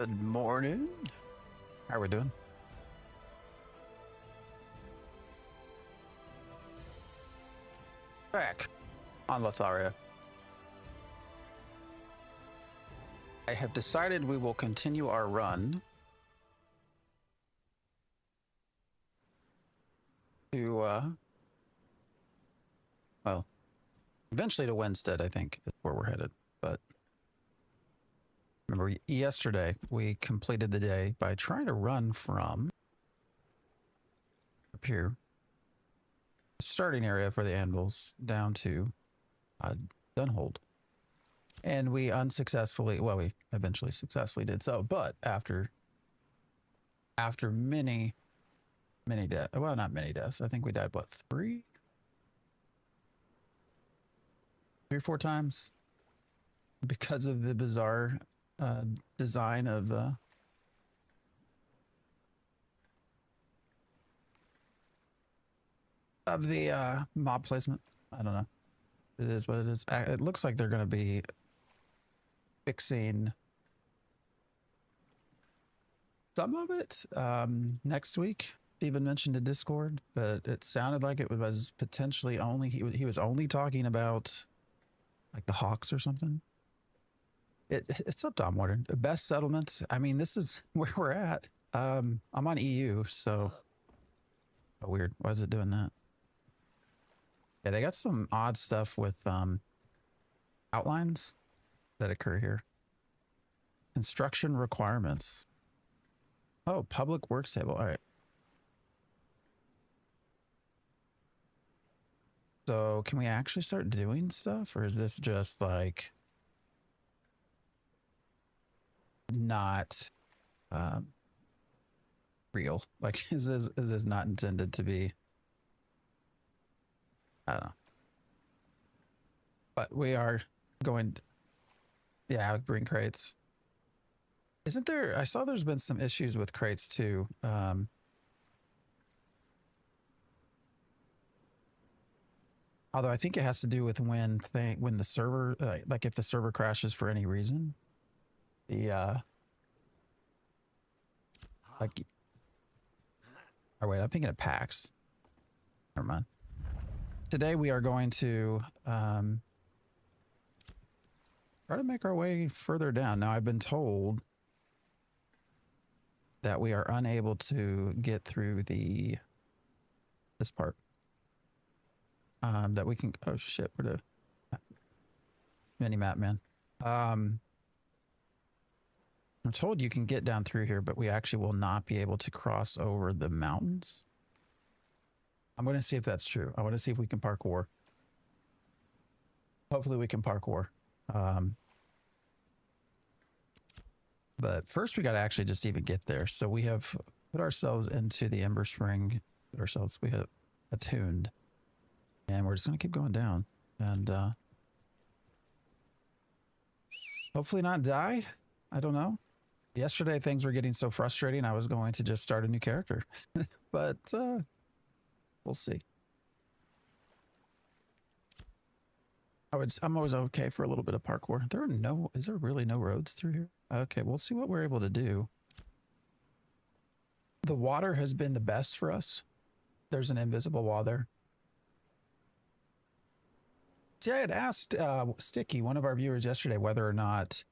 Good morning. How are we doing? Back on Lotharia. I have decided we will continue our run to, well, eventually to Winstead, I think, is where we're headed. But remember, yesterday we completed the day by trying to run from up here, starting area for the anvils, down to Dunhold. And we unsuccessfully, well, we eventually successfully did so, but after many deaths, well, not many deaths, I think we died, what, 3 or 4 times because of the bizarre design of the mob placement. I don't know. It is what it is. It looks like they're going to be fixing some of it next week. Steven mentioned in Discord, but it sounded like it was potentially only, he was only talking about like the Hawks or something. It's up to I'm wondering. The best settlements, I mean, this is where we're at. I'm on EU, so oh, weird. Why is it doing that? Yeah, they got some odd stuff with outlines that occur here. Construction requirements. Oh, public works table. All right. So can we actually start doing stuff, or is this just like not real? Like, is this not intended to be? I don't know. But we are going to, yeah, bring crates. Isn't there, I saw there's been some issues with crates too. Although I think it has to do with when the server, like if the server crashes for any reason, the, like, oh wait, I'm thinking of packs. Never mind. Today we are going to try to make our way further down. Now I've been told that we are unable to get through this part. That we can, oh shit, where the mini map, man. I'm told you can get down through here, but we actually will not be able to cross over the mountains. I'm going to see if that's true. I want to see if we can parkour. Hopefully we can parkour. But first we got to actually just even get there. So we have put ourselves into the Ember Spring, we have attuned, and we're just going to keep going down and hopefully not die. I don't know. Yesterday things were getting so frustrating I was going to just start a new character. But we'll see. I'm always okay for a little bit of parkour. Is there really no roads through here? Okay, we'll see what we're able to do. The water has been the best for us. There's an invisible wall there. See, I had asked Sticky, one of our viewers yesterday, whether or not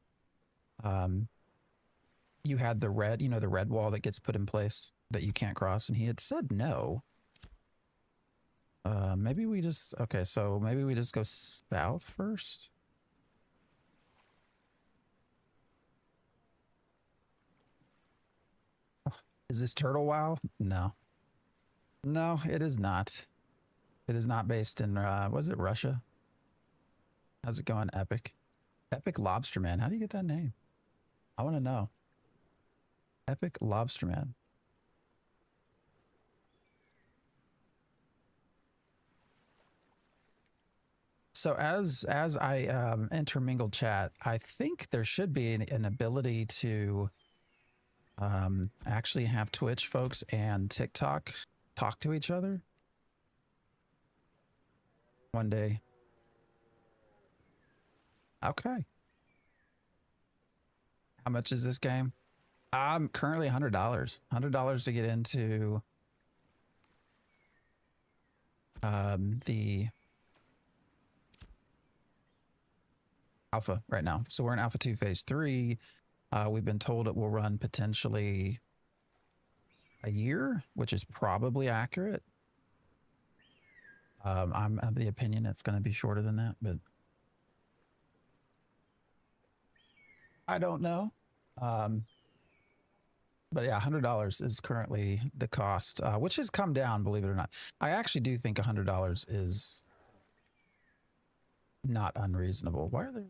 you had the red, the red wall that gets put in place that you can't cross, and he had said no. Maybe we just, okay, so maybe we just go south first. Is this Turtle WoW? No. No, it is not. It is not based in, was it Russia? How's it going, Epic? Epic Lobster Man. How do you get that name? I want to know. Epic Lobster Man. So as I intermingle chat, I think there should be an ability to actually have Twitch folks and TikTok talk to each other one day. Okay. How much is this game? I'm currently $100 to get into the alpha right now. So we're in alpha 2 phase 3. We've been told it will run potentially a year, which is probably accurate. I'm of the opinion it's going to be shorter than that, but I don't know. But yeah, $100 is currently the cost, which has come down, believe it or not. I actually do think $100 is not unreasonable. Why are there?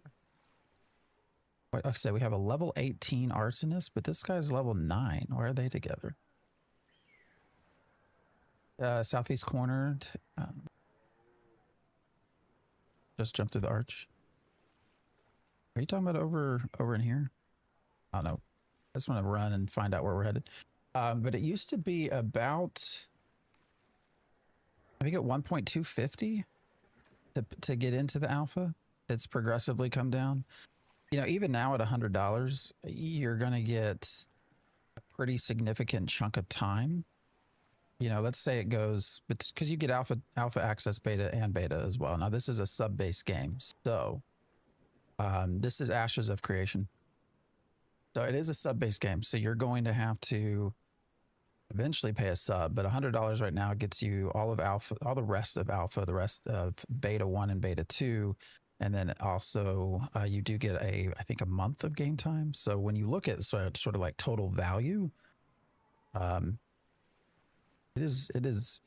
Like I said, we have a level 18 arsonist, but this guy's level 9. Why are they together? Southeast corner. Just jump through the arch. Are you talking about over in here? I don't know. I just want to run and find out where we're headed. But it used to be about, I think at 1.250 to get into the alpha. It's progressively come down. You know, even now at $100, you're going to get a pretty significant chunk of time. You know, let's say it goes, because you get alpha access, beta, and beta as well. Now, this is a sub-based game. So, this is Ashes of Creation. So it is a sub-based game. So you're going to have to eventually pay a sub, but $100 right now gets you all of alpha, all the rest of alpha, the rest of beta 1 and beta 2. And then also you do get I think a month of game time. So when you look at sort of like total value, it is,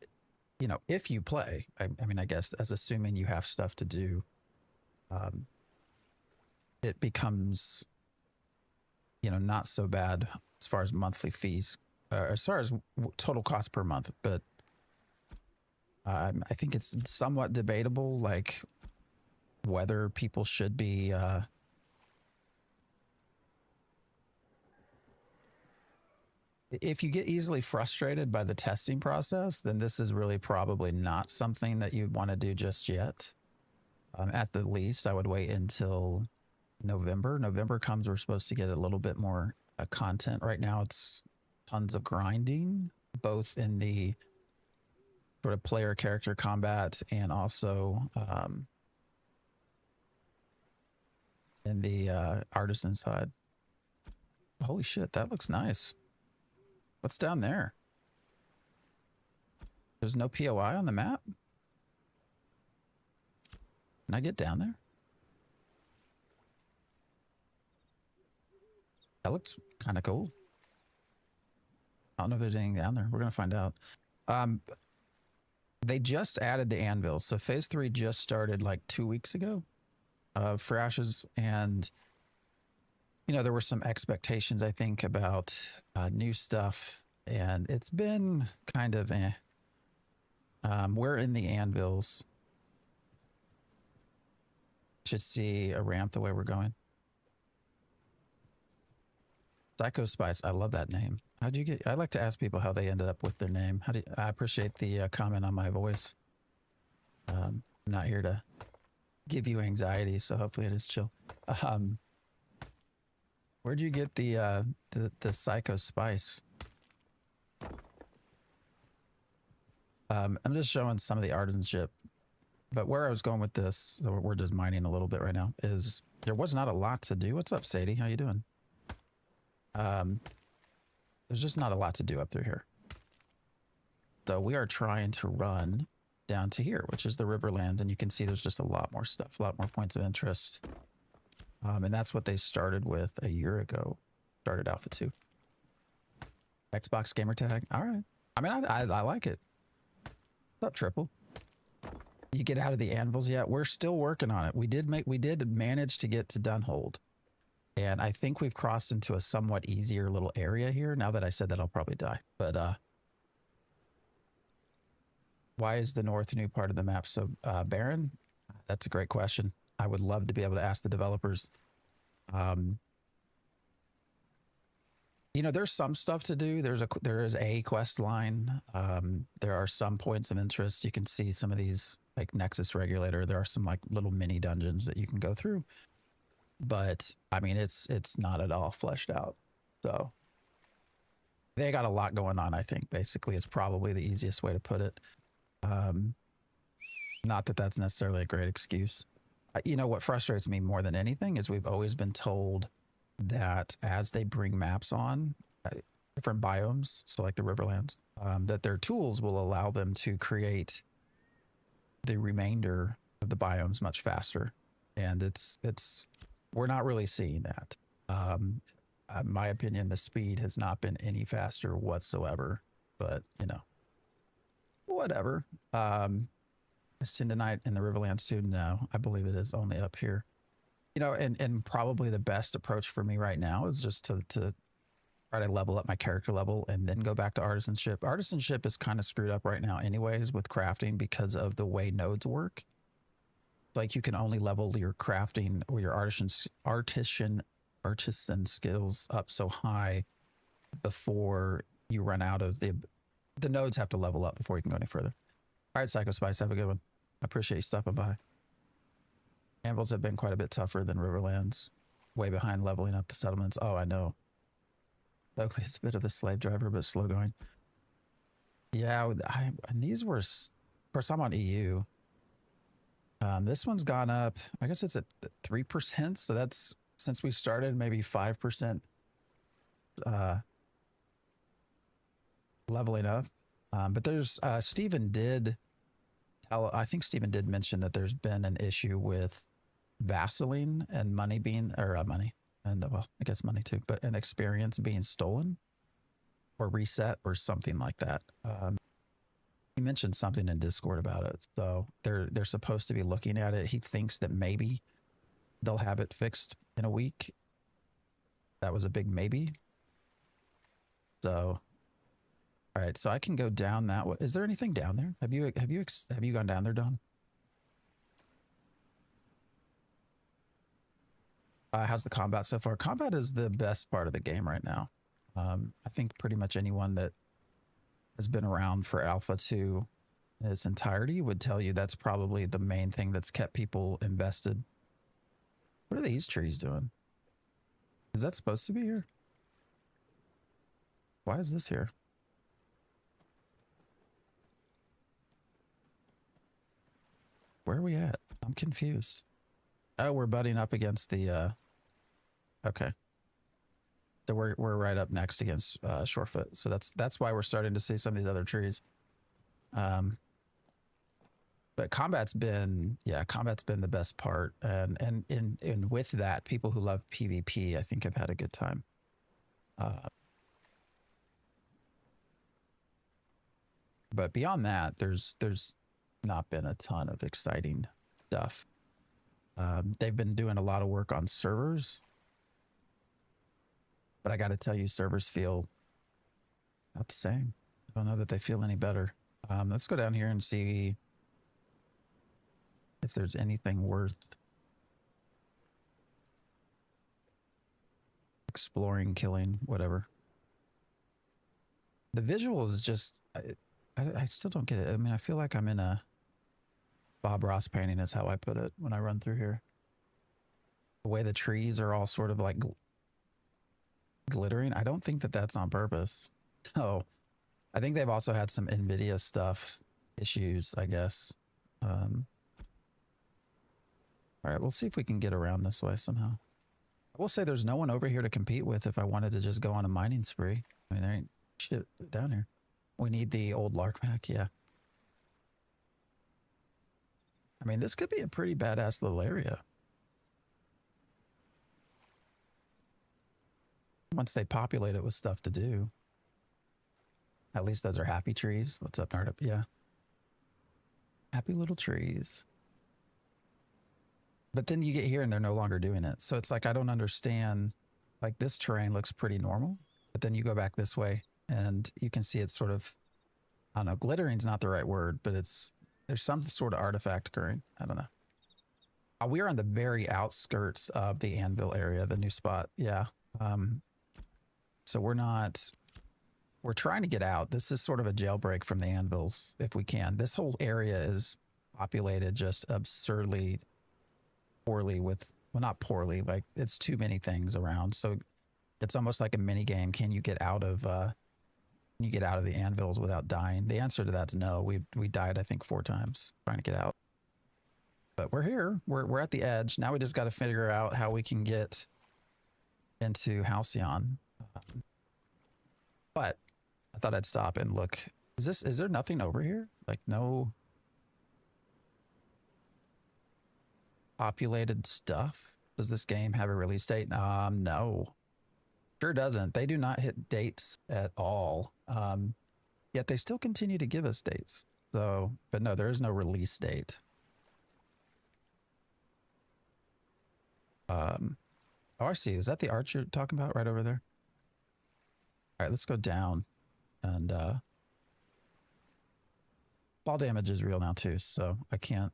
you know, if you play, I mean, I guess as assuming you have stuff to do, it becomes, you know, not so bad as far as monthly fees, as far as total cost per month. But I think it's somewhat debatable, like whether people should be if you get easily frustrated by the testing process, then this is really probably not something that you want to do just yet. At the least, I would wait until November. November comes, we're supposed to get a little bit more content. Right now, it's tons of grinding, both in the sort of player character combat and also in the artisan side. Holy shit, that looks nice. What's down there? There's no POI on the map? Can I get down there? That looks kind of cool. I don't know if there's anything down there. We're going to find out. They just added the anvil. So phase 3 just started like 2 weeks ago for Ashes. And, you know, there were some expectations, I think, about new stuff. And it's been kind of eh. We're in the anvils. Should see a ramp the way we're going. Psycho Spice, I love that name. How'd you get? I like to ask people how they ended up with their name. I appreciate the comment on my voice. I'm not here to give you anxiety, so hopefully it is chill. Where'd you get the Psycho Spice? I'm just showing some of the artisanship, but where I was going with this, so we're just mining a little bit right now, is there was not a lot to do. What's up, Sadie? How you doing? There's just not a lot to do up through here. So we are trying to run down to here, which is the Riverland, and you can see there's just a lot more stuff, a lot more points of interest. And that's what they started with a year ago. Started Alpha 2. Xbox gamer tag. All right. I mean, I like it. What's up, Triple? You get out of the anvils yet? We're still working on it. We did manage to get to Dunhold. And I think we've crossed into a somewhat easier little area here. Now that I said that, I'll probably die. But why is the north new part of the map so barren? That's a great question. I would love to be able to ask the developers. You know, there's some stuff to do. There is a quest line. There are some points of interest. You can see some of these, like Nexus Regulator. There are some like little mini dungeons that you can go through. But I mean, it's not at all fleshed out. So They got a lot going on, I think, basically, is probably the easiest way to put it. Um, Not that that's necessarily a great excuse. You know, what frustrates me more than anything is we've always been told that as they bring maps on, different biomes, so like the Riverlands, that their tools will allow them to create the remainder of the biomes much faster. And we're not really seeing that. In my opinion, the speed has not been any faster whatsoever, but you know, whatever. Is Tendonite in the Riverlands too? No, I believe it is only up here. You know, and probably the best approach for me right now is just to try to level up my character level and then go back to artisanship. Artisanship is kind of screwed up right now anyways with crafting because of the way nodes work. Like you can only level your crafting or your artisan skills up so high before you run out of the nodes have to level up before you can go any further. All right, Psycho Spice, have a good one. I appreciate you stopping by. Anvils have been quite a bit tougher than Riverlands. Way behind leveling up the settlements. Oh, I know. Locally, it's a bit of a slave driver, but slow going. Yeah, and these were, of course, I'm on EU. This one's gone up. I guess it's at 3%. So that's, since we started, maybe 5% leveling up. But there's, Stephen did tell, I think Stephen did mention that there's been an issue with Vaseline and money being, or money, and well, I guess money too, but an experience being stolen or reset or something like that. He mentioned something in Discord about it. So they're supposed to be looking at it. He thinks that maybe they'll have it fixed in a week. That was a big maybe. So, all right. So I can go down that way. Is there anything down there? Have you gone down there, Don? How's the combat so far? Combat is the best part of the game right now. I think pretty much anyone that has been around for Alpha 2 in its entirety would tell you that's probably the main thing that's kept people invested. What are these trees doing? Is that supposed to be here? Why is this here? Where are we at? I'm confused. Oh, we're butting up against the, okay. So we're right up next against Shorefoot. So that's why we're starting to see some of these other trees. But combat's been the best part, and with that, people who love PvP, I think, have had a good time. But beyond that, there's not been a ton of exciting stuff. They've been doing a lot of work on servers. But I got to tell you, servers feel not the same. I don't know that they feel any better. Let's go down here and see if there's anything worth exploring, killing, whatever. The visual is just, I still don't get it. I mean, I feel like I'm in a Bob Ross painting is how I put it when I run through here. The way the trees are all sort of like glittering. I don't think that that's on purpose. So I think they've also had some NVIDIA stuff issues, I guess. All right, we'll see if we can get around this way somehow. I will say there's no one over here to compete with if I wanted to just go on a mining spree. I mean, there ain't shit down here. We need the old lark pack, yeah. I mean, this could be a pretty badass little area. Once they populate it with stuff to do. At least those are happy trees. What's up, Nardup? Yeah. Happy little trees. But then you get here and they're no longer doing it. So it's like, I don't understand. Like this terrain looks pretty normal, but then you go back this way and you can see it's sort of, I don't know, glittering's not the right word, but there's some sort of artifact occurring. I don't know. We're on the very outskirts of the Anvil area, the new spot. Yeah. So we're trying to get out. This is sort of a jailbreak from the Anvils if we can. This whole area is populated just absurdly poorly with, well, not poorly, like it's too many things around. So it's almost like a mini game. Can you get out of you get out of the anvils without dying? The answer to that's no. We died, I think, 4 times trying to get out. But we're here. We're at the edge. Now we just got to figure out how we can get into Halcyon. But I thought I'd stop and look. Is there nothing over here? Like no populated stuff? Does this game have a release date? No. Sure doesn't. They do not hit dates at all. Yet they still continue to give us dates. So, but no, there is no release date. Oh, I see. Is that the arch you're talking about right over there? All right, let's go down. And fall damage is real now too, so I can't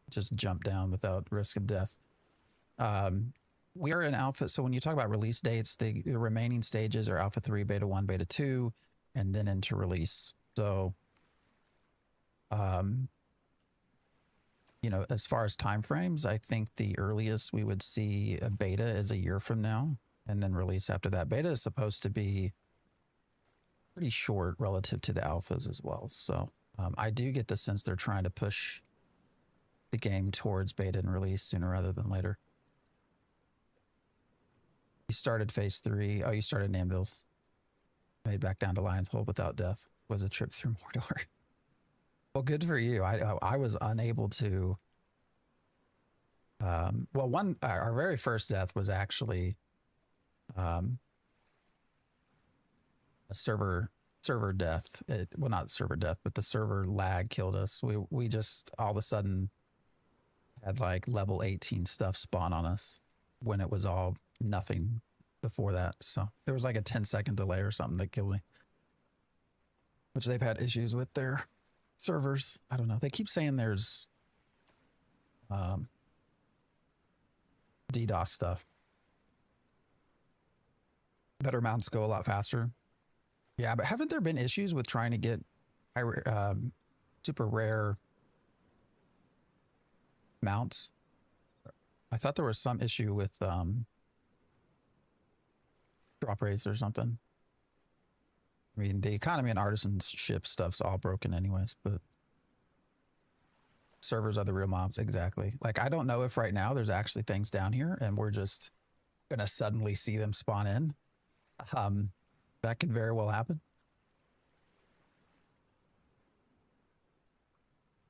just jump down without risk of death. We are in alpha, so when you talk about release dates, the remaining stages are alpha 3, beta 1, beta 2, and then into release. So, you know, as far as time frames, I think the earliest we would see a beta is a year from now, and then release after that. Beta is supposed to be pretty short relative to the alphas as well. So I do get the sense they're trying to push the game towards beta and release sooner rather than later. You started phase 3. Oh, you started in Anvils. Made back down to Lion's Hole without death. Was a trip through Mordor. Well, good for you. I was unable to. Well, our very first death was actually a server death. Well, not server death, but the server lag killed us. We just all of a sudden had like level 18 stuff spawn on us when it was all nothing before that. So there was like a 10-second delay or something that killed me, which they've had issues with their servers. I don't know. They keep saying there's DDoS stuff. Better mounts go a lot faster. Yeah, but haven't there been issues with trying to get super rare mounts? I thought there was some issue with drop rates or something. I mean, the economy and artisanship stuff's all broken anyways, but servers are the real mobs. Exactly. Like, I don't know if right now there's actually things down here and we're just going to suddenly see them spawn in. That could very well happen.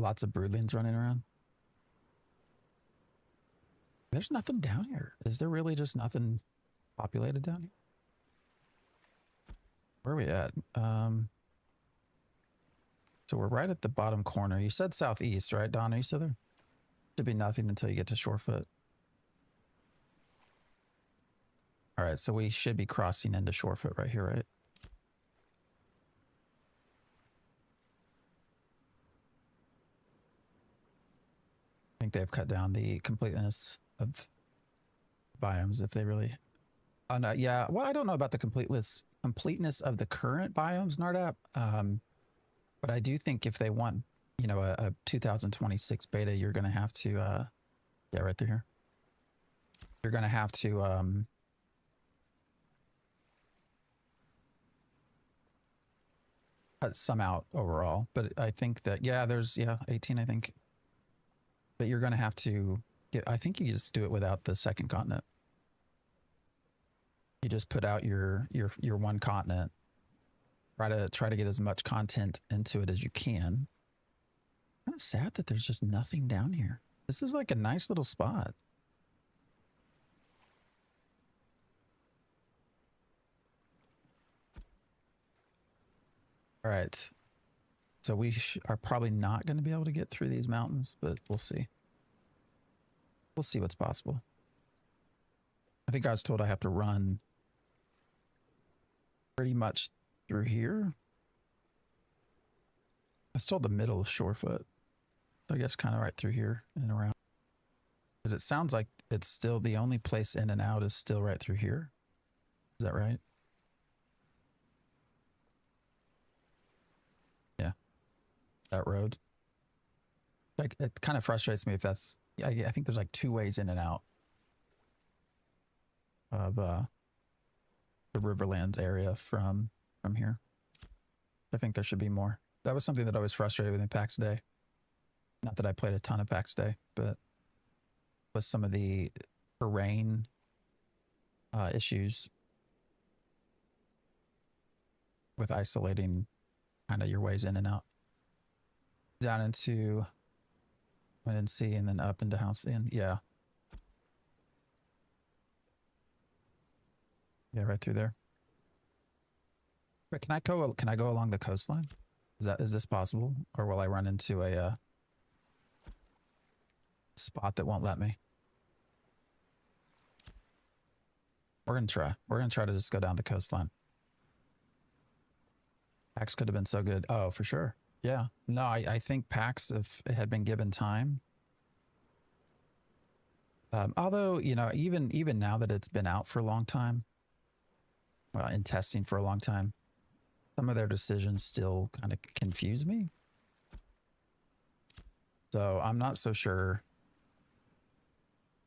Lots of broodlings running around. There's nothing down here. Is there really just nothing populated down here? Where are we at? So we're right at the bottom corner. You said southeast, right, Donna? You said there should be nothing until you get to Shorefoot. All right, so we should be crossing into Shorefoot right here, right? I think they've cut down the completeness of biomes if they really... Oh, no, yeah, well, I don't know about the completeness of the current biomes, Nardap. But I do think if they want, you know, a 2026 beta, you're going to have to, yeah, right through here. You're going to have to, cut some out overall. But I think that, yeah, there's, yeah, 18, I think. But you're going to have to get, I think you just do it without the second continent. You just put out your one continent. Try to get as much content into it as you can. Kind of sad that there's just nothing down here. This is like a nice little spot. All right. So we are probably not going to be able to get through these mountains, but we'll see. We'll see what's possible. I think I was told I have to run pretty much through here. I was told the middle of Shorefoot. I guess kind of right through here and around. Because it sounds like it's still the only place in and out is still right through here. Is that right? Yeah. That road. Like, it kind of frustrates me if that's... I think there's like 2 ways in and out of the Riverlands area from from here. I think there should be more. That was something that always frustrated with me PAX Day. Not that I played a ton of PAX Day, but with some of the terrain issues with isolating kind of your ways in and out. Down into went in C and then up into house in. Yeah. Yeah, right through there. But can I go along the coastline? Is this possible? Or will I run into a spot that won't let me? We're gonna try. We're gonna try to just go down the coastline. PAX could have been so good. Oh, for sure. Yeah. No, I think PAX, if it had been given time. Although, you know, even now that it's been out for a long time, well, in testing for a long time, some of their decisions still kind of confuse me. So I'm not so sure.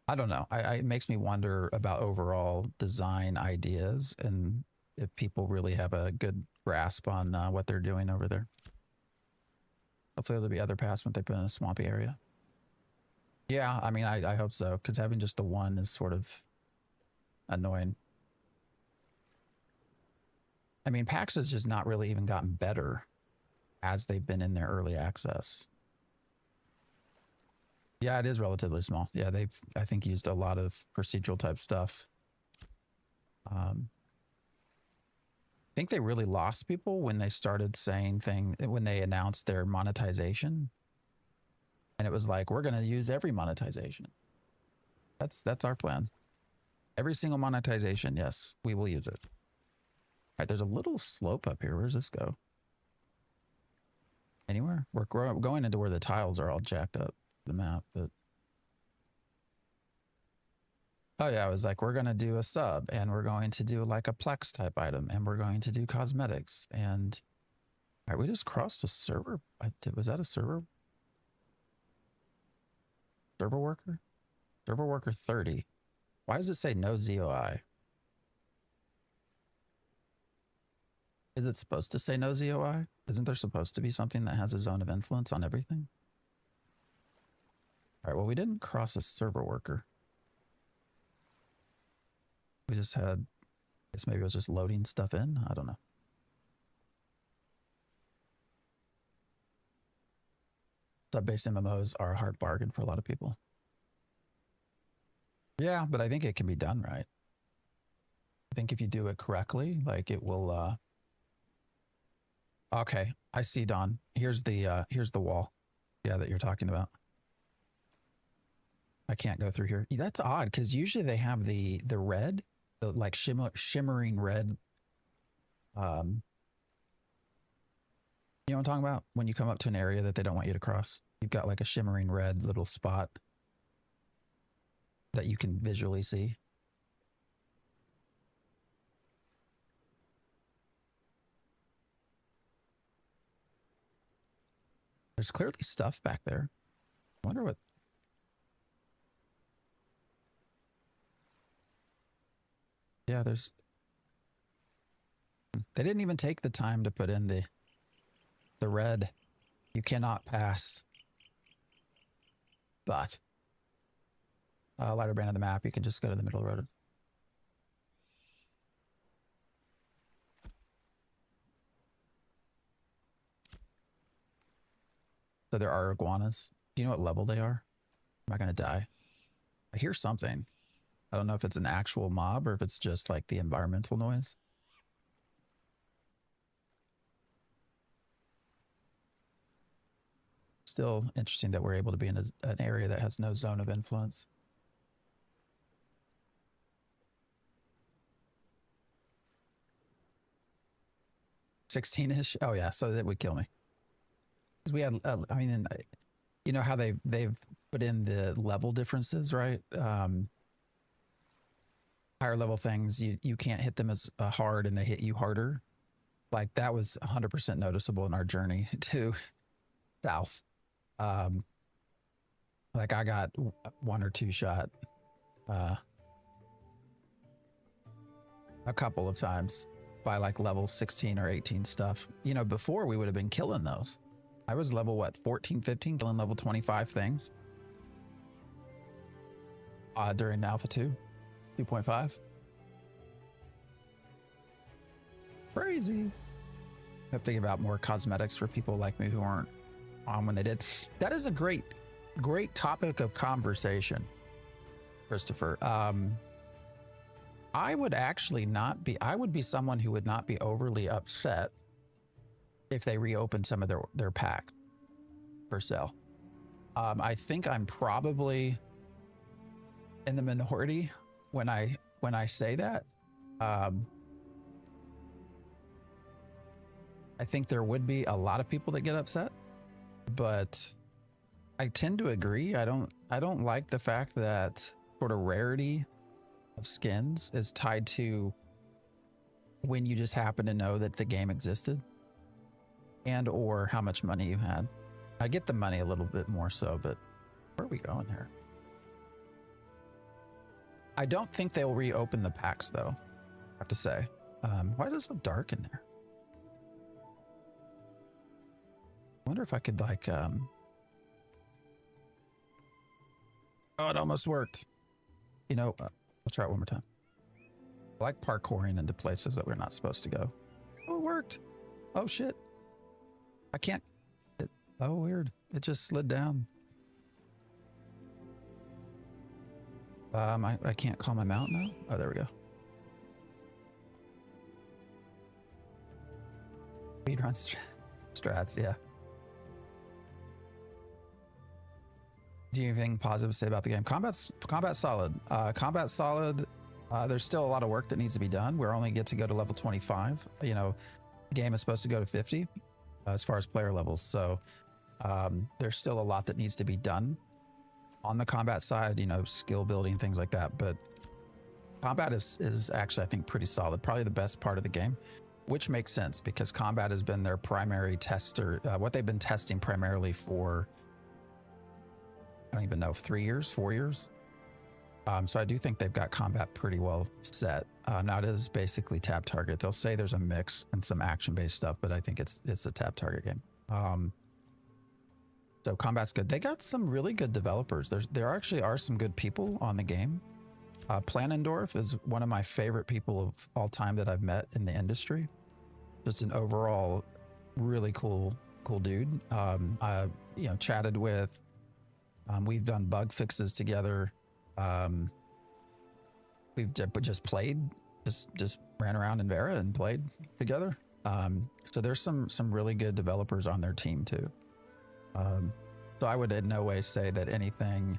I don't know. It makes me wonder about overall design ideas and if people really have a good grasp on what they're doing over there. Hopefully there'll be other paths when they put in a swampy area. Yeah, I mean, I hope so, because having just the one is sort of annoying. I mean, PAX has just not really even gotten better as they've been in their early access. Yeah, it is relatively small. Yeah, they've, I think, used a lot of procedural type stuff. I think they really lost people when they started saying when they announced their monetization. And it was like, we're going to use every monetization. That's our plan. Every single monetization, yes, we will use it. All right, there's a little slope up here. Where does this go? Anywhere? We're going into where the tiles are all jacked up, the map, but... Oh yeah, I was like, we're going to do a sub, and we're going to do like a Plex type item, and we're going to do cosmetics, and... All right, we just crossed a server. Was that a server? Server worker? Server worker 30. Why does it say no ZOI? Is it supposed to say no ZOI? Isn't there supposed to be something that has a zone of influence on everything? All right, well, we didn't cross a server worker. We just had, I guess maybe it was just loading stuff in. I don't know. Sub-based MMOs are a hard bargain for a lot of people. Yeah, but I think it can be done right. I think if you do it correctly, like it will, okay, I see, Don. Here's the wall. Yeah, that you're talking about. I can't go through here. That's odd, because usually they have the red, the like shimmering red. You know what I'm talking about? When you come up to an area that they don't want you to cross, you've got like a shimmering red little spot that you can visually see. There's clearly stuff back there. I wonder what... Yeah, there's... They didn't even take the time to put in the red. You cannot pass. But lighter band on the map, you can just go to the middle of the road. So there are iguanas. Do you know what level they are? Am I going to die? I hear something. I don't know if it's an actual mob or if it's just like the environmental noise. Still interesting that we're able to be in an area that has no zone of influence. $16-ish? Oh yeah, so that would kill me. Because we had, I mean, you know how they've put in the level differences, right? Higher level things, you can't hit them as hard and they hit you harder. Like that was 100% noticeable in our journey to south. Like I got 1 or 2 shot a couple of times. by like level 16 or 18 stuff. You know, before we would have been killing those. I was level, what, 14, 15, killing level 25 things during Alpha 2, 2.5. Crazy. I have to give out more cosmetics for people like me who aren't on when they did. That is a great topic of conversation, Christopher. I would actually not be, I would be someone who would not be overly upset if they reopened some of their packs for sale. I think I'm probably in the minority when I say that. I think there would be a lot of people that get upset, but I tend to agree. I don't like the fact that sort of rarity of skins is tied to when you just happen to know that the game existed and or how much money you had. I get the money a little bit more so, but where are we going here? I don't think they'll reopen the packs though, I have to say. Why is it so dark in there? I wonder if I could like, oh, it almost worked. You know, I'll try it one more time. I like parkouring into places that we're not supposed to go. Oh, it worked. Oh shit. I can't. Oh, weird. It just slid down. I can't call my mount now. Oh, there we go. Speedrun strats, yeah. Do you have anything positive to say about the game? Combat's solid. Combat's solid. There's still a lot of work that needs to be done. We're only get to go to level 25. You know, the game is supposed to go to 50 as far as player levels. So there's still a lot that needs to be done on the combat side, you know, skill building, things like that. But combat is actually, I think, pretty solid. Probably the best part of the game, which makes sense because combat has been their primary tester, what they've been testing primarily for, I don't even know, 3 years, 4 years. So I do think they've got combat pretty well set. Now it is basically tap target. They'll say there's a mix and some action-based stuff, but I think it's a tap target game. So combat's good. They got some really good developers. There actually are some good people on the game. Planendorf is one of my favorite people of all time that I've met in the industry. Just an overall really cool dude. I chatted with. We've done bug fixes together. We've just played, just ran around in Verra and played together. So there's some really good developers on their team too. So I would in no way say that anything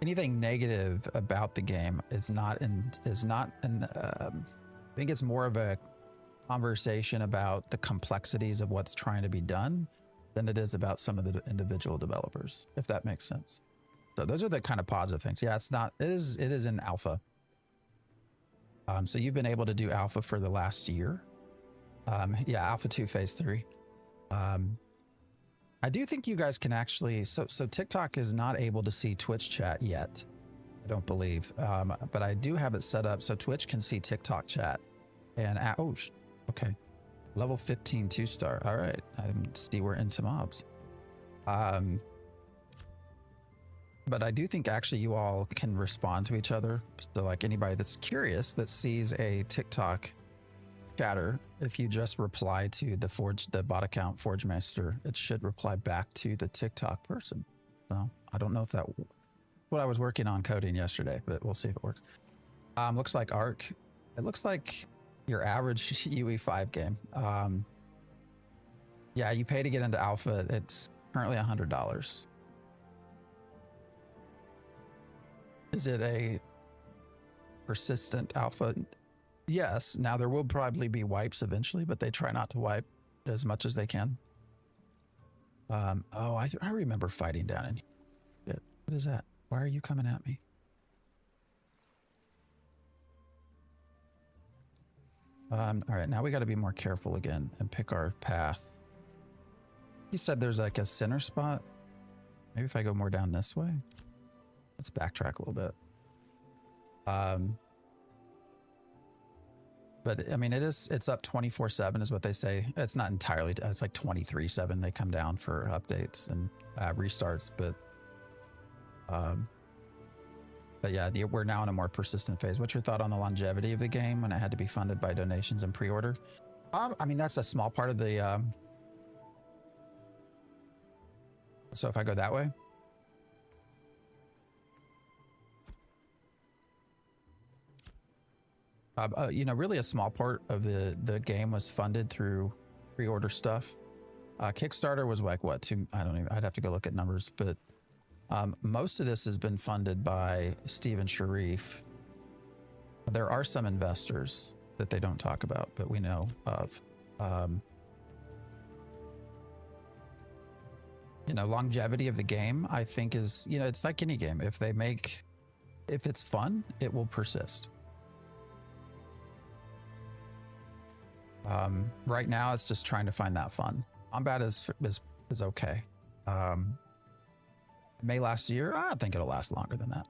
negative about the game I think it's more of a conversation about the complexities of what's trying to be done than it is about some of the individual developers, if that makes sense. So those are the kind of positive things. Yeah, it is in alpha. So you've been able to do alpha for the last year. Yeah, alpha 2 phase 3. I do think you guys can actually, so TikTok is not able to see Twitch chat yet, I don't believe, but I do have it set up so Twitch can see TikTok chat. And okay, level 15 2-star. All right, I see we're into mobs. But I do think actually you all can respond to each other. So like anybody that's curious that sees a TikTok chatter, if you just reply to the bot account ForgeMeister, it should reply back to the TikTok person. So I don't know if that what I was working on coding yesterday, but we'll see if it works. Looks like Arc. It looks like your average UE5 game. Yeah, you pay to get into alpha. It's currently $100. Is it a persistent alpha? Yes. Now there will probably be wipes eventually, but they try not to wipe as much as they can. Oh, I remember fighting down in here. What is that? Why are you coming at me? All right, now we got to be more careful again and pick our path. You said there's like a center spot. Maybe if I go more down this way. Let's backtrack a little bit. But I mean, it's up 24/7 is what they say. It's not entirely, it's like 23/7. They come down for updates and restarts. But yeah, we're now in a more persistent phase. What's your thought on the longevity of the game when it had to be funded by donations and pre-order? I mean, that's a small part of the, so if I go that way, you know, really a small part of the game was funded through pre-order stuff. Kickstarter was like what, I don't even, I'd have to go look at numbers, but most of this has been funded by Steven Sharif. There are some investors that they don't talk about, but we know of. You know, longevity of the game, I think is, you know, it's like any game. If it's fun, it will persist. Right now, it's just trying to find that fun. Combat is okay. May last year. I think it'll last longer than that.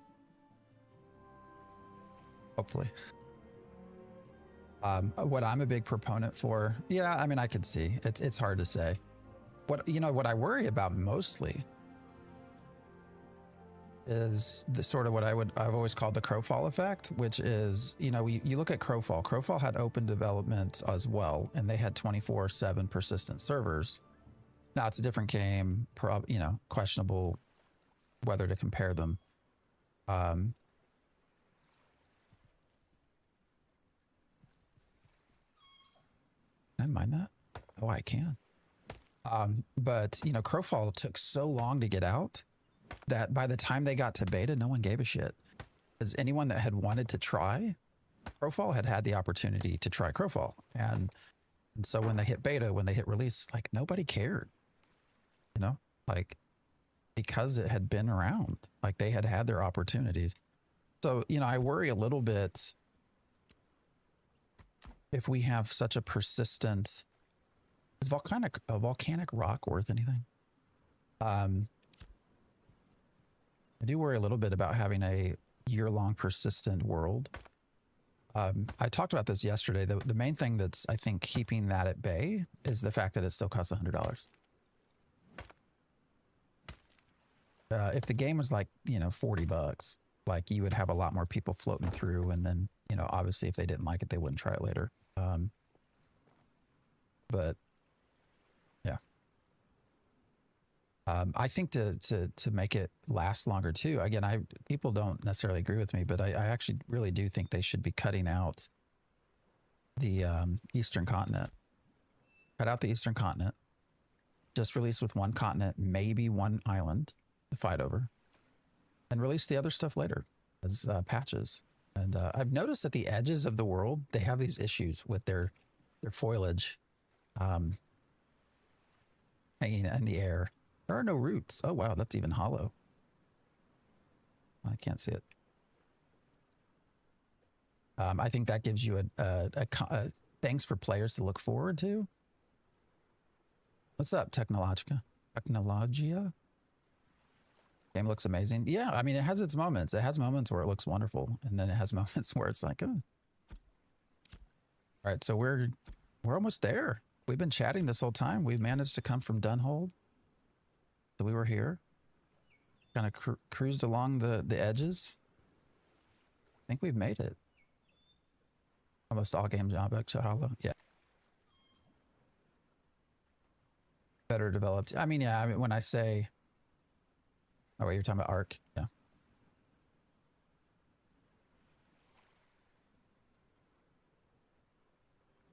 Hopefully. What I'm a big proponent for, yeah, I mean, I could see it's hard to say. What I worry about mostly is the sort of what I've always called the Crowfall effect, which is, you know, you look at Crowfall. Crowfall had open development as well, and they had 24/7 persistent servers. Now it's a different game, you know, questionable whether to compare them. I mind that. Oh, I can. But you know, Crowfall took so long to get out that by the time they got to beta, no one gave a shit. As anyone that had wanted to try Crowfall had the opportunity to try Crowfall, and so when they hit beta, when they hit release, like nobody cared, you know, like because it had been around, like they had their opportunities. So you know, I worry a little bit if we have such a persistent. Is volcanic rock worth anything? I do worry a little bit about having a year-long persistent world. I talked about this yesterday. The main thing that's, I think, keeping that at bay is the fact that it still costs $100. If the game was like, you know, $40, like you would have a lot more people floating through, and then, you know, obviously if they didn't like it, they wouldn't try it later. But yeah. I think to make it last longer too. Again, people don't necessarily agree with me, but I actually really do think they should be cutting out the Eastern continent. Cut out the Eastern continent. Just release with one continent, maybe one island to fight over, and release the other stuff later as patches. And I've noticed at the edges of the world, they have these issues with their foliage hanging in the air. There are no roots. Oh, wow. That's even hollow. I can't see it. I think that gives you a things for players to look forward to. What's up, Technologia? Game looks amazing. Yeah, I mean, it has its moments. It has moments where it looks wonderful, and then it has moments where it's like, oh. All right, so we're almost there. We've been chatting this whole time. We've managed to come from Dunhold. So we were here, kind of cruised along the edges. I think we've made it. Almost all games objects are hollow. Yeah. Better developed. I mean, yeah, I mean, when I say, oh, wait, you're talking about Arc? Yeah.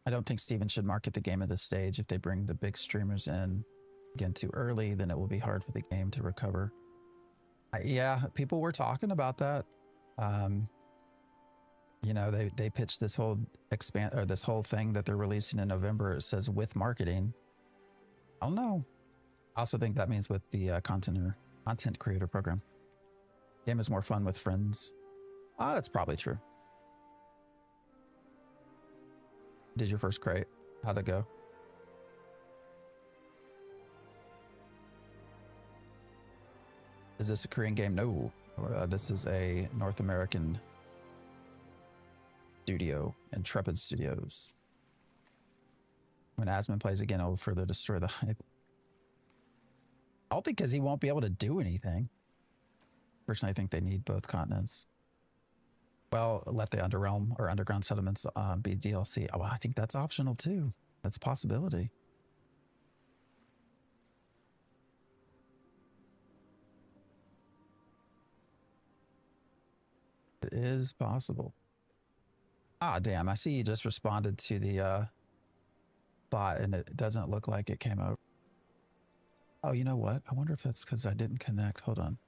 I don't think Steven should market the game at this stage. If they bring the big streamers in again too early, then it will be hard for the game to recover. Yeah, people were talking about that. You know, they pitched this whole this whole thing that they're releasing in November. It says with marketing. I don't know. I also think that means with the content creator program. Game is more fun with friends. That's probably true. Did your first crate? How'd it go? Is this a Korean game? No. This is a North American Studio, Intrepid Studios. When Asmund plays again, it will further destroy the hype. I don't think because he won't be able to do anything. Personally, I think they need both continents. Well, let the Underrealm or Underground Settlements be DLC. Oh, well, I think that's optional too. That's a possibility. It is possible. Ah, damn. I see you just responded to the bot and it doesn't look like it came over. Oh, you know what? I wonder if that's because I didn't connect. Hold on.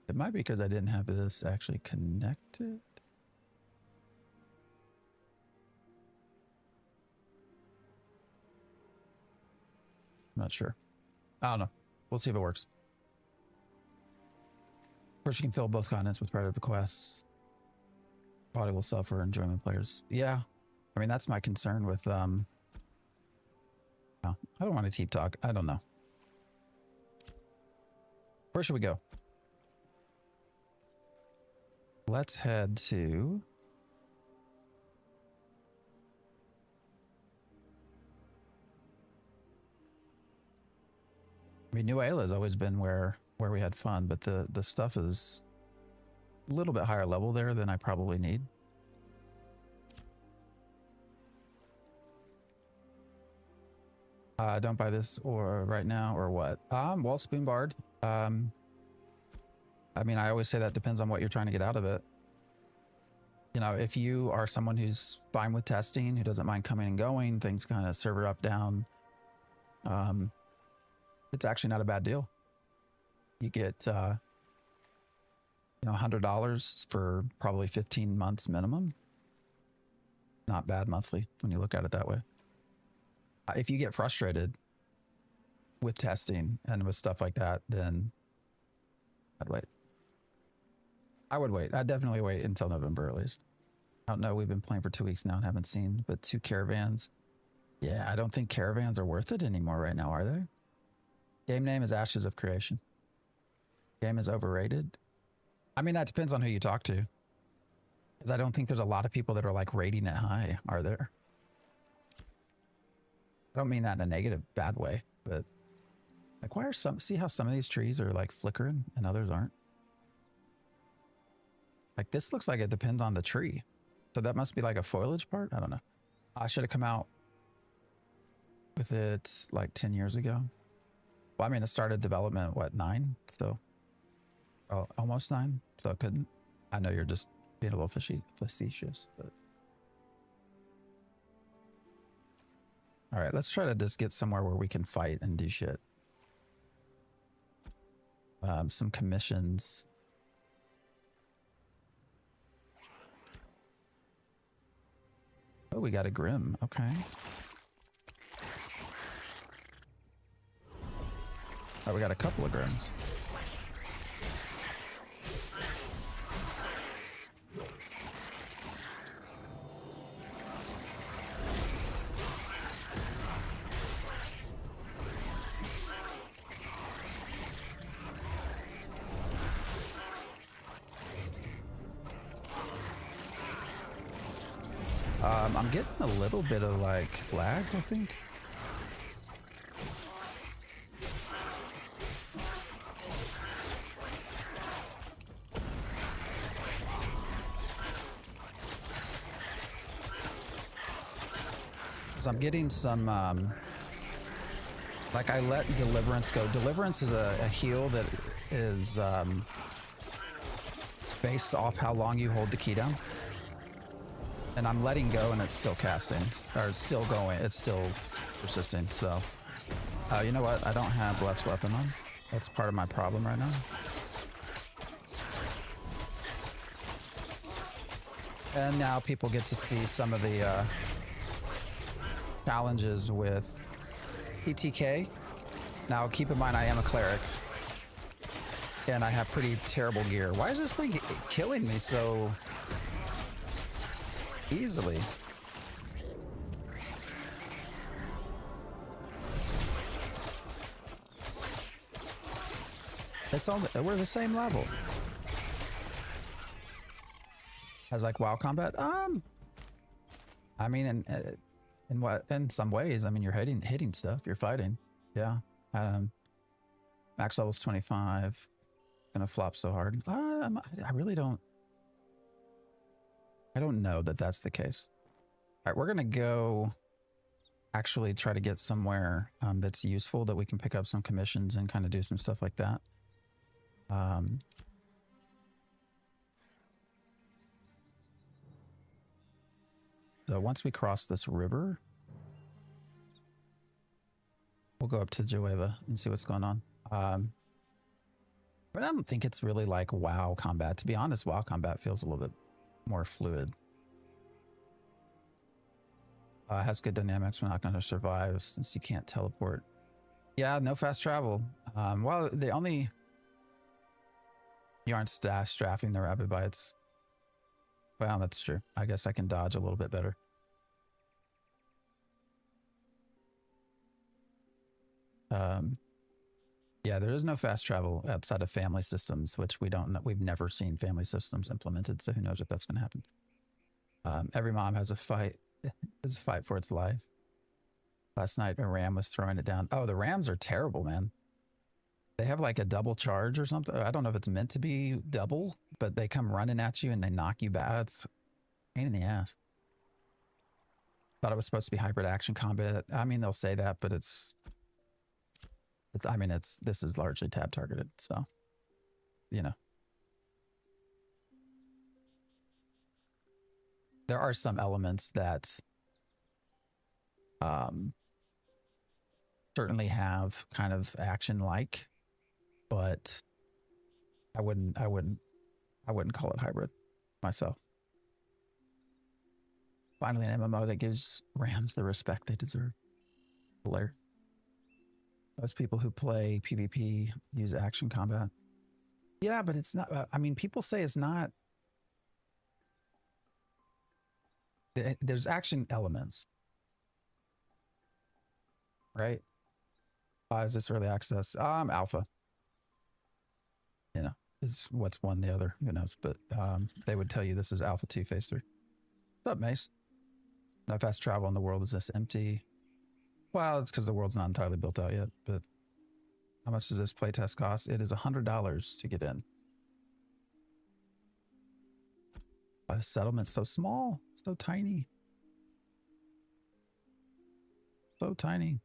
It might be because I didn't have this actually connected. I'm not sure. I don't know. We'll see if it works. First, you can fill both continents with repetitive quests. Body will suffer, enjoyment players. Yeah. I mean, that's my concern with, no, I don't want to keep talk. I don't know. Where should we go? Let's head to... I mean, New Ayla has always been where we had fun, but the stuff is a little bit higher level there than I probably need. Don't buy this or right now or what? Well, Spoonbard. I mean, I always say that depends on what you're trying to get out of it. You know, if you are someone who's fine with testing, who doesn't mind coming and going, things kind of server up, down, it's actually not a bad deal. You get, you know, $100 for probably 15 months minimum. Not bad monthly when you look at it that way. If you get frustrated with testing and with stuff like that, then I'd wait. I would wait. I'd definitely wait until November at least. I don't know. We've been playing for 2 weeks now and haven't seen but 2 caravans. Yeah, I don't think caravans are worth it anymore right now, are they? Game name is Ashes of Creation. Game is overrated. I mean, that depends on who you talk to. Because I don't think there's a lot of people that are like rating it high, are there? I don't mean that in a negative, bad way, but like, why are some, see how some of these trees are like flickering and others aren't? Like this looks like it depends on the tree. So that must be like a foliage part? I don't know. I should have come out with it like 10 years ago. Well, I mean, it started development, what, 9? So, oh, almost 9. So it couldn't. I know you're just being a little facetious, but. All right, let's try to just get somewhere where we can fight and do shit. Some commissions. Oh, we got a Grim. Okay. Oh, we got a couple of Grims. I'm getting a little bit of like lag, I think. So I'm getting some, like I let Deliverance go. Deliverance is a heal that is based off how long you hold the key down. And I'm letting go and it's still casting, or it's still going, it's still persisting. So, you know what? I don't have Blessed Weapon on. That's part of my problem right now. And now people get to see some of the challenges with PTK. Now keep in mind I am a cleric. And I have pretty terrible gear. Why is this thing killing me so easily? It's all we're the same level as like WoW combat. I mean, in some ways, I mean, you're hitting stuff, you're fighting. Yeah. Max level's 25. Gonna flop so hard. I really don't. I don't know that that's the case. All right, we're gonna go actually try to get somewhere that's useful that we can pick up some commissions and kind of do some stuff like that. So once we cross this river, we'll go up to Joeva and see what's going on. But I don't think it's really like WoW combat. To be honest, WoW combat feels a little bit more fluid. Has good dynamics. We're not going to survive since you can't teleport. Yeah, no fast travel. Well, you aren't strafing the rabbit bites. Well, that's true. I guess I can dodge a little bit better. Yeah, there is no fast travel outside of family systems, which we don't know. We've never seen family systems implemented, so who knows if that's going to happen. Every mom has a fight. There's a fight for its life. Last night, a ram was throwing it down. Oh, the rams are terrible, man. They have like a double charge or something. I don't know if it's meant to be double, but they come running at you and they knock you back. It's a pain in the ass. Thought it was supposed to be hybrid action combat. I mean, they'll say that, but this is largely tab targeted, so, you know. There are some elements that certainly have kind of action-like, but I wouldn't call it hybrid myself. Finally, an MMO that gives rams the respect they deserve. Hilarious. Most people who play PvP use action combat. Yeah, but it's not. I mean, people say it's not. There's action elements, right? Is this early access? Alpha. You know, is what's one the other. Who knows? But they would tell you this is Alpha 2 Phase 3. What's up, Mace? No fast travel in the world. Is this empty? Well, it's because the world's not entirely built out yet. But how much does this playtest cost? It is $100 to get in. Why the settlement's so small, so tiny. So tiny.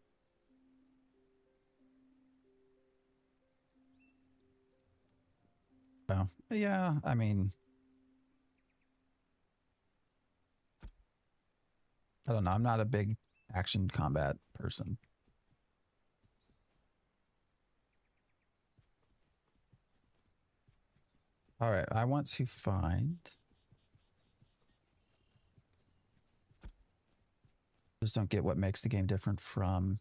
Oh, yeah, I mean, I don't know. I'm not a big action combat person. All right, I want to find. Just don't get what makes the game different from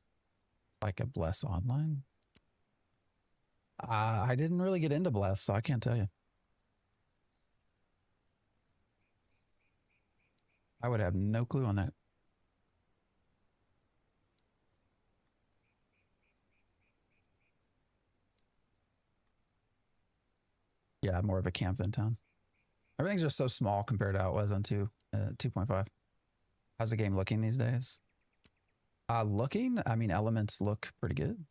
like a Bless Online. I didn't really get into Bless, so I can't tell you. I would have no clue on that. Yeah, more of a camp than town. Everything's just so small compared to how it was on 2.5. How's the game looking these days? Looking, I mean, elements look pretty good.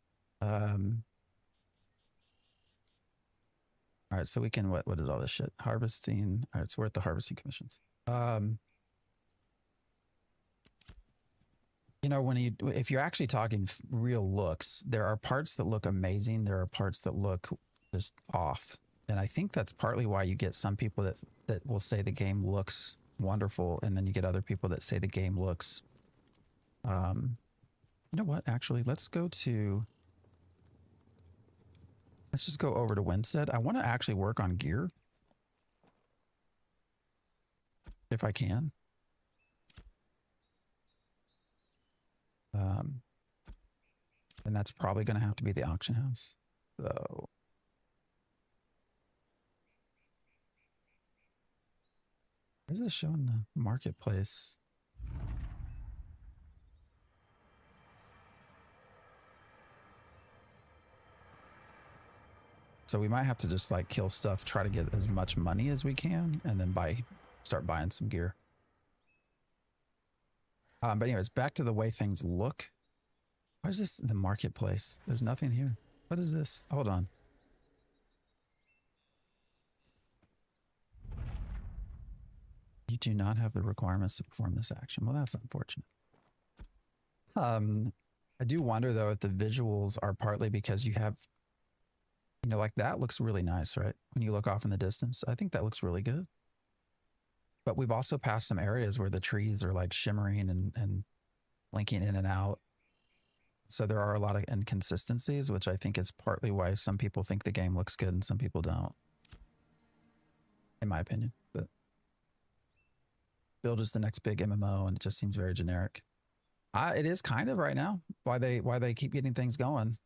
All right, so we can, what is all this shit? Harvesting. All right, so we're at the harvesting commissions. You know, if you're actually talking real looks, there are parts that look amazing. There are parts that look just off. And I think that's partly why you get some people that will say the game looks wonderful. And then you get other people that say the game looks, you know what, actually, let's just go over to Winstead. I want to actually work on gear. If I can. And that's probably going to have to be the auction house. So. Where's this showing the marketplace? So we might have to just like kill stuff, try to get as much money as we can, and then start buying some gear. But anyways, back to the way things look. Why is this the marketplace? There's nothing here. What is this? Hold on. You do not have the requirements to perform this action. Well, that's unfortunate. I do wonder though if the visuals are partly because you have, you know, like that looks really nice, right? When you look off in the distance, I think that looks really good. But we've also passed some areas where the trees are like shimmering and blinking in and out. So there are a lot of inconsistencies, which I think is partly why some people think the game looks good and some people don't, in my opinion. But build is the next big MMO, and it just seems very generic. It is kind of right now why they keep getting things going.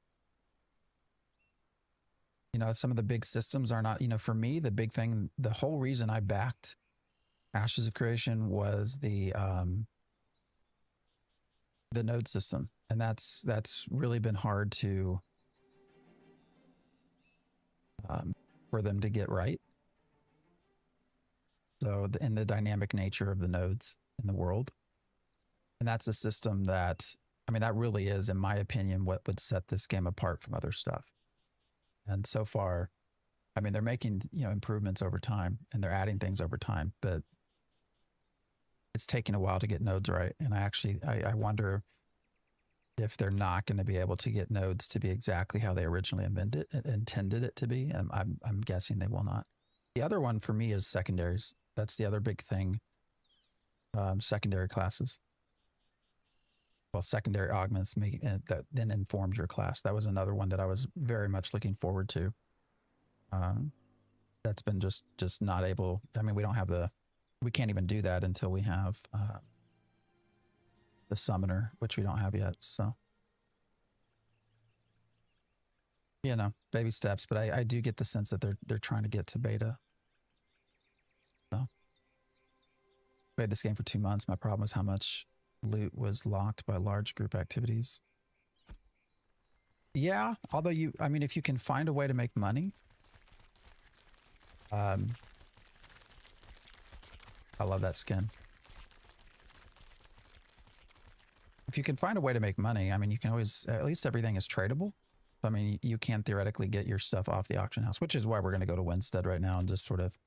You know, some of the big systems are not, you know, for me, the big thing, the whole reason I backed Ashes of Creation was the node system. And that's really been hard to, for them to get right. So, in the dynamic nature of the nodes in the world. And that's a system that, I mean, that really is, in my opinion, what would set this game apart from other stuff. And so far, I mean, they're making, you know, improvements over time and they're adding things over time, but it's taking a while to get nodes right. And I wonder if they're not going to be able to get nodes to be exactly how they originally intended it to be. And I'm guessing they will not. The other one for me is secondaries. That's the other big thing. Secondary classes. Well, secondary augments that then informs your class. That was another one that I was very much looking forward to. That's been just not able. I mean, we can't even do that until we have the summoner, which we don't have yet. So, you know, baby steps. But I do get the sense that they're trying to get to beta. So, played this game for 2 months. My problem was how much loot was locked by large group activities. Yeah, although I mean, if you can find a way to make money, I love that skin. If you can find a way to make money, I mean, you can always, at least everything is tradable. I mean, you can theoretically get your stuff off the auction house, which is why we're going to go to Winstead right now and just sort of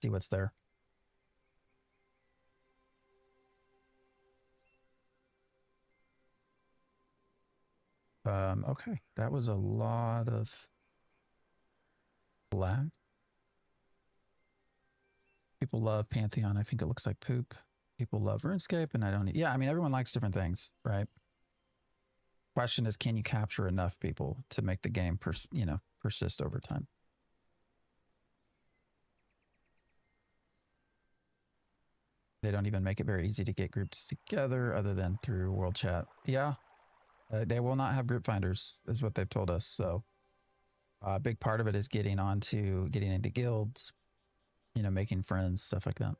see what's there. Okay, that was a lot of lag. People love Pantheon. I think it looks like poop. People love RuneScape, and I don't. Yeah, I mean, everyone likes different things, right? Question is, can you capture enough people to make the game, persist over time? They don't even make it very easy to get groups together, other than through World Chat. Yeah. They will not have group finders, is what they've told us. So a big part of it is getting into guilds, you know, making friends, stuff like that.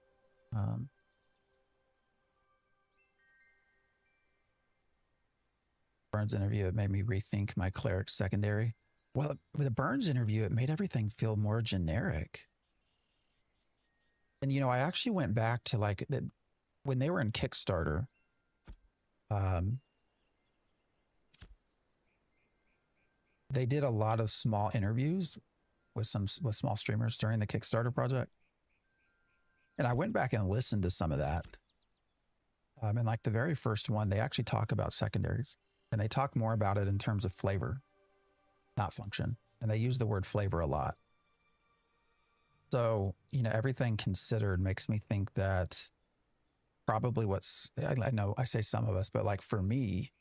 Burns interview, it made me rethink my Cleric secondary. Well, with the Burns interview, it made everything feel more generic. And, you know, I actually went back to like when they were in Kickstarter, they did a lot of small interviews with small streamers during the Kickstarter project. And I went back and listened to some of that. And like the very first one, they actually talk about secondaries, and they talk more about it in terms of flavor, not function. And they use the word flavor a lot. So, you know, everything considered makes me think that probably I know I say some of us, but like for me,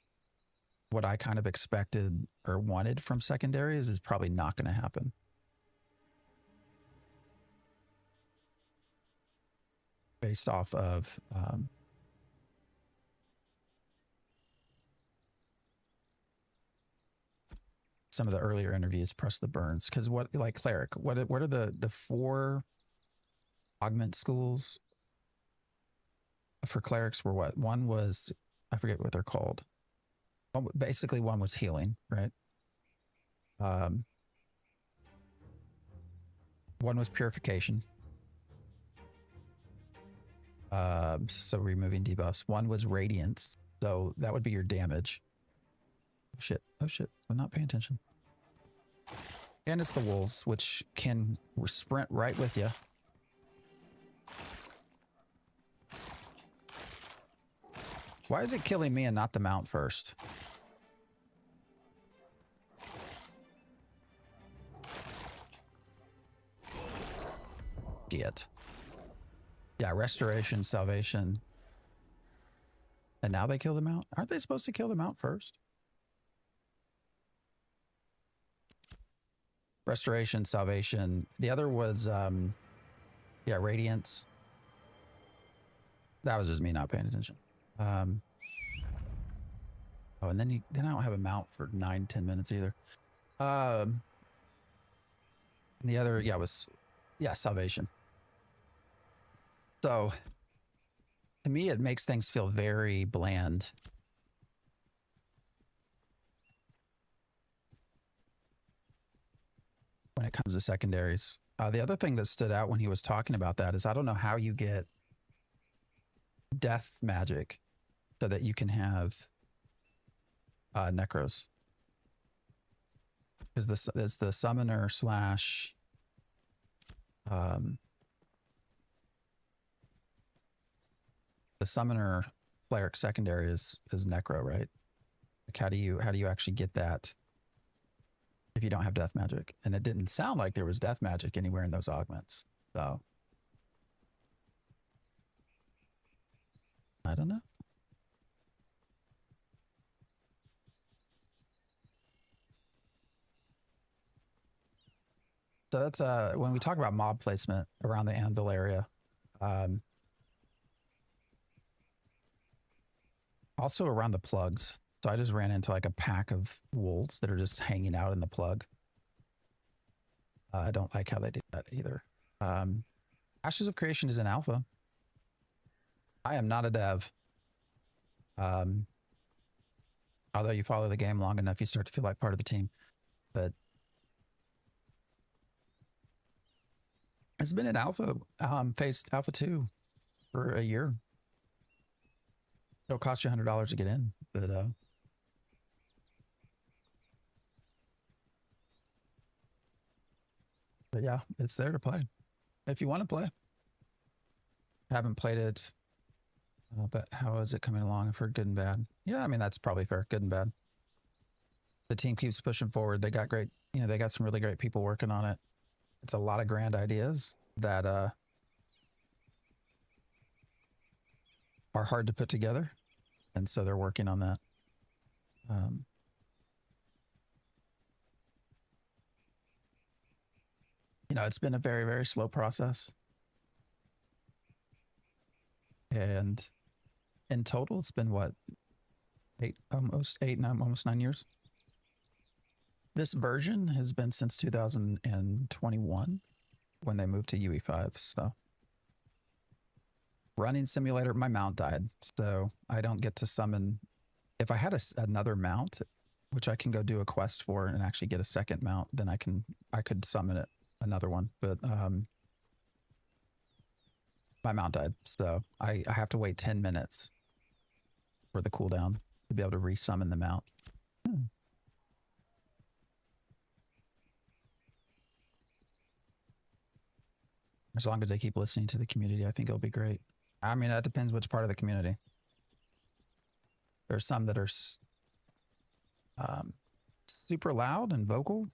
what I kind of expected or wanted from secondaries is probably not going to happen. Based off of some of the earlier interviews, press the Burns, because like Cleric, what are the 4 augment schools for clerics were what? One was, I forget what they're called. Basically, one was healing, right? One was purification. So removing debuffs. One was radiance. So that would be your damage. Oh shit. Oh shit. I'm not paying attention. And it's the wolves, which can sprint right with you. Why is it killing me and not the mount first? Shit. Yeah, restoration, salvation. And now they kill the mount? Aren't they supposed to kill the mount first? Restoration, salvation. The other was, yeah, radiance. That was just me not paying attention. Oh, and then I don't have a mount for 9-10 minutes either. And the other, yeah, was, yeah, salvation. So to me, it makes things feel very bland. When it comes to secondaries. The other thing that stood out when he was talking about that is I don't know how you get death magic so that you can have necros. Is the summoner slash the summoner cleric secondary is necro, right? Like how do you actually get that if you don't have death magic? And it didn't sound like there was death magic anywhere in those augments. So I don't know. So that's when we talk about mob placement around the anvil area. Also around the plugs. So I just ran into like a pack of wolves that are just hanging out in the plug. I don't like how they did that either. Ashes of Creation is in alpha. I am not a dev. Although you follow the game long enough, you start to feel like part of the team. But it's been in alpha, phase alpha 2 for a year. It'll cost you $100 to get in, but yeah, it's there to play if you want to play. Haven't played it, but how is it coming along? I've heard good and bad. Yeah, I mean that's probably fair. Good and bad. The team keeps pushing forward. They got great, they got some really great people working on it. It's a lot of grand ideas that are hard to put together, and so they're working on that. It's been a very, very slow process. And in total, it's been what? Almost 9 years. This version has been since 2021 when they moved to UE5. So running simulator, my mount died. So I don't get to summon. If I had another mount, which I can go do a quest for and actually get a second mount, then I could summon it. Another one, but my mount died, so I have to wait 10 minutes for the cooldown to be able to resummon the mount. As long as they keep listening to the community, I think it'll be great. I mean, that depends which part of the community. There's some that are super loud and vocal.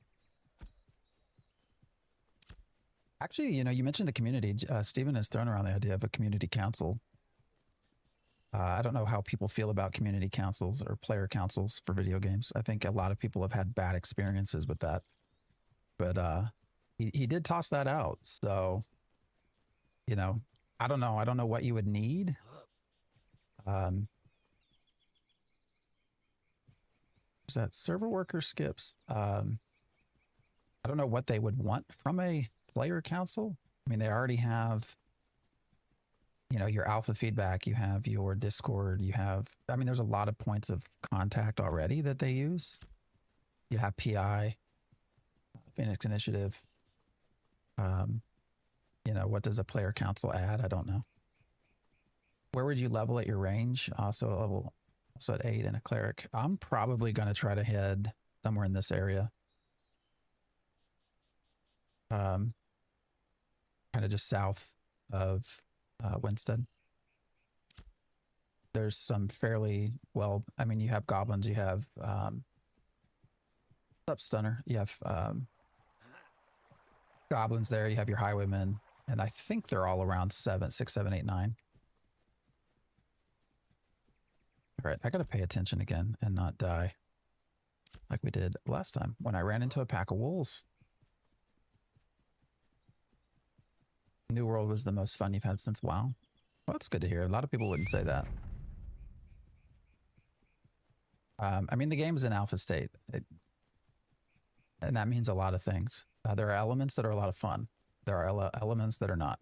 Actually, you mentioned the community. Steven has thrown around the idea of a community council. I don't know how people feel about community councils or player councils for video games. I think a lot of people have had bad experiences with that. But he did toss that out. So, I don't know. I don't know what you would need. Is that server worker skips? I don't know what they would want from a player council. I mean, they already have, your alpha feedback, you have your Discord, there's a lot of points of contact already that they use. You have PI, Phoenix Initiative. You know, what does a player council add? I don't know. Where would you level at your range? Also at 8 and a cleric. I'm probably going to try to head somewhere in this area. Kind of just south of Winston. There's some fairly well, I mean, you have goblins, you have up stunner, you have goblins there, you have your highwaymen, and I think they're all around 6, 7, 8, 9. All right, I gotta pay attention again and not die like we did last time when I ran into a pack of wolves. New World was the most fun you've had since WoW. Well, that's good to hear. A lot of people wouldn't say that. I mean, the game is in alpha state, and that means a lot of things. There are elements that are a lot of fun. There are elements that are not.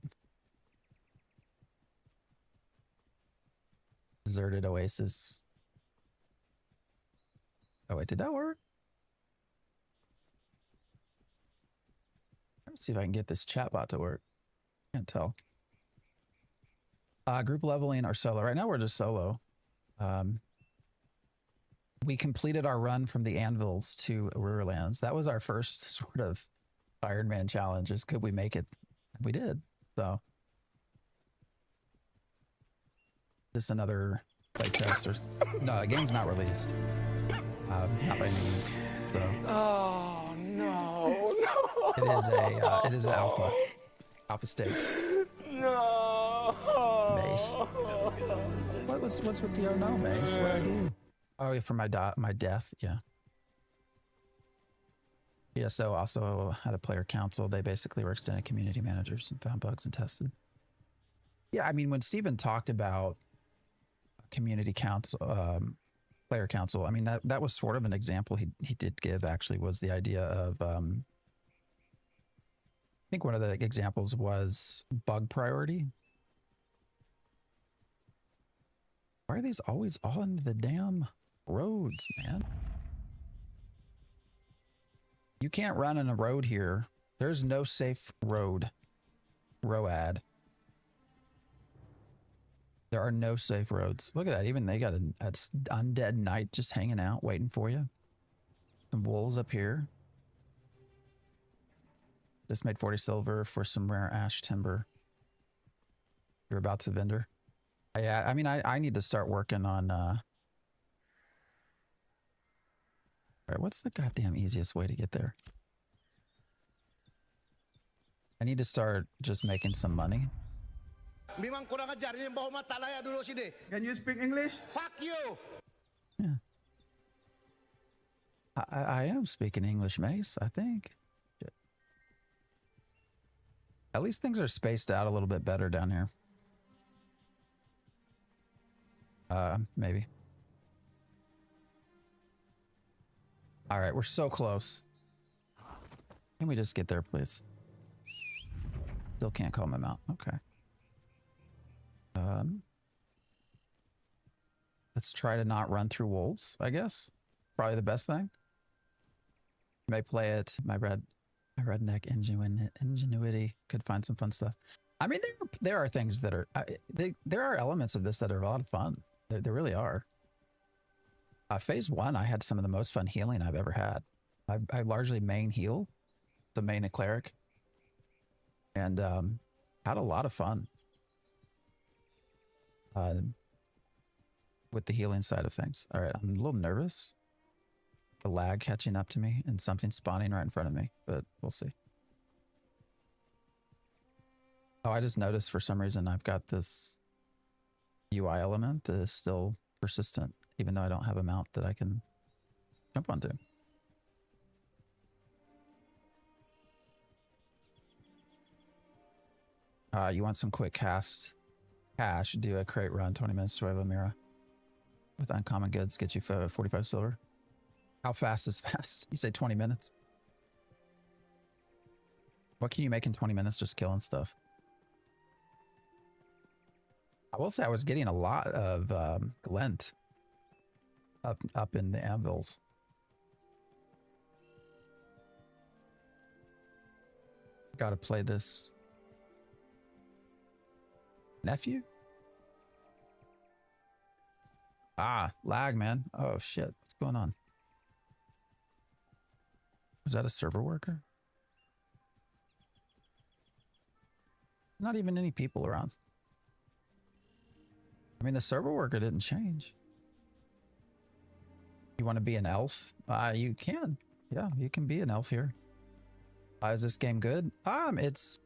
Deserted Oasis. Oh wait, did that work? Let's see if I can get this chatbot to work. Can't tell. Group leveling or solo. Right now we're just solo. We completed our run from the Anvils to Ruerlands. That was our first sort of Iron Man challenge. Is could we make it? We did. So this another playtest or no? The game's not released. Not by any means. So. Oh no! It is an alpha state. No. Mace. What's with the oh no, Mace? What I do? Oh, yeah, for my death, yeah. ESO also had a player council. They basically were extended community managers and found bugs and tested. Yeah, I mean, when Steven talked about community player council, I mean, that was sort of an example he did give, actually, was the idea of, I think one of the examples was bug priority. Why are these always all into the damn roads, man? You can't run in a road here. There's no safe road. Road. There are no safe roads. Look at that. Even they got an undead knight just hanging out, waiting for you. Some wolves up here. Just made 40 silver for some rare ash timber. You're about to vendor. Yeah, I mean, I need to start working on... All right, what's the goddamn easiest way to get there? I need to start just making some money. Can you speak English? Fuck you! Yeah. I am speaking English, Mace, I think. At least things are spaced out a little bit better down here. Maybe. All right, we're so close. Can we just get there, please? Still can't call him out. Okay. Let's try to not run through wolves, I guess. Probably the best thing. May play it. My redneck ingenuity could find some fun stuff. I mean, there are things that are... there are elements of this that are a lot of fun. There really are. Phase 1, I had some of the most fun healing I've ever had. I largely main heal, the main cleric, and had a lot of fun with the healing side of things. All right, I'm a little nervous. The lag catching up to me and something spawning right in front of me, but we'll see. Oh, I just noticed for some reason I've got this UI element that is still persistent, even though I don't have a mount that I can jump onto. You want some quick cash? Do a crate run, 20 minutes to Rival Mira. With uncommon goods, get you 45 silver. How fast is fast? You say 20 minutes? What can you make in 20 minutes just killing stuff? I will say I was getting a lot of glint up in the anvils. Gotta play this. Nephew? Ah, lag, man. Oh, shit. What's going on? Was that a server worker? Not even any people around. I mean, the server worker didn't change. You want to be an elf? You can. Yeah, you can be an elf here. Is this game good? It's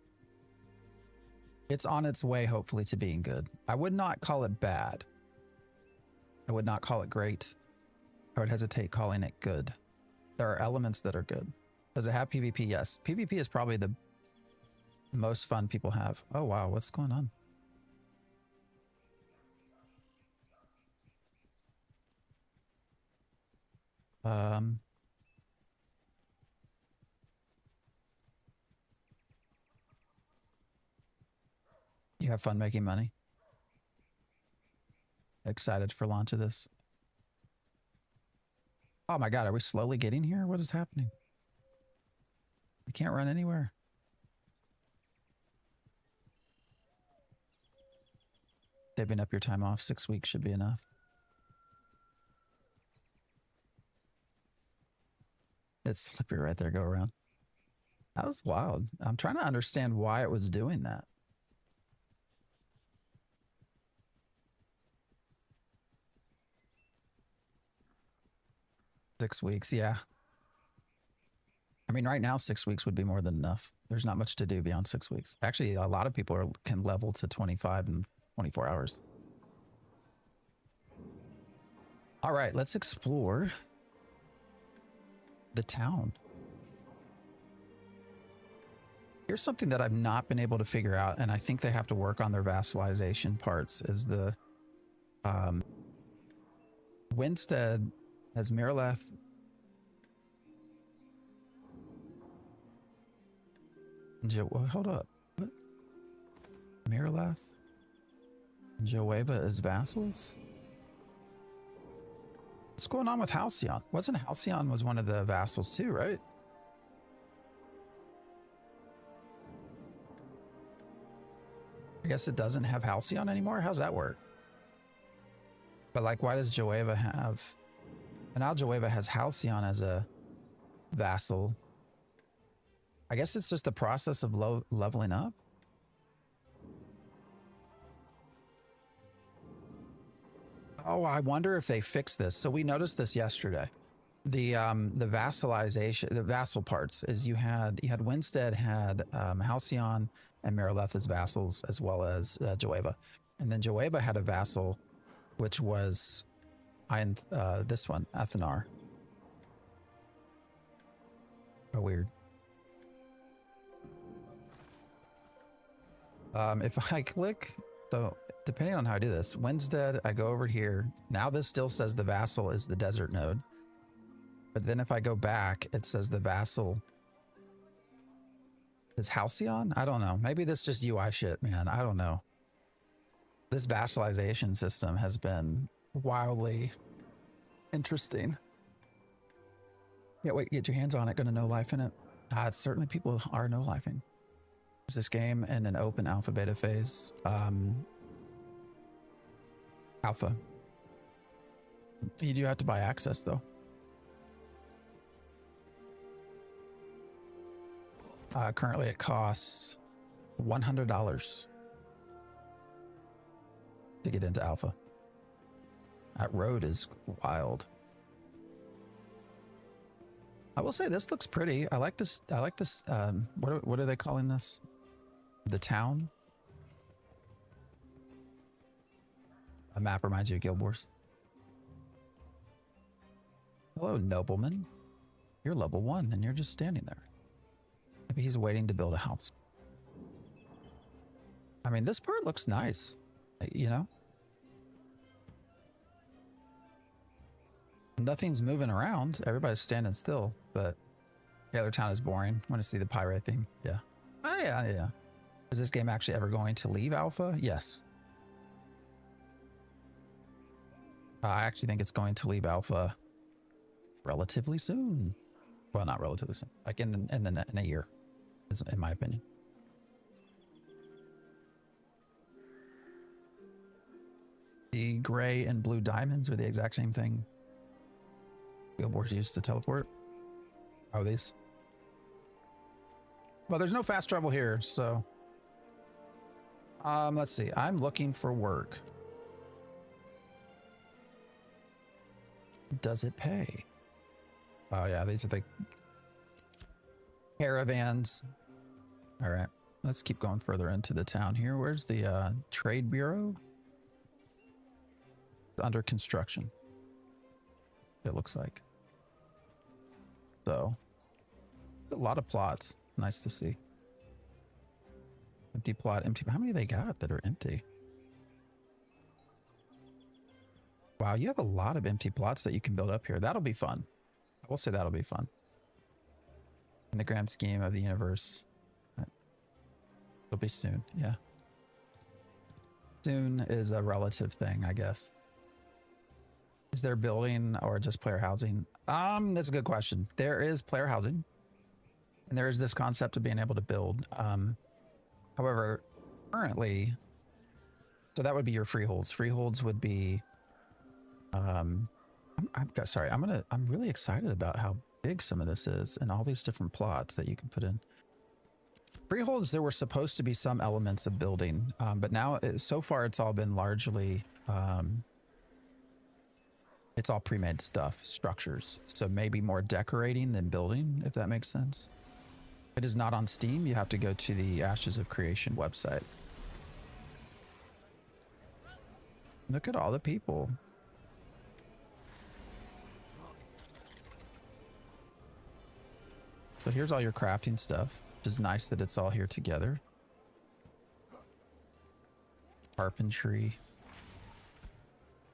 on its way, hopefully, to being good. I would not call it bad. I would not call it great. I would hesitate calling it good. There are elements that are good. Does it have PvP? Yes. PvP is probably the most fun people have. Oh, wow. What's going on? You have fun making money? Excited for launch of this? Oh my god, are we slowly getting here? What is happening? We can't run anywhere. Saving up your time off, 6 weeks should be enough. It's slippery right there, go around. That was wild. I'm trying to understand why it was doing that. Six weeks, yeah. I mean, right now, 6 weeks would be more than enough. There's not much to do beyond 6 weeks. Actually, a lot of people can level to 25 in 24 hours. All right, let's explore the town. Here's something that I've not been able to figure out, and I think they have to work on their vassalization parts, is the Winstead has Miralath. Hold up. What? Miralath and Joeva as vassals? What's going on with Halcyon? Wasn't Halcyon was one of the vassals too, right? I guess it doesn't have Halcyon anymore? How's that work? But like, why does Joeva have... And now Joeva has Halcyon as a vassal. I guess it's just the process of leveling up. Oh, I wonder if they fixed this. So we noticed this yesterday. The vassalization, the vassal parts is you had Winstead had Halcyon and Miralath as vassals, as well as Joeva. And then Joeva had a vassal, which was this one, Athenar. Oh, weird. If I click, so depending on how I do this, Winstead, I go over here. Now this still says the vassal is the desert node. But then if I go back, it says the vassal is Halcyon? I don't know. Maybe this just UI shit, man. I don't know. This vassalization system has been wildly interesting. Yeah, wait, get your hands on it. Gonna no life in it. Certainly people are no lifing. Is this game in an open alpha beta phase? Alpha. You do have to buy access though. Currently it costs $100 to get into alpha. That road is wild. I will say this looks pretty. I like this. What are they calling this? The town? A map reminds you of Guild Wars. Hello, nobleman. You're level 1 and you're just standing there. Maybe he's waiting to build a house. I mean, this part looks nice, you know? Nothing's moving around. Everybody's standing still, but the other town is boring. Want to see the pirate thing? Yeah. Oh, yeah, yeah. Is this game actually ever going to leave alpha? Yes. I actually think it's going to leave alpha relatively soon. Well, not relatively soon. Like in a year. in my opinion. The gray and blue diamonds are the exact same thing billboards used to teleport. Oh, these. Well, there's no fast travel here, so. Let's see. I'm looking for work. Does it pay? Oh yeah, these are the caravans. All right, let's keep going further into the town here. Where's the trade bureau? Under construction, it looks like. So, a lot of plots. Nice to see. Empty plot, empty. How many they got that are empty? Wow, you have a lot of empty plots that you can build up here. That'll be fun. I will say that'll be fun. In the grand scheme of the universe, it'll be soon. Yeah. Soon is a relative thing, I guess. Is there building or just player housing? That's a good question. There is player housing, and there is this concept of being able to build. However, currently, so that would be your freeholds. Freeholds would be, I'm really excited about how big some of this is and all these different plots that you can put in. Freeholds, there were supposed to be some elements of building, but now, so far, it's all been largely, it's all pre-made stuff, structures. So maybe more decorating than building, if that makes sense. If it is not on Steam, you have to go to the Ashes of Creation website. Look at all the people. So here's all your crafting stuff, which is nice that it's all here together. Carpentry.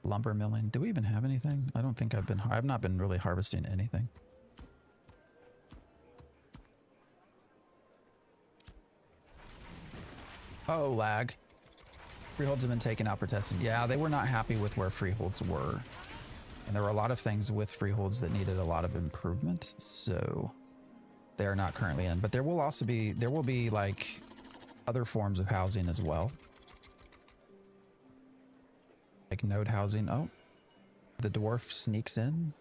Lumber milling. Do we even have anything? I don't think I've not been really harvesting anything. Oh, lag. Freeholds have been taken out for testing. Yeah, they were not happy with where freeholds were. And there were a lot of things with freeholds that needed a lot of improvement. So they are not currently in, but there will also be, like other forms of housing as well. Like node housing. Oh, the dwarf sneaks in.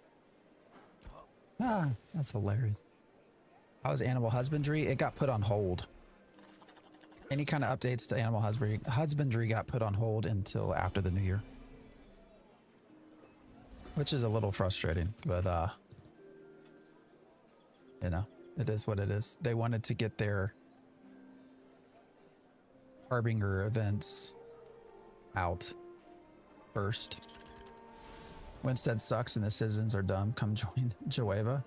Ah, that's hilarious. How was animal husbandry? It got put on hold. Any kind of updates to animal husbandry got put on hold until after the new year. Which is a little frustrating, but you know, it is what it is. They wanted to get their Harbinger events out first. Winstead sucks and the citizens are dumb. Come join Joeva.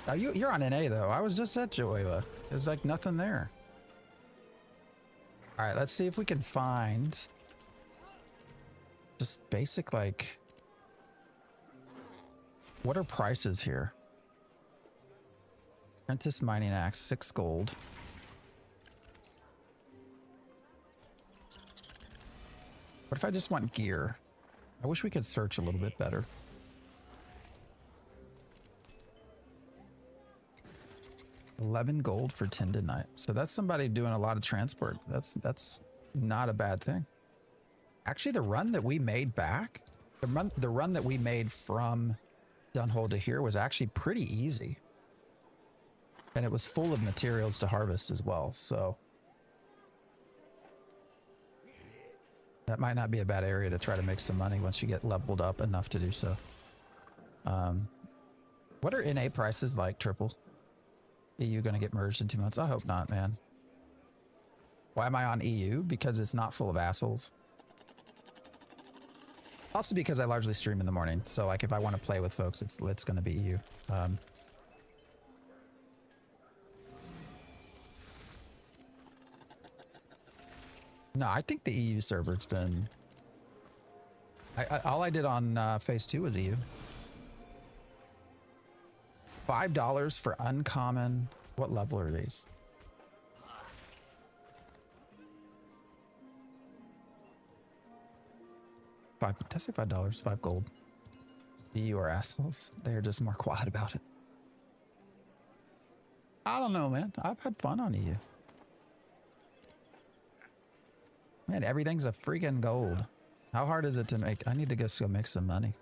Now you're on NA though. I was just at Joeva. There's like nothing there. All right, let's see if we can find just basic, like, what are prices here? Apprentice mining axe, 6 gold. What if I just want gear? I wish we could search a little bit better. $11 gold for tendonite. So that's somebody doing a lot of transport. That's not a bad thing. Actually, the run that we made back, the run that we made from Dunhold to here was actually pretty easy. And it was full of materials to harvest as well. So that might not be a bad area to try to make some money once you get leveled up enough to do so. What are NA prices like, Triple? EU gonna get merged in 2 months? I hope not, man. Why am I on EU? Because it's not full of assholes. Also because I largely stream in the morning. So like if I want to play with folks, it's gonna be EU. No, I think the EU server's been... all I did on phase 2 was EU. $5 for uncommon. What level are these? Did I say $5? 5 gold. EU are assholes. They're just more quiet about it. I don't know, man. I've had fun on EU. Man, everything's a freaking gold. How hard is it to make? I need to go make some money.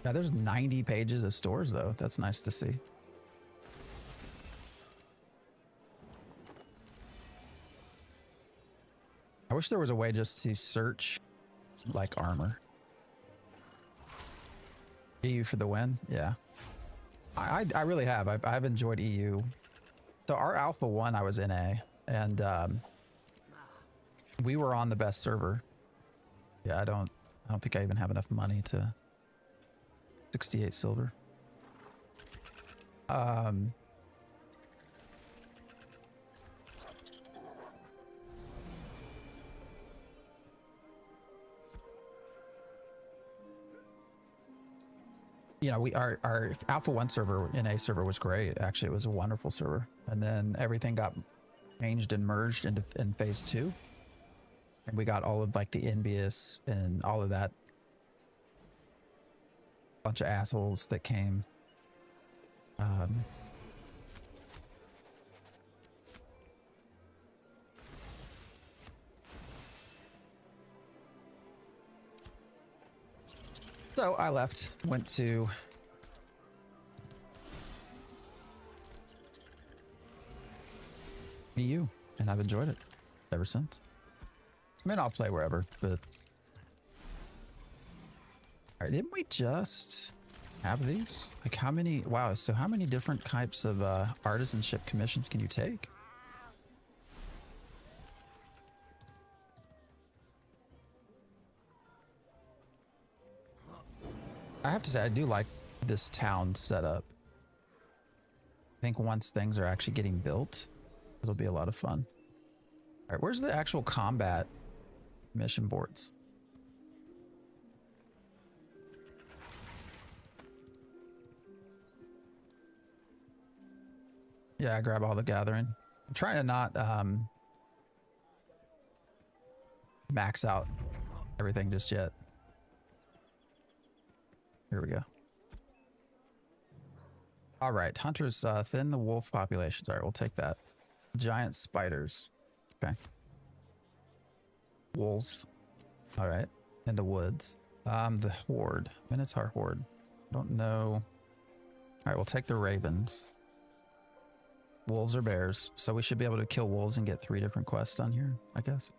Yeah, there's 90 pages of stores though. That's nice to see. I wish there was a way just to search like armor. EU for the win. Yeah. I really have. I've enjoyed EU. So our Alpha 1, I was in A, and we were on the best server. Yeah, I don't think I even have enough money to 68 silver. You know, our Alpha 1 server, NA server, was great. Actually, it was a wonderful server. And then everything got changed and merged in phase 2. And we got all of like the envious and all of that bunch of assholes that came. So I left, went to EU, and I've enjoyed it ever since. I mean, I'll play wherever, but... All right, didn't we just have these? Like how many? Wow, so how many different types of artisanship commissions can you take? I have to say, I do like this town setup. I think once things are actually getting built, it'll be a lot of fun. All right, where's the actual combat mission boards? Yeah, I grab all the gathering. I'm trying to not max out everything just yet. Here we go. All right, hunters thin the wolf populations. All right, we'll take that. Giant spiders. Okay. Wolves. All right, in the woods. The horde. Minotaur horde. Don't know. All right, we'll take the ravens. Wolves or bears. So we should be able to kill wolves and get 3 different quests on here, I guess.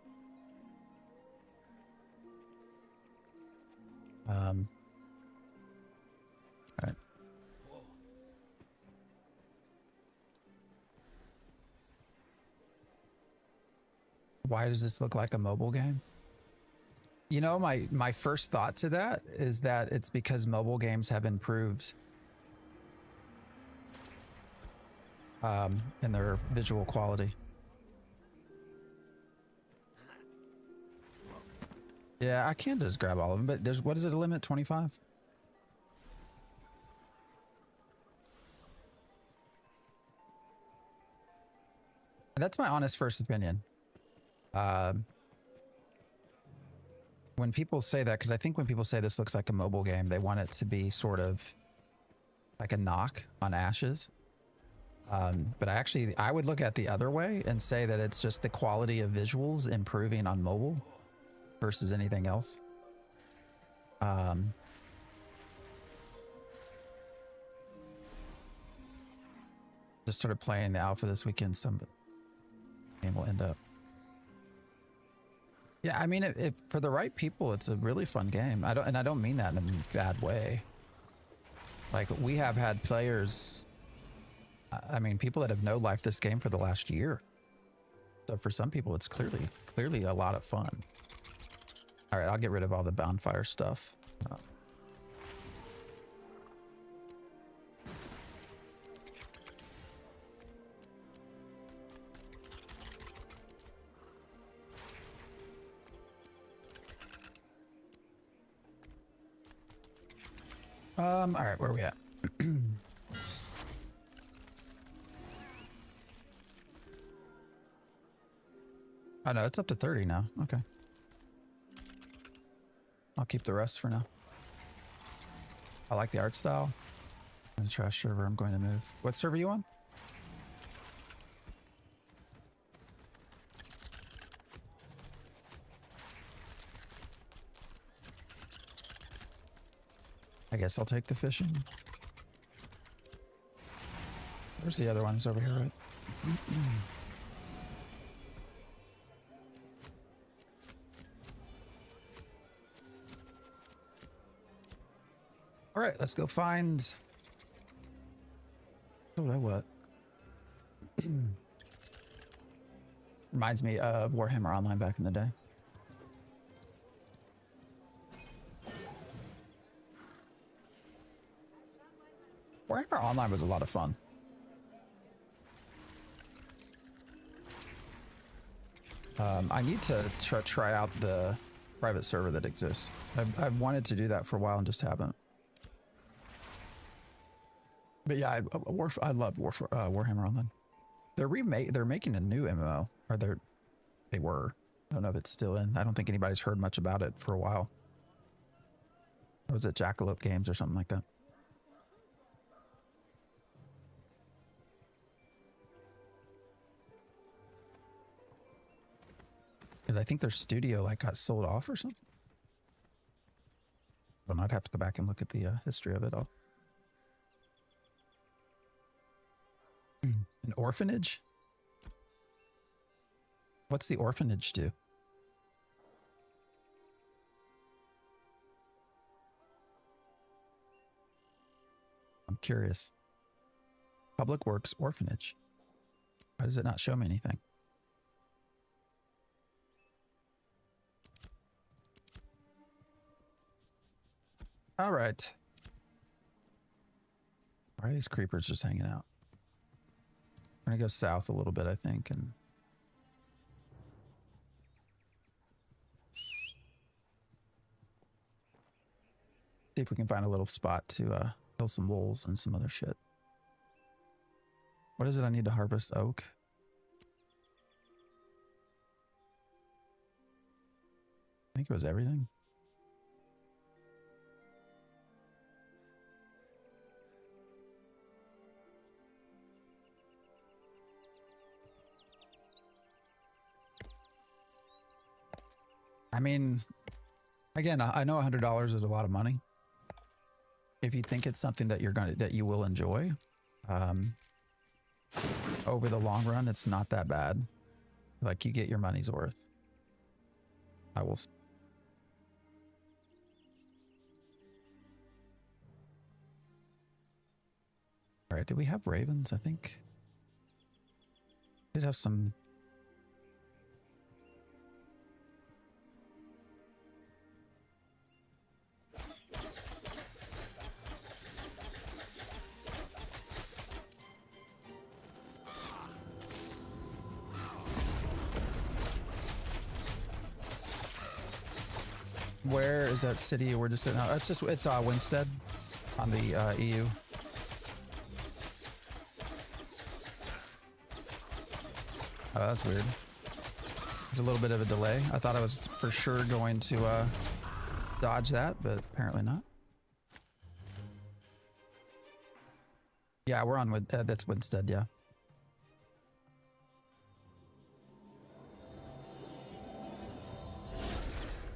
All right. Why does this look like a mobile game? You know, my first thought to that is that it's because mobile games have improved in their visual quality. Yeah, I can just grab all of them, but there's, what is it, a limit? 25? That's my honest first opinion. When people say that, because I think when people say this looks like a mobile game, they want it to be sort of like a knock on Ashes. But I would look at the other way and say that it's just the quality of visuals improving on mobile versus anything else. Just started playing the alpha this weekend. Some game will end up. Yeah, I mean, if for the right people, it's a really fun game. I don't mean that in a bad way. Like, we have had players, I mean, people that have no-life this game for the last year. So for some people, it's clearly a lot of fun. All right, I'll get rid of all the bonfire stuff. All right, where are we at? I know it's up to 30 now. Okay. I'll keep the rest for now. I like the art style. On the trash server, I'm going to move. What server are you on? I guess I'll take the fishing. Where's the other one? It's over here, right? All right, let's go find. Oh, no, what? Reminds me of Warhammer Online back in the day. Warhammer Online was a lot of fun. I need to try out the private server that exists. I've wanted to do that for a while and just haven't. But yeah, I love Warhammer Online. They're making a new MMO, or they were. I don't know if it's still in. I don't think anybody's heard much about it for a while. Or was it Jackalope Games or something like that? Because I think their studio like got sold off or something. But I'd have to go back and look at the history of it all. An orphanage? What's the orphanage do? I'm curious. Public Works Orphanage. Why does it not show me anything? All right. Why are these creepers just hanging out? I'm gonna go south a little bit, I think, and see if we can find a little spot to kill some wolves and some other shit. What is it I need to harvest? Oak? I think it was everything. I mean, again, I know $100 is a lot of money. If you think it's something that that you will enjoy, over the long run, it's not that bad. Like, you get your money's worth. I will. All right, did we have ravens? I think we did have some. Where is that city we're just sitting? It's Winstead on the EU. Oh, that's weird. There's a little bit of a delay. I thought I was for sure going to dodge that, but apparently not. Yeah, we're on with that's Winstead, yeah.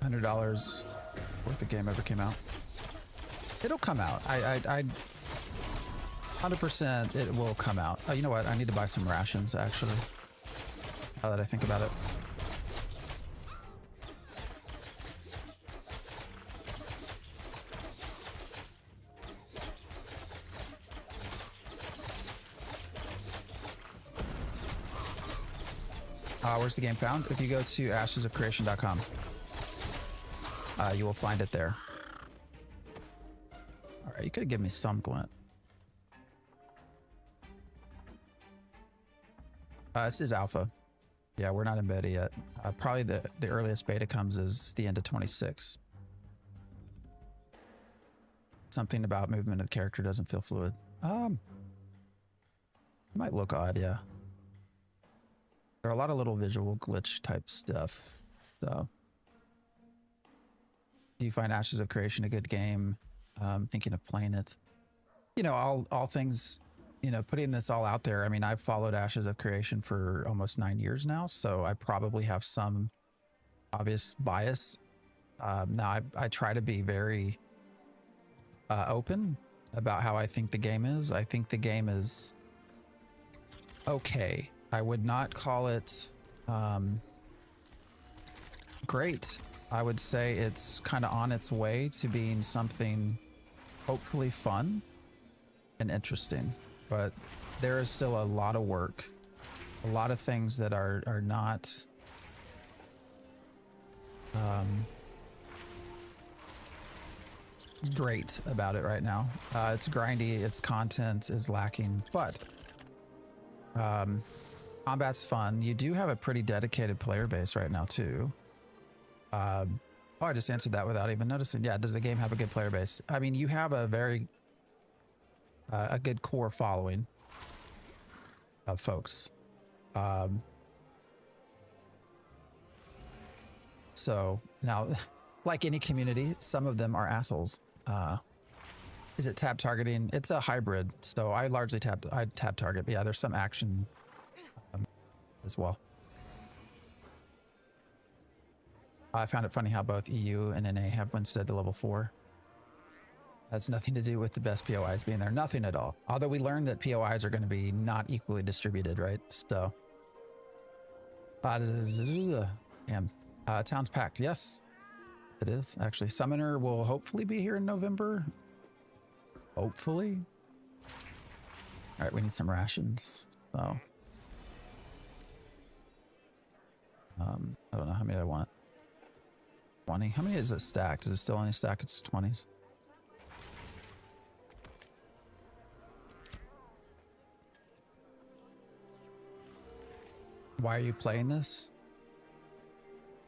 $100 worth the game ever came out. It'll come out. I 100% it will come out. Oh, you know what? I need to buy some rations actually. Now that I think about it. Where's the game found? If you go to ashesofcreation.com, you will find it there. All right, you could have given me some glint. This is alpha. Yeah, we're not in beta yet. Probably the earliest beta comes is the end of 26. Something about movement of the character doesn't feel fluid. It might look odd, yeah. There are a lot of little visual glitch type stuff. So, do you find Ashes of Creation a good game? Thinking of playing it. You know, all things, you know, putting this all out there. I mean, I've followed Ashes of Creation for almost 9 years now, so I probably have some obvious bias. Now, I try to be very open about how I think the game is. I think the game is okay. I would not call it great. I would say it's kind of on its way to being something hopefully fun and interesting, but there is still a lot of work, a lot of things that are not great about it right now. It's grindy, its content is lacking, but combat's fun. You do have a pretty dedicated player base right now too. Oh, I just answered that without even noticing. Yeah, does the game have a good player base? I mean, you have a very a good core following of folks. So now, like any community, some of them are assholes. Is it tab targeting? It's a hybrid, so I largely tab target. But yeah, there's some action as well. I found it funny how both EU and NA have Winstead to level 4. That's nothing to do with the best POIs being there. Nothing at all. Although we learned that POIs are going to be not equally distributed, right? So, town's packed. Yes, it is actually. Summoner will hopefully be here in November. Hopefully. All right, we need some rations. So, I don't know how many I want. 20. How many is it stacked? Is it still only stacked? It's 20s. Why are you playing this?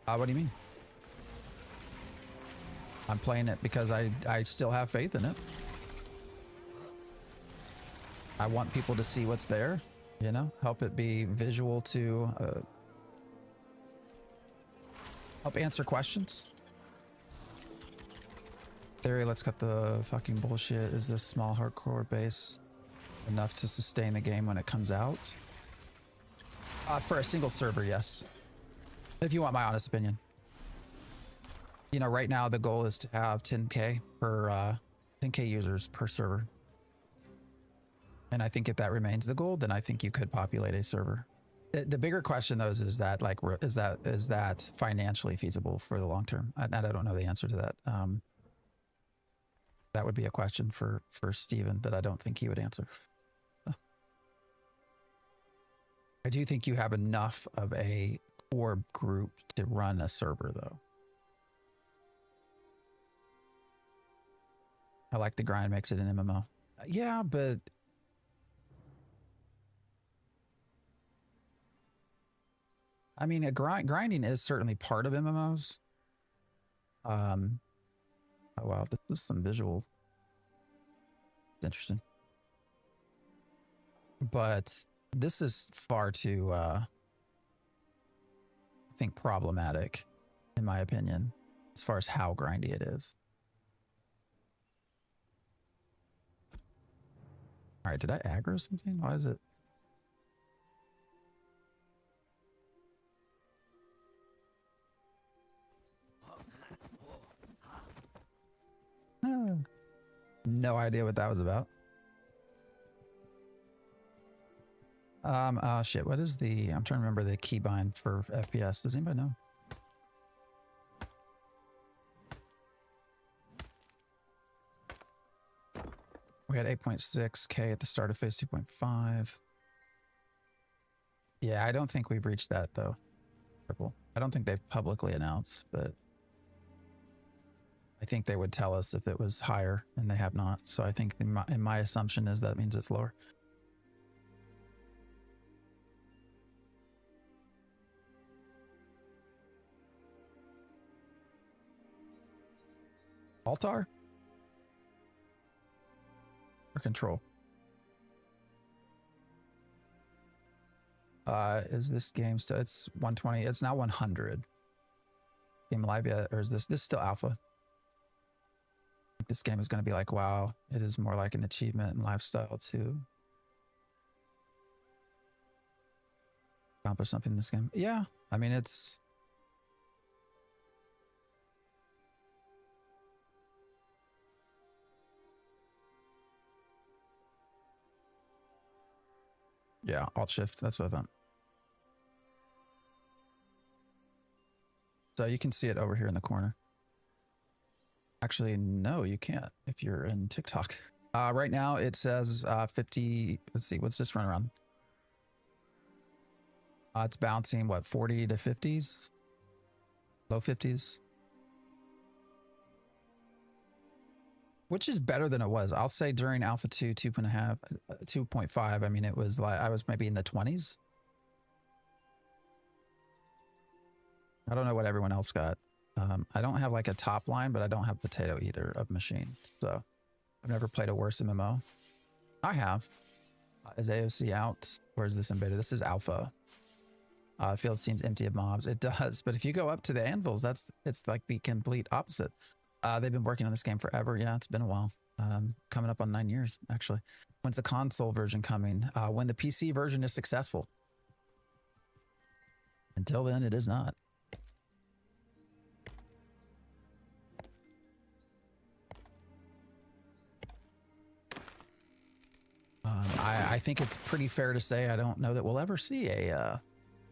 What do you mean? I'm playing it because I still have faith in it. I want people to see what's there, you know, help it be visual to help answer questions. Theory, let's cut the fucking bullshit. Is this small hardcore base enough to sustain the game when it comes out? For a single server, yes. If you want my honest opinion. You know, right now the goal is to have 10K per 10K users per server. And I think if that remains the goal, then I think you could populate a server. The bigger question though is that like is that financially feasible for the long term? I don't know the answer to that. That would be a question for Steven that I don't think he would answer. I do think you have enough of a core group to run a server though. I like the grind makes it an MMO. Yeah, but I mean, grinding is certainly part of MMOs. Oh wow, this is some visual. Interesting. But this is far too, I think, problematic, in my opinion, as far as how grindy it is. All right, did I aggro something? Why is it? No idea what that was about. Shit, what is the, I'm trying to remember the keybind for FPS. Does anybody know? We had 8.6K at the start of phase 2.5. Yeah, I don't think we've reached that though. Purple. I don't think they've publicly announced, but I think they would tell us if it was higher, and they have not. So I think in my assumption is that means it's lower. Altar? Or control? Is this game still? It's 120. It's now 100. Game live yet, or is this still alpha? This game is going to be like, wow, it is more like an achievement and lifestyle to accomplish something in this game. Yeah, I mean, it's yeah, Alt Shift. That's what I thought. So you can see it over here in the corner. Actually, no, you can't if you're in TikTok. Right now it says 50. Let's see, what's this run around? It's bouncing what, 40 to 50s, low 50s, which is better than it was. I'll say during Alpha 2, 2.5, 2.5. I mean, it was like I was maybe in the 20s. I don't know what everyone else got. I don't have like a top line, but I don't have potato either of machine. So I've never played a worse MMO. I have. Is AOC out or is this in beta? This is alpha. Field seems empty of mobs. It does, but if you go up to the anvils, it's like the complete opposite. They've been working on this game forever. Yeah, it's been a while. Coming up on 9 years, actually. When's the console version coming? When the PC version is successful. Until then, it is not. I think it's pretty fair to say I don't know that we'll ever see a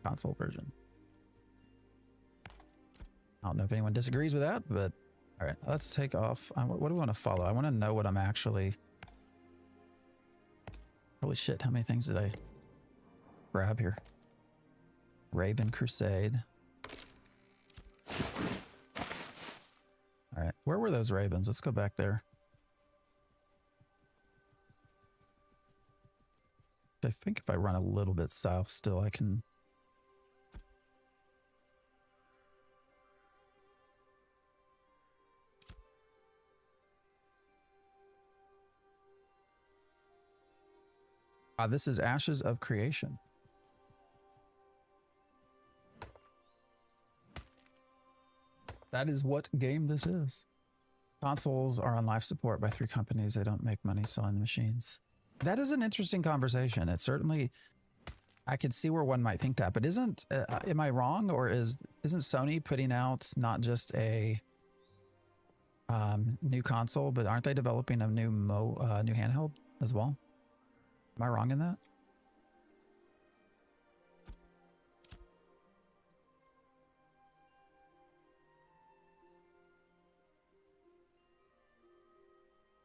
console version. I don't know if anyone disagrees with that, but all right, let's take off. What do we want to follow? I want to know what I'm actually... Holy shit, how many things did I grab here? Raven Crusade. All right, where were those ravens? Let's go back there. I think if I run a little bit south still, I can... This is Ashes of Creation. That is what game this is. Consoles are on life support by 3 companies. They don't make money selling the machines. That is an interesting conversation. It certainly, I could see where one might think that, but isn't, am I wrong? Or isn't Sony putting out not just a new console, but aren't they developing a new new handheld as well? Am I wrong in that?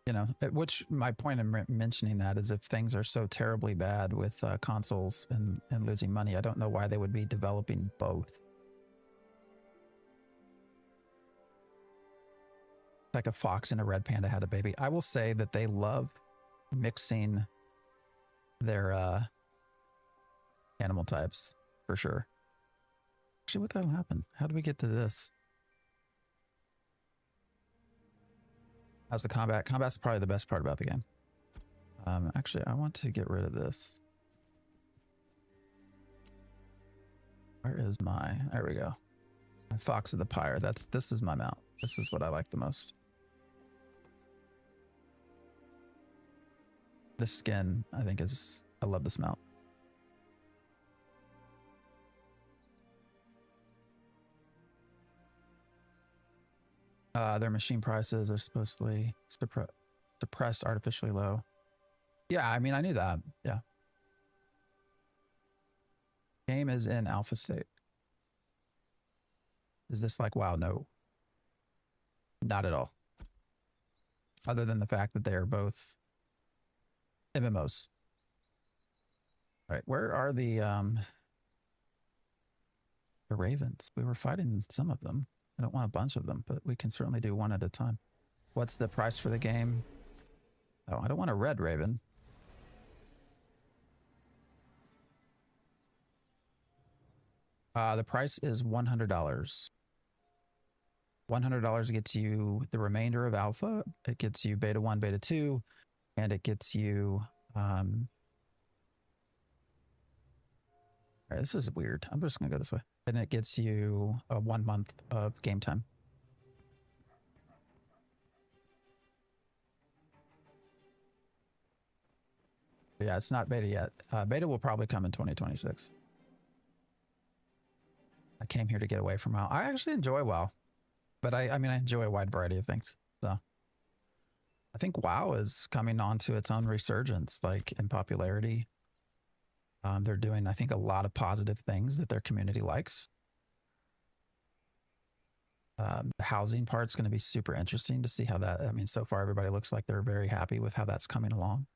You know, which my point in mentioning that is if things are so terribly bad with consoles and losing money, I don't know why they would be developing both. Like a fox and a red panda had a baby. I will say that they love mixing their animal types for sure. Actually, what the hell happened? How did we get to this? How's the combat? Combat's probably the best part about the game. Actually, I want to get rid of this. Where is my... There we go. My Fox of the Pyre. This is my mount. This is what I like the most. This skin, I think is... I love this mount. Their machine prices are supposedly suppressed artificially low. Yeah, I mean, I knew that. Yeah. Game is in alpha state. Is this like, wow, no. Not at all. Other than the fact that they are both MMOs. All right, where are the ravens? We were fighting some of them. I don't want a bunch of them, but we can certainly do one at a time. What's the price for the game? Oh, I don't want a red raven. The price is $100. $100 gets you the remainder of alpha. It gets you beta 1, beta 2, and it gets you All right, this is weird. I'm just gonna go this way. And it gets you a 1 month of game time. Yeah, it's not beta yet. Beta will probably come in 2026. I came here to get away from WoW. I actually enjoy WoW, but I mean, I enjoy a wide variety of things. So I think WoW is coming on to its own resurgence, like in popularity. They're doing, I think, a lot of positive things that their community likes. The housing part's going to be super interesting to see how that, I mean, so far everybody looks like they're very happy with how that's coming along.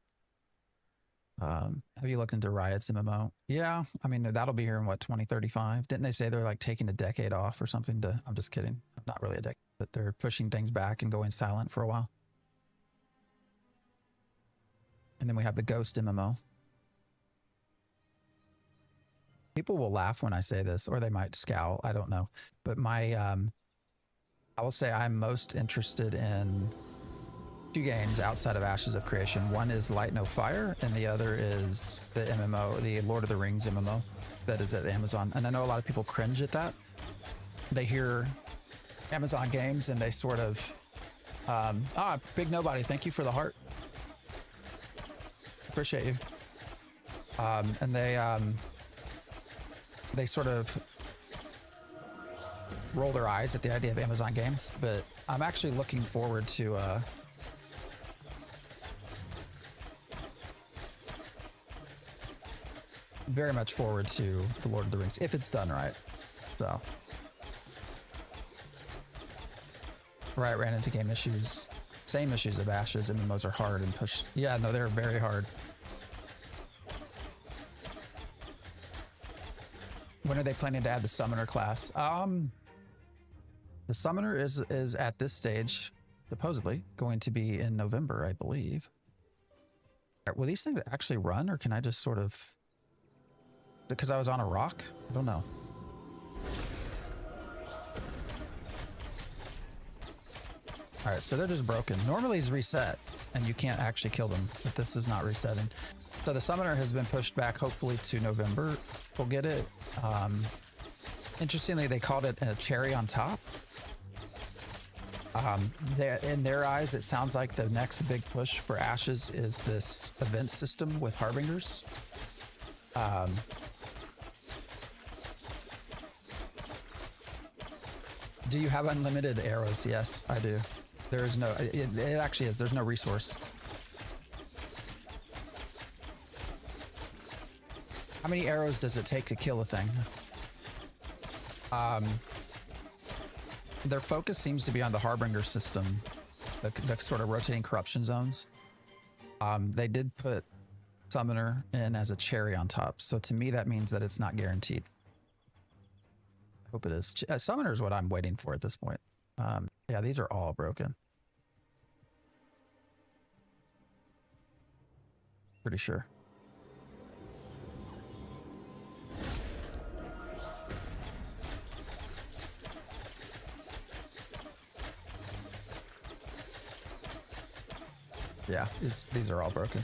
Have you looked into Riot's MMO? Yeah, I mean, that'll be here in what, 2035? Didn't they say they're like taking a decade off or something to, I'm just kidding. Not really a decade, but they're pushing things back and going silent for a while. And then we have the Ghost MMO. People will laugh when I say this, or they might scowl. I don't know. But my, I will say I'm most interested in 2 games outside of Ashes of Creation. One is Light No Fire, and the other is the MMO, the Lord of the Rings MMO that is at Amazon. And I know a lot of people cringe at that. They hear Amazon games and they sort of, Big Nobody, thank you for the heart. Appreciate you. And they sort of roll their eyes at the idea of Amazon games, but I'm actually looking forward to very much forward to the Lord of the Rings if it's done right. So Riot ran into game issues, same issues of Ashes. MMOs are hard and push. Yeah, no, they're very hard. When are they planning to add the summoner class? The summoner is at this stage supposedly going to be in November, I believe. Will these things actually run, or can I just sort of, because I was on a rock? I don't know. All right, so they're just broken. Normally it's reset and you can't actually kill them, but this is not resetting. So the summoner has been pushed back, hopefully to November. We'll get it. Interestingly, they called it a cherry on top. In their eyes, it sounds like the next big push for Ashes is this event system with Harbingers. Do you have unlimited arrows? Yes, I do. There is no, it actually is. There's no resource. How many arrows does it take to kill a thing? Their focus seems to be on the Harbinger system, the sort of rotating corruption zones. They did put Summoner in as a cherry on top. So to me, that means that it's not guaranteed. I hope it is. Summoner is what I'm waiting for at this point. Yeah, these are all broken. Pretty sure. Yeah, these are all broken.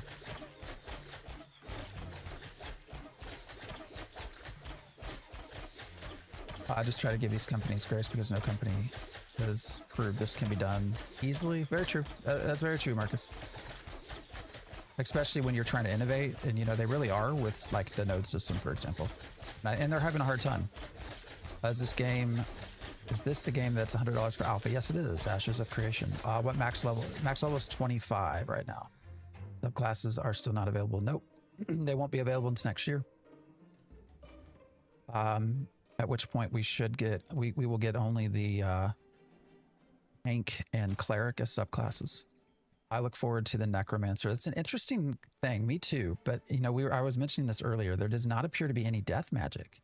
I just try to give these companies grace because no company has proved this can be done easily. Very true. That's very true, Marcus. Especially when you're trying to innovate, and you know, they really are with like the node system, for example. And they're having a hard time. Is this the game that's $100 for alpha? Yes, it is. Ashes of Creation. What max level? Max level is 25 right now. Subclasses are still not available. Nope. They won't be available until next year. At which point we will get only the Tank and Cleric as subclasses. I look forward to the Necromancer. It's an interesting thing. Me too. But you know, I was mentioning this earlier. There does not appear to be any death magic.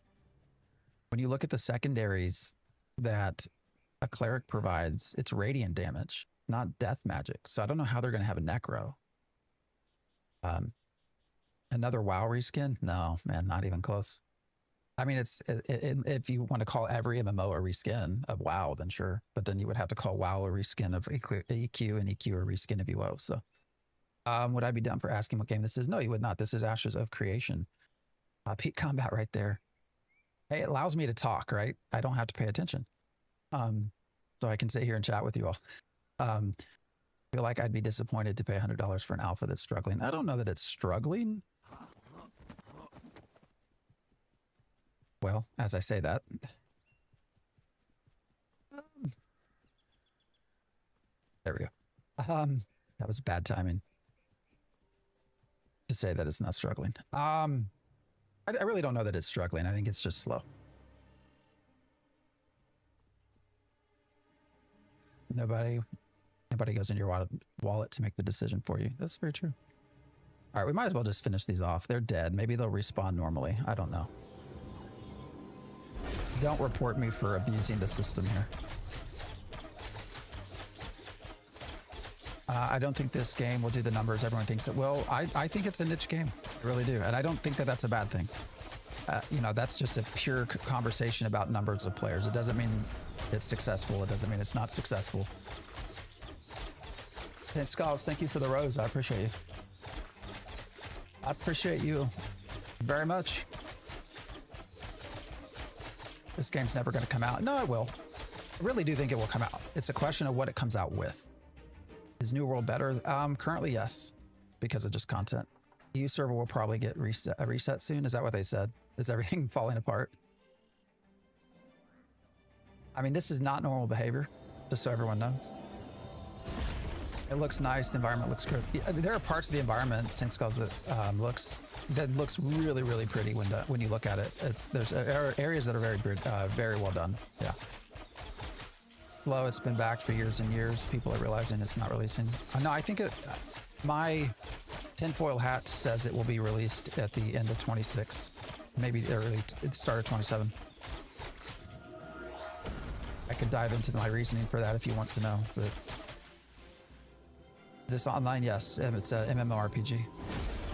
When you look at the secondaries that a Cleric provides, it's radiant damage, not death magic. So I don't know how they're going to have a Necro. Another WoW reskin? No, man, not even close. I mean, if you want to call every MMO a reskin of WoW, then sure. But then you would have to call WoW a reskin of EQ and EQ a reskin of UO. So would I be dumb for asking what game this is? No, you would not. This is Ashes of Creation. Peak Combat right there. Hey, it allows me to talk, right? I don't have to pay attention. So I can sit here and chat with you all. I feel like I'd be disappointed to pay $100 for an alpha that's struggling. I don't know that it's struggling. Well, as I say that. There we go. That was bad timing to say that it's not struggling. I really don't know that it's struggling. I think it's just slow. Nobody goes in your wallet to make the decision for you. That's very true. All right, we might as well just finish these off. They're dead. Maybe they'll respawn normally. I don't know. Don't report me for abusing the system here. I don't think this game will do the numbers everyone thinks it will. I think it's a niche game. I really do. And I don't think that that's a bad thing. You know, that's just a pure conversation about numbers of players. It doesn't mean it's successful. It doesn't mean it's not successful. Hey, Skulls, thank you for the rose. I appreciate you. I appreciate you very much. This game's never going to come out. No, it will. I really do think it will come out. It's a question of what it comes out with. Is New World better? Currently, yes, because of just content. EU server will probably get a reset soon. Is that what they said? Is everything falling apart? I mean, this is not normal behavior, just so everyone knows. It looks nice. The environment looks good. There are parts of the environment, Saint Skulls, that looks really, really pretty when you look at it. There's areas that are very well done. Yeah. Slow. It's been backed for years and years. People are realizing it's not releasing. No, I think my tinfoil hat says it will be released at the end of 26, maybe early start of 27. I could dive into my reasoning for that if you want to know. But is this online? Yes, it's a MMORPG.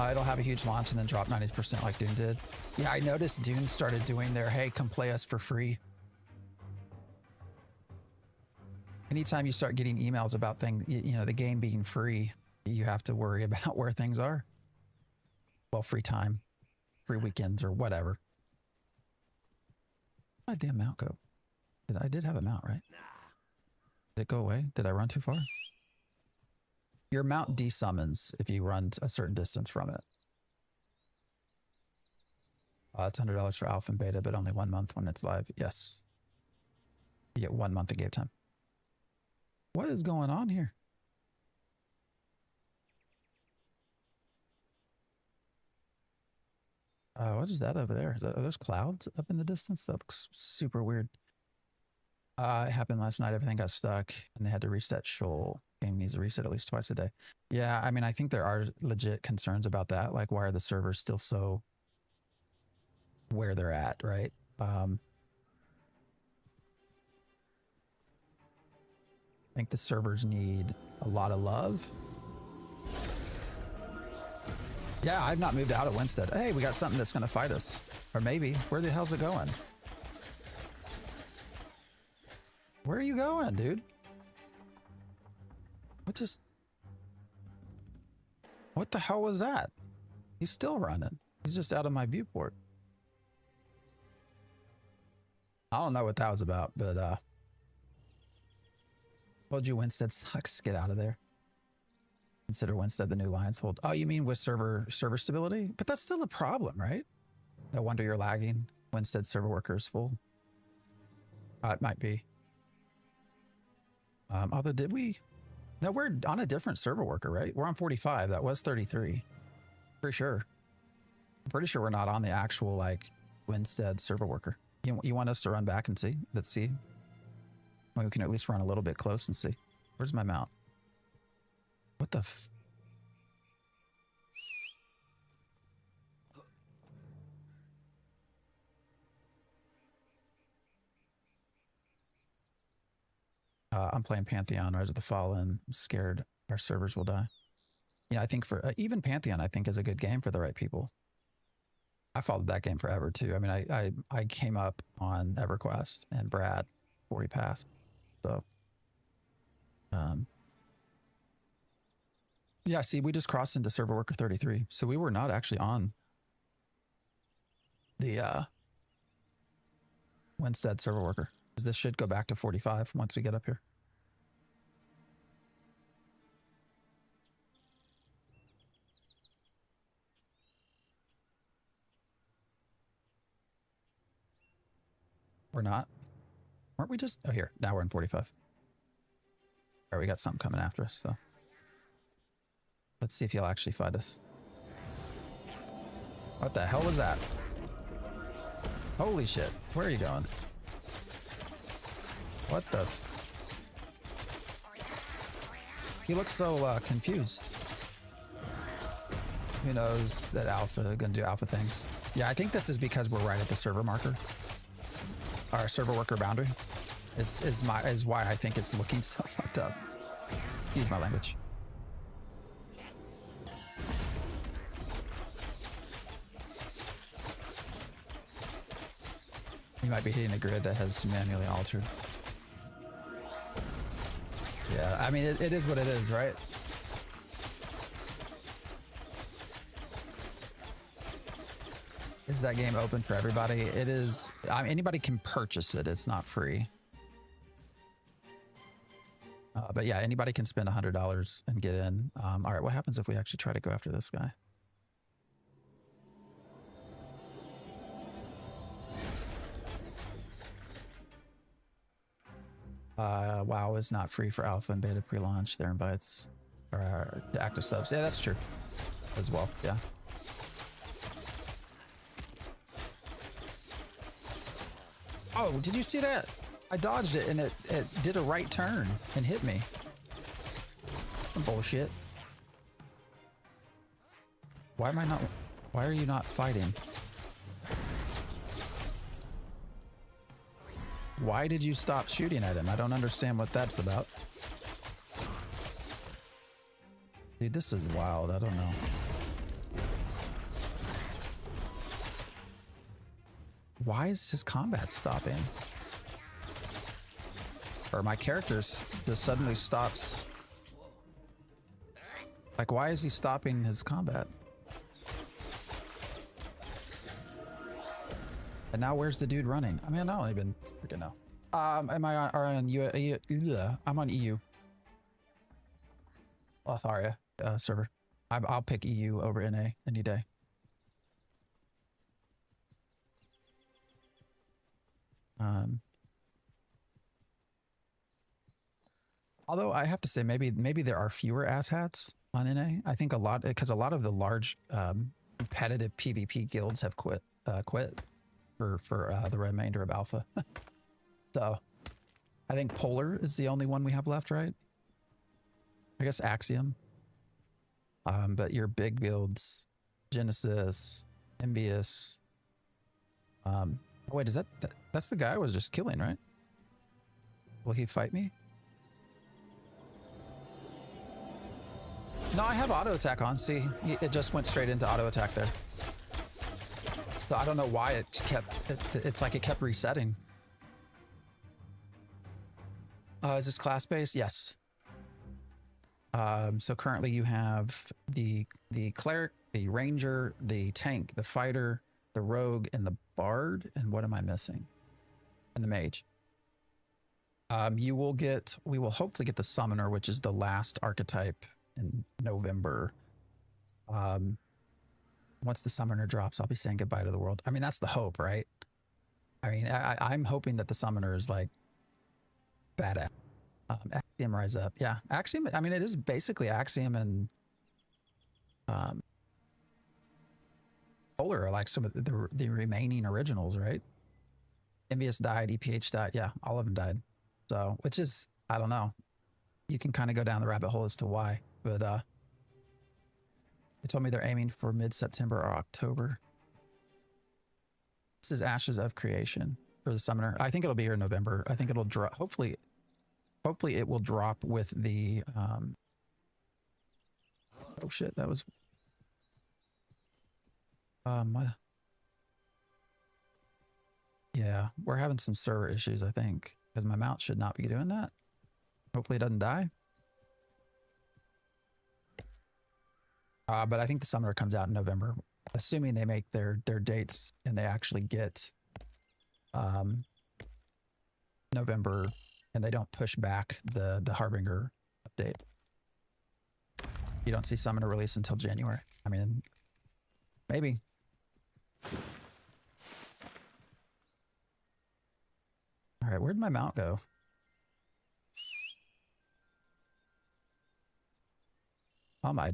It'll have a huge launch and then drop 90% like Dune did. Yeah, I noticed Dune started doing their, hey, come play us for free. Anytime you start getting emails about the game being free, you have to worry about where things are. Well, free time, free weekends, or whatever. Where'd my damn mount go? I did have a mount, right? Did it go away? Did I run too far? Your mount desummons if you run a certain distance from it. It's $100 for alpha and beta, but only 1 month when it's live. Yes. You get 1 month of game time. What is going on here? What is that over there? Are those clouds up in the distance? That looks super weird. It happened last night. Everything got stuck and they had to reset Shoal. Game needs a reset at least twice a day. Yeah, I mean, I think there are legit concerns about that. Like, why are the servers still so where they're at, right? I think the servers need a lot of love. Yeah, I've not moved out of Winstead. Hey, we got something that's going to fight us. Or maybe. Where the hell's it going? Where are you going, dude? What the hell was that? He's still running. He's just out of my viewport. I don't know what that was about, but told you Winstead sucks. Get out of there. Consider Winstead the new Lions Hold. Oh, you mean with server stability? But that's still a problem, right? No wonder you're lagging. Winstead server worker is full. It might be. Although did we? No, we're on a different server worker, right? We're on 45. That was 33. Pretty sure. I'm pretty sure we're not on the actual like Winstead server worker. You want us to run back and see? Let's see. Well, we can at least run a little bit close and see. Where's my mount? What the f... I'm playing Pantheon, Rise of the Fallen. I'm scared our servers will die. You know, I think for even Pantheon, I think is a good game for the right people. I followed that game forever too. I mean, I came up on EverQuest and Brad before he passed. So, yeah, see, we just crossed into server worker 33. So we were not actually on the Winstead server worker. This should go back to 45 once we get up here. We're not. Weren't we just... Oh, here. Now we're in 45. All right, we got something coming after us, so... Let's see if he'll actually fight us. What the hell was that? Holy shit. Where are you going? What the... He looks so confused. Who knows that alpha gonna do alpha things. Yeah, I think this is because we're right at the server marker. Our server worker boundary is why I think it's looking so fucked up. Use my language. You might be hitting a grid that has manually altered. Yeah, I mean, it is what it is, right? Is that game open for everybody? It is. I mean, anybody can purchase it. It's not free. But yeah, anybody can spend $100 and get in. All right, what happens if we actually try to go after this guy? WoW is not free for alpha and beta pre-launch. Their invites are to active subs. Yeah, that's true as well. Yeah. Oh, did you see that? I dodged it and it did a right turn and hit me. Some bullshit. Why am I not? Why are you not fighting? Why did you stop shooting at him? I don't understand what that's about. Dude, this is wild. I don't know. Why is his combat stopping? Or my character's just suddenly stops. Like, why is he stopping his combat? And now where's the dude running? I mean, I don't even freaking know. Am I on EU? I'm on EU. Lotharia server. I'll pick EU over NA any day. Although I have to say, maybe there are fewer asshats on NA. I think a lot, because a lot of the large competitive PvP guilds have quit for the remainder of alpha. So I think Polar is the only one we have left, right? I guess Axiom. But your big guilds, Genesis, Envious. Wait, is that's the guy I was just killing, right? Will he fight me? No, I have auto attack on. See, it just went straight into auto attack there. So I don't know why it kept. It's like it kept resetting. Is this class based? Yes. So currently you have the cleric, the ranger, the tank, the fighter, the rogue, and the bard. And what am I missing? And the mage. We will hopefully get the summoner, which is the last archetype in November. Once the summoner drops, I'll be saying goodbye to the world. I mean, that's the hope, right? I mean, I'm hoping that the summoner is like badass. Axiom Rise Up. Yeah, Axiom, I mean, it is basically Axiom and Polar are like some of the remaining originals, right? Envious died, EPH died. Yeah, all of them died. So, which is, I don't know. You can kind of go down the rabbit hole as to why, but they told me they're aiming for mid-September or October. This is Ashes of Creation for the summoner. I think it'll be here in November. I think it'll drop. Hopefully it will drop with the. Oh shit! That was. Yeah, we're having some server issues. I think because my mount should not be doing that. Hopefully it doesn't die. But I think the summoner comes out in November, assuming they make their dates and they actually get November, and they don't push back the Harbinger update. You don't see Summoner release until January. I mean, maybe. All right, where'd my mount go? Oh my,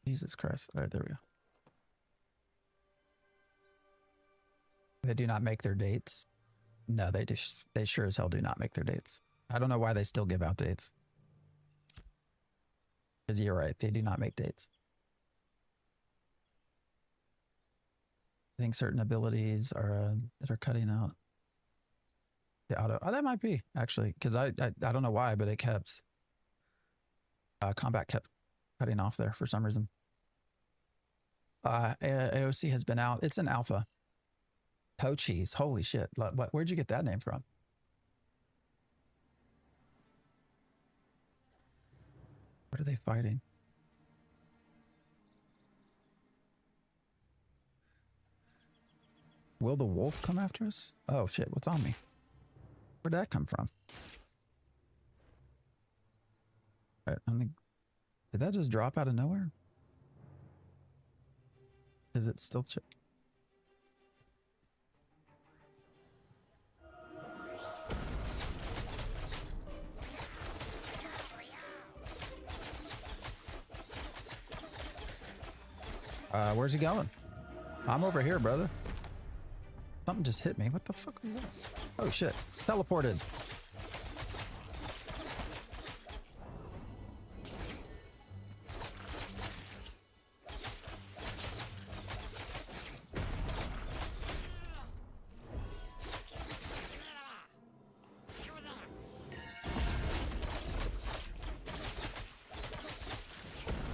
Jesus Christ. All right, there we go. They do not make their dates. No, they sure as hell do not make their dates. I don't know why they still give out dates. Because you're right, they do not make dates. I think certain abilities are that are cutting out. The auto. Oh, that might be actually, because I don't know why, but it kept combat kept cutting off there for some reason. AOC has been out. It's an alpha. Toe cheese. Holy shit. Where'd you get that name from? What are they fighting? Will the wolf come after us? Oh shit, what's on me? Where'd that come from? All right, did that just drop out of nowhere? Is it still where's he going? I'm over here, brother. Something just hit me. What the fuck was that? Oh shit. Teleported.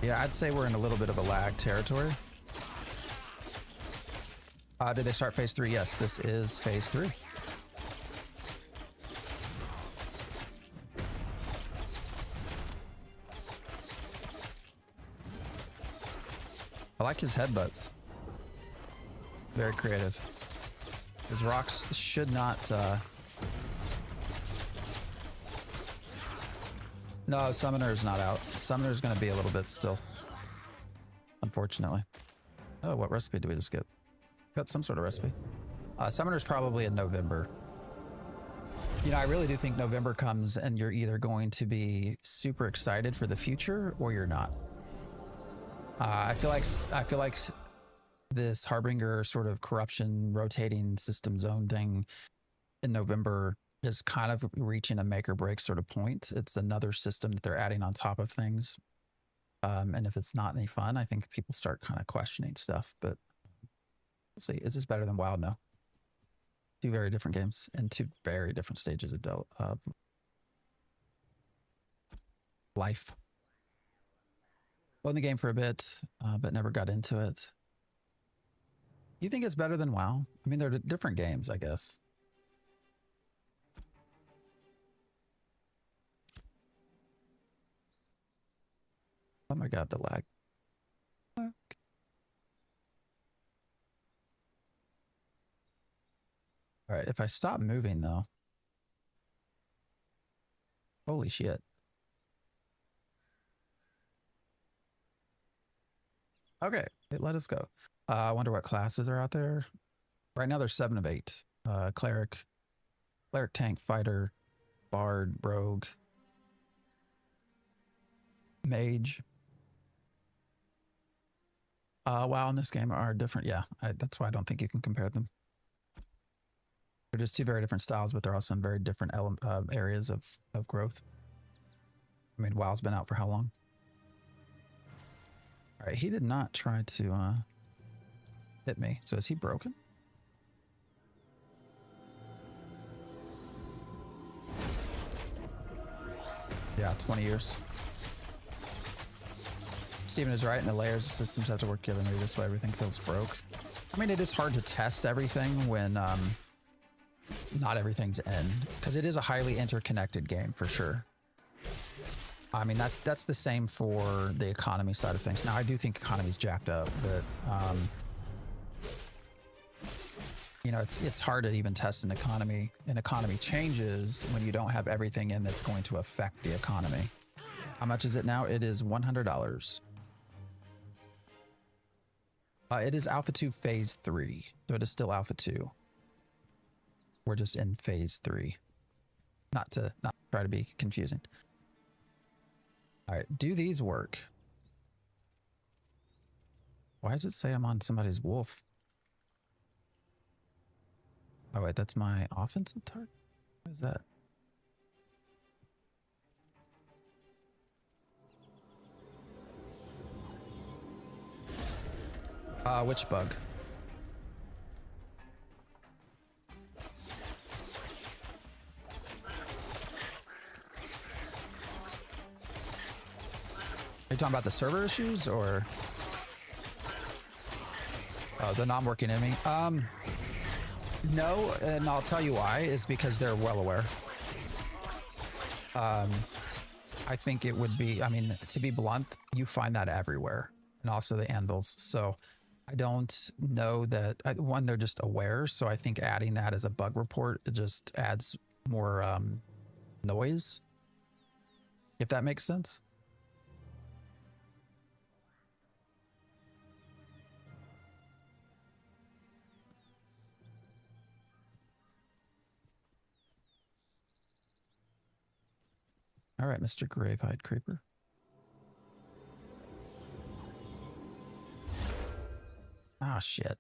Yeah, I'd say we're in a little bit of a lag territory. Did they start phase 3? Yes, this is phase 3. I like his headbutts. Very creative. His rocks should not... No, Summoner's not out. Summoner's going to be a little bit still. Unfortunately. Oh, what recipe did we just get? Got some sort of recipe. Summoner's probably in November. You know, I really do think November comes and you're either going to be super excited for the future or you're not. I feel like this Harbinger sort of corruption rotating system zone thing in November is kind of reaching a make or break sort of point. It's another system that they're adding on top of things. And if it's not any fun, I think people start kind of questioning stuff, but we'll see. Is this better than WoW? No. Two very different games and two very different stages of life. Owned the game for a bit, but never got into it. You think it's better than WoW? I mean, they're different games, I guess. Oh my god, the lag. All right, if I stop moving though. Holy shit. Okay, it let us go. I wonder what classes are out there. Right now there's 7 of 8. Cleric, tank, fighter, bard, rogue, mage. WoW and this game are different. Yeah, that's why I don't think you can compare them. They're just two very different styles, but they're also in very different areas of growth. I mean, WoW's been out for how long? All right, he did not try to hit me. So is he broken? Yeah, 20 years. Steven is right, and the layers of systems have to work together. Maybe this way everything feels broke. I mean, it is hard to test everything when not everything's in, because it is a highly interconnected game for sure. I mean, that's the same for the economy side of things. Now, I do think economy's jacked up, but you know, it's hard to even test an economy. An economy changes when you don't have everything in that's going to affect the economy. How much is it now? It is $100. It is Alpha 2 Phase 3, so it is still Alpha 2. We're just in Phase 3. Not try to be confusing. All right, do these work? Why does it say I'm on somebody's wolf? Oh wait, that's my offensive target? What is that? Which bug? Are you talking about the server issues or the non-working enemy? No, and I'll tell you why. It's because they're well aware. I think it would be, I mean, to be blunt, you find that everywhere, and also the anvils. So I don't know that, one, they're just aware. So I think adding that as a bug report, it just adds more noise, if that makes sense. All right, Mr. Gravehide Creeper. Ah, shit.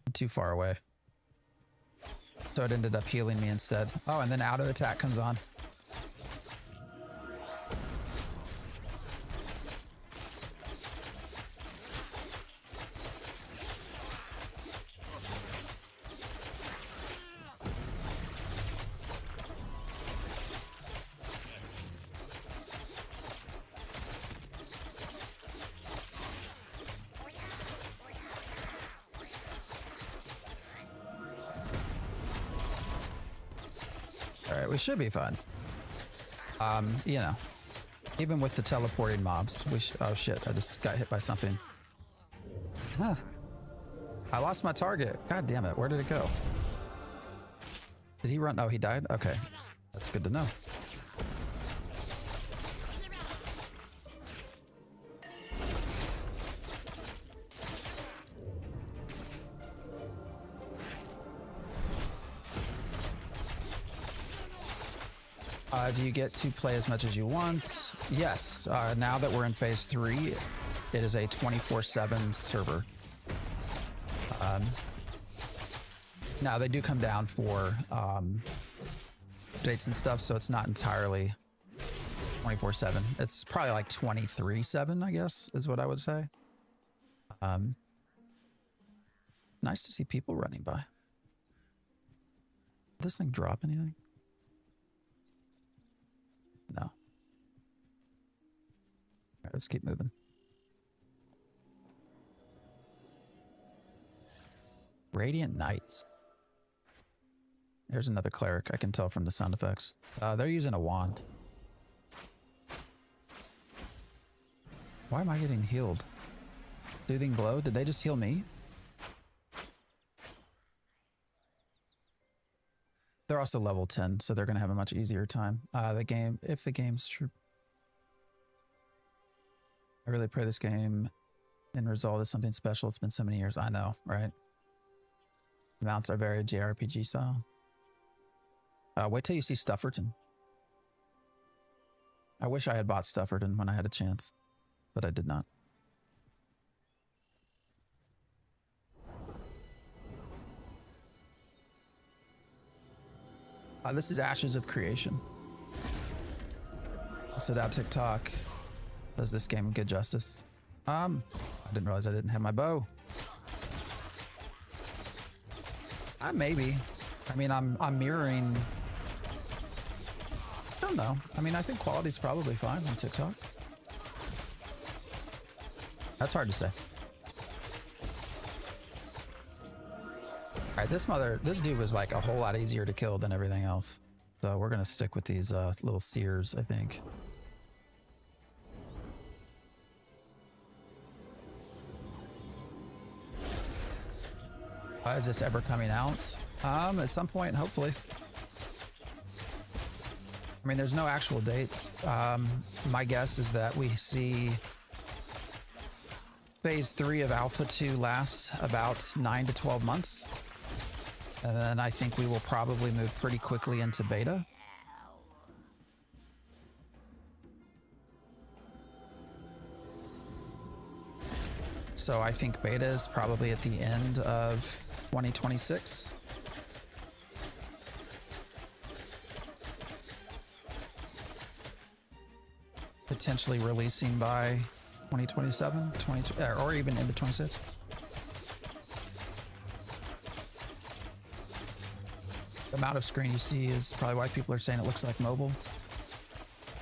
I'm too far away. So it ended up healing me instead. Oh, and then auto attack comes on. We should be fine. You know, even with the teleporting mobs, oh shit, I just got hit by something. Huh. I lost my target. God damn it, where did it go? Did he run? Oh, he died? Okay, that's good to know. Do you get to play as much as you want? Yes. Now that we're in Phase 3, it is a 24/7 server. Now they do come down for updates and stuff, so it's not entirely 24/7. It's probably like 23/7, I guess, is what I would say. Nice to see people running by. Did this thing drop anything? No. All right, let's keep moving. Radiant Knights. There's another cleric. I can tell from the sound effects. They're using a wand. Why am I getting healed? Soothing Glow? Did they just heal me? They're also level 10, so they're going to have a much easier time. If the game's true. I really pray this game end result is something special. It's been so many years. I know, right? The mounts are very JRPG style. Wait till you see Stufferton. I wish I had bought Stufferton when I had a chance, but I did not. This is Ashes of Creation. I'll sit out TikTok. Does this game good justice? I didn't realize I didn't have my bow. Maybe. I mean, I'm mirroring. I don't know. I mean, I think quality's probably fine on TikTok. That's hard to say. All right, this dude was like a whole lot easier to kill than everything else. So we're gonna stick with these little seers, I think. Is this ever coming out? At some point, hopefully. I mean, there's no actual dates. My guess is that we see phase 3 of Alpha 2 last about 9 to 12 months. And then I think we will probably move pretty quickly into beta. So I think beta is probably at the end of 2026. Potentially releasing by 2027, or even into 26. The amount of screen you see is probably why people are saying it looks like mobile.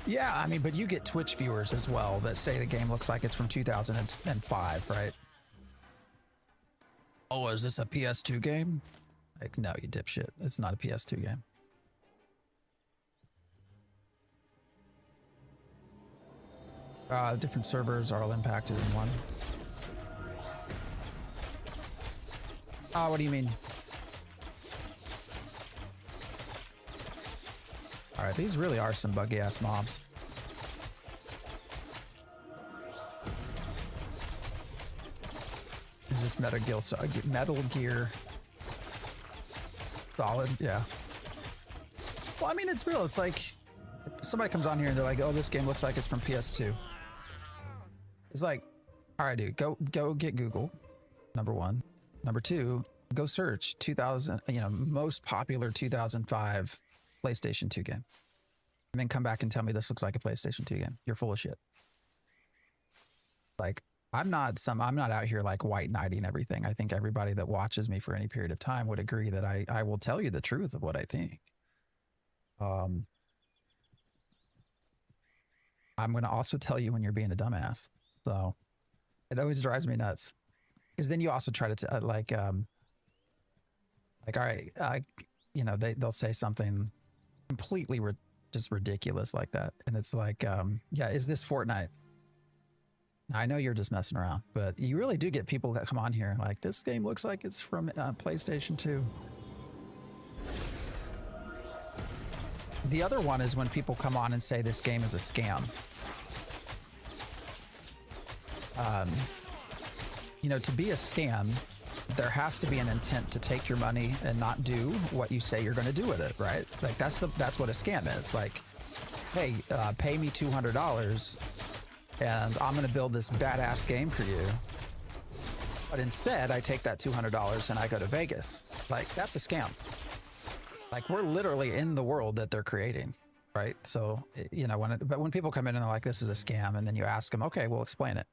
Yeah, I mean, but you get Twitch viewers as well that say the game looks like it's from 2005, right? Oh, is this a PS2 game? Like, no, you dipshit. It's not a PS2 game. Different servers are all impacted in one. What do you mean? All right, these really are some buggy ass mobs. Is this Metal Gear Solid? Yeah. Well, I mean, it's real. It's like somebody comes on here and they're like, "Oh, this game looks like it's from PS2." It's like, all right, dude, go get Google. Number one. Number two, go search 2000. Most popular 2005 PlayStation 2 game, and then come back and tell me this looks like a PlayStation 2 game. You're full of shit. Like, I'm not out here like white knighting everything. I think everybody that watches me for any period of time would agree that I will tell you the truth of what I think. I'm going to also tell you when you're being a dumbass. So it always drives me nuts, because then you also try to all right, they'll say something completely just ridiculous like that, and it's like, yeah, is this Fortnite? I know you're just messing around, but you really do get people that come on here like, this game looks like it's from PlayStation 2. The other one is when people come on and say this game is a scam. To be a scam, there has to be an intent to take your money and not do what you say you're going to do with it, right? Like, that's what a scam is. Like, hey, pay me $200 and I'm going to build this badass game for you. But instead, I take that $200 and I go to Vegas. Like, that's a scam. Like, we're literally in the world that they're creating, right? So, when people come in and they're like, this is a scam, and then you ask them, okay, well, explain it.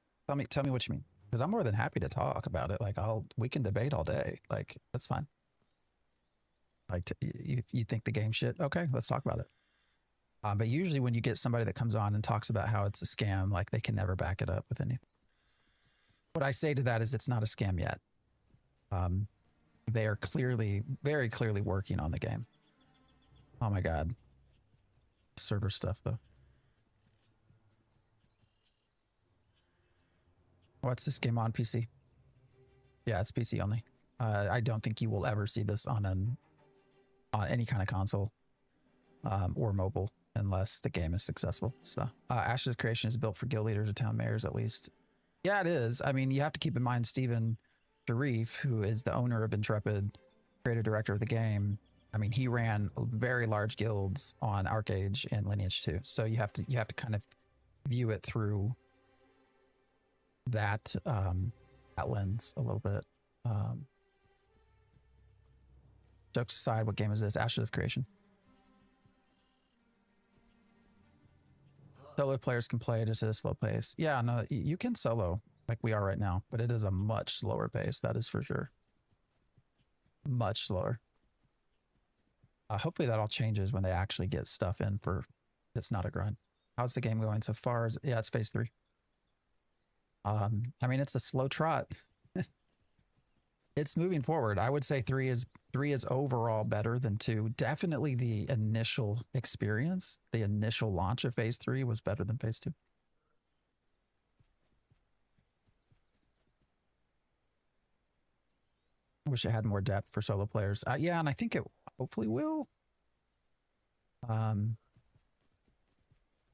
Tell me what you mean. Because I'm more than happy to talk about it. Like, we can debate all day. Like, that's fine. Like, you think the game's shit? Okay, let's talk about it. But usually when you get somebody that comes on and talks about how it's a scam, like, they can never back it up with anything. What I say to that is, it's not a scam yet. They are very clearly working on the game. Oh my God. Server stuff, though. What's this game on PC? Yeah, it's PC only. I don't think you will ever see this on any kind of console or mobile unless the game is successful. So Ashes of Creation is built for guild leaders or town mayors, at least. Yeah, it is. I mean, you have to keep in mind Stephen Sharif, who is the owner of Intrepid, creative director of the game. I mean, he ran very large guilds on ArcAge and Lineage 2. So you have to kind of view it through that lens a little bit. Jokes aside, what game is this? Ashes of Creation. Solo players can play just at a slow pace. Yeah, no, you can solo like we are right now, but it is a much slower pace. That is for sure. Much slower. Hopefully that all changes when they actually get stuff in for it's not a grind. How's the game going so far? Yeah, it's phase 3. I mean, it's a slow trot. It's moving forward. I would say 3 is overall better than 2. Definitely the initial experience, the initial launch of phase 3 was better than phase 2. I wish it had more depth for solo players. Yeah, and I think it hopefully will.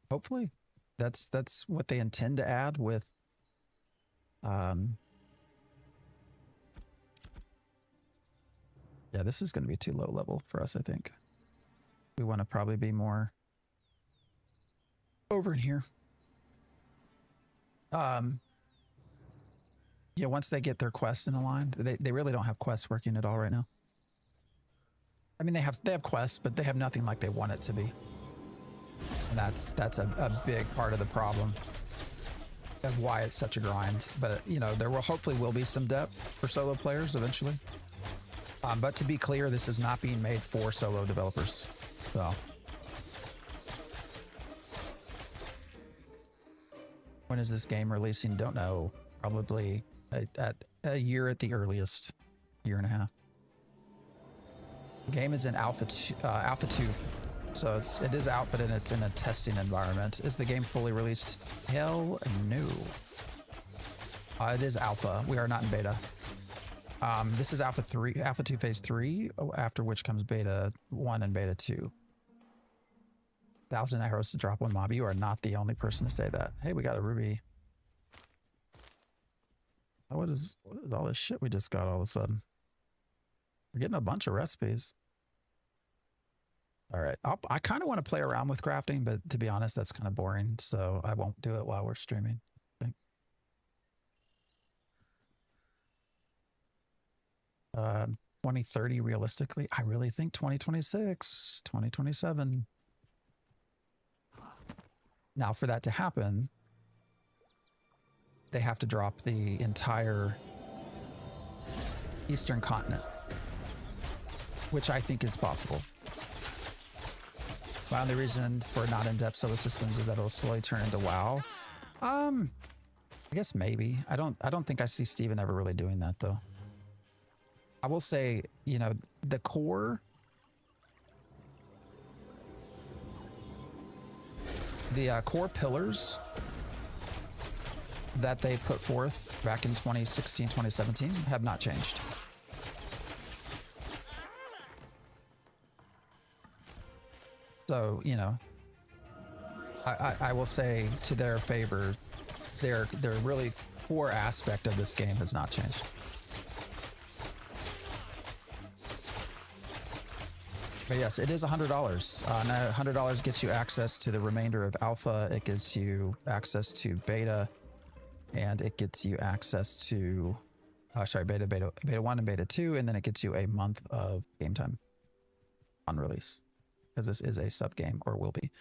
Hopefully, that's what they intend to add with. Yeah, this is going to be too low level for us, I think. We want to probably be more over in here. Yeah, once they get their quests in a line, they really don't have quests working at all right now. I mean, they have quests, but they have nothing like they want it to be. And that's a big part of the problem of why it's such a grind. But, you know, there will hopefully will be some depth for solo players eventually. But to be clear, this is not being made for solo developers. So when is this game releasing? Don't know. Probably at a year at the earliest, year and a half. The game is in alpha 2, so it is out, but it's in a testing environment. Is the game fully released? Hell no. It is alpha. We are not in beta. This is alpha 2 phase 3, after which comes beta 1 and beta 2. 1,000 arrows to drop one mob. You are not the only person to say that. Hey, we got a ruby. Oh, what is all this shit we just got all of a sudden? We're getting a bunch of recipes. All right. I kind of want to play around with crafting, but to be honest, that's kind of boring. So I won't do it while we're streaming. I think. 2030 realistically, I really think 2026, 2027. Now for that to happen, they have to drop the entire Eastern continent, which I think is possible. My only reason for not in-depth solar systems is that it'll slowly turn into WoW. I guess maybe. I don't think I see Steven ever really doing that though. I will say, you know, the core, core pillars that they put forth back in 2016, 2017 have not changed. So, you know, I will say to their favor, their really core aspect of this game has not changed. But yes, it is $100. Now $100 gets you access to the remainder of alpha. It gives you access to beta, and it gets you access to, beta 1 and beta 2, and then it gets you a month of game time on release, because this is a sub game, or will be.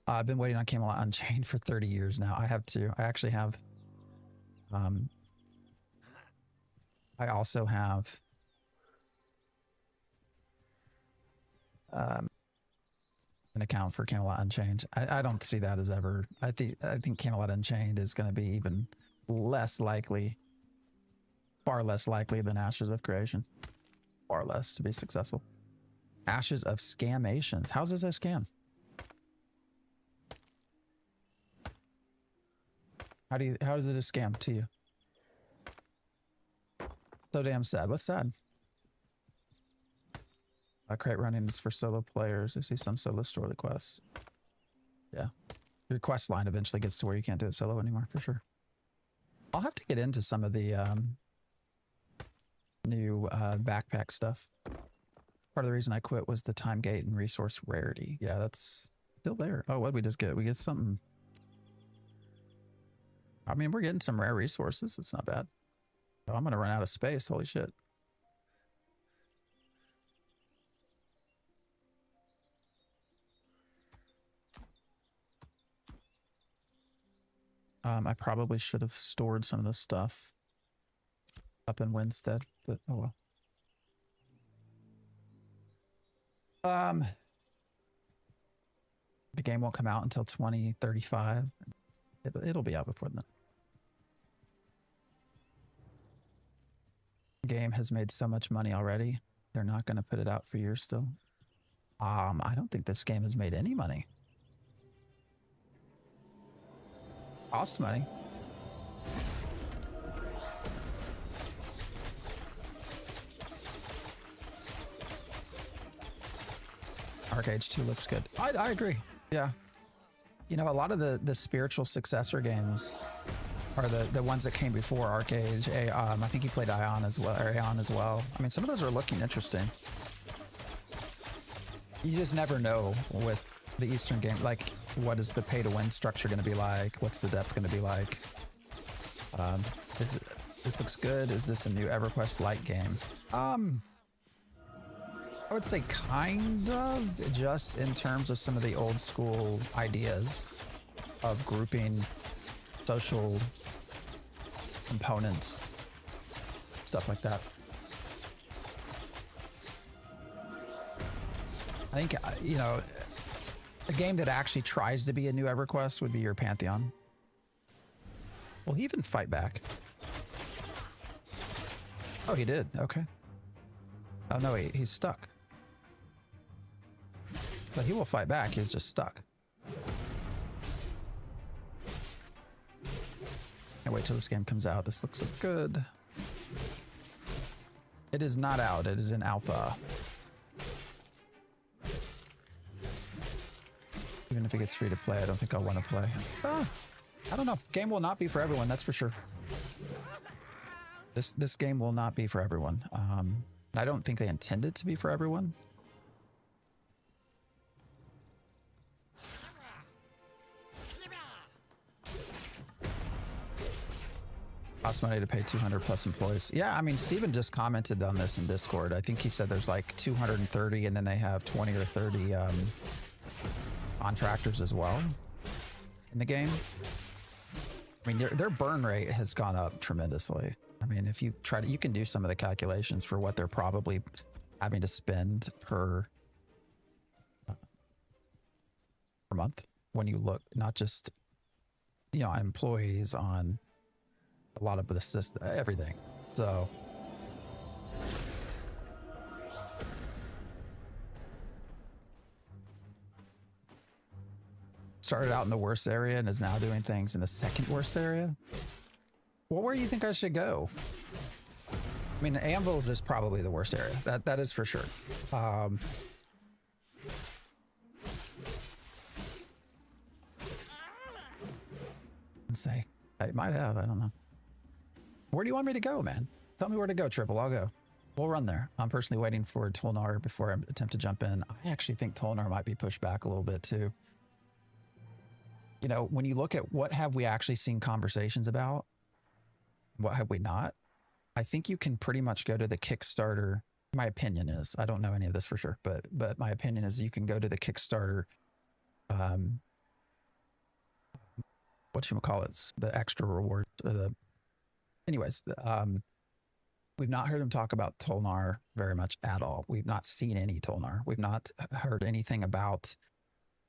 I've been waiting on Camelot Unchained for 30 years now. I have too. I actually have. I also have. An account for Camelot Unchained. I don't see that as ever. I think Camelot Unchained is going to be even less likely, far less likely than Ashes of Creation. Far less to be successful. Ashes of Scamations. How's this a scam? How is it a scam to you? So damn sad. What's sad? Crate running is for solo players. I see some solo story quests. Yeah. Your quest line eventually gets to where you can't do it solo anymore, for sure. I'll have to get into some of the new backpack stuff. Part of the reason I quit was the time gate and resource rarity. Yeah, that's still there. Oh, what did we just get? We get something. I mean, we're getting some rare resources. It's not bad. Oh, I'm going to run out of space. Holy shit. I probably should have stored some of this stuff up in Winstead, but oh well. The game won't come out until 2035. It'll be out before then. The game has made so much money already. They're not going to put it out for years still. I don't think this game has made any money. Cost money. Age 2 looks good. I agree. Yeah. You know, a lot of the spiritual successor games are the ones that came before Arcade. I think he played Ion as well. I mean, some of those are looking interesting. You just never know with the Eastern game, like, what is the pay-to-win structure going to be like? What's the depth going to be like? This looks good. Is this a new EverQuest Lite game? I would say kind of, just in terms of some of the old school ideas of grouping social components, stuff like that. I think, you know, a game that actually tries to be a new EverQuest would be your Pantheon. Will he even fight back? Oh, he did. Okay. Oh, no, he's stuck. But he will fight back. He's just stuck. Can't wait till this game comes out. This looks so good. It is not out. It is in alpha. Even if it gets free to play, I don't think I'll want to play. I don't know. Game will not be for everyone, that's for sure. This game will not be for everyone. I don't think they intend it to be for everyone. Cost money to pay 200 plus employees. Yeah, I mean, Steven just commented on this in Discord. I think he said there's like 230 and then they have 20 or 30 contractors as well in the game. I mean, their burn rate has gone up tremendously. I mean, if you try to, you can do some of the calculations for what they're probably having to spend per month when you look not just, you know, on employees, on a lot of the system, everything. So started out in the worst area and is now doing things in the second worst area. Well, where do you think I should go? I mean, Anvils is probably the worst area. That is for sure. Let's say I might have. I don't know. Where do you want me to go, man? Tell me where to go, Triple. I'll go. We'll run there. I'm personally waiting for Tolnar before I attempt to jump in. I actually think Tolnar might be pushed back a little bit too. You know, when you look at what have we actually seen conversations about, what have we not? I think you can pretty much go to the Kickstarter. My opinion is, I don't know any of this for sure, but my opinion is you can go to the Kickstarter, whatchamacallits, the extra reward, anyways, we've not heard him talk about Tolnar very much at all. We've not seen any Tolnar. We've not heard anything about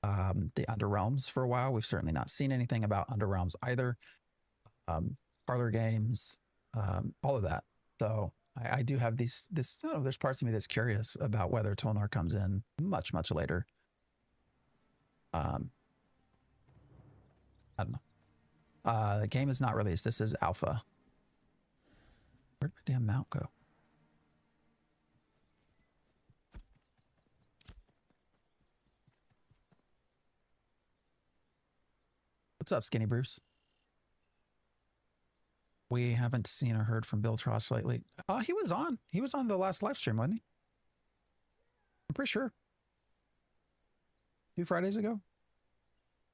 the Underrealms for a while. We've certainly not seen anything about Underrealms either. Parlor games, all of that. So I do have there's parts of me that's curious about whether Tolnar comes in much, much later. I don't know. The game is not released. This is alpha. Where'd my damn mount go? What's up, Skinny Bruce? We haven't seen or heard from Bill Tross lately. He was on. He was on the last live stream, wasn't he? I'm pretty sure. 2 Fridays ago.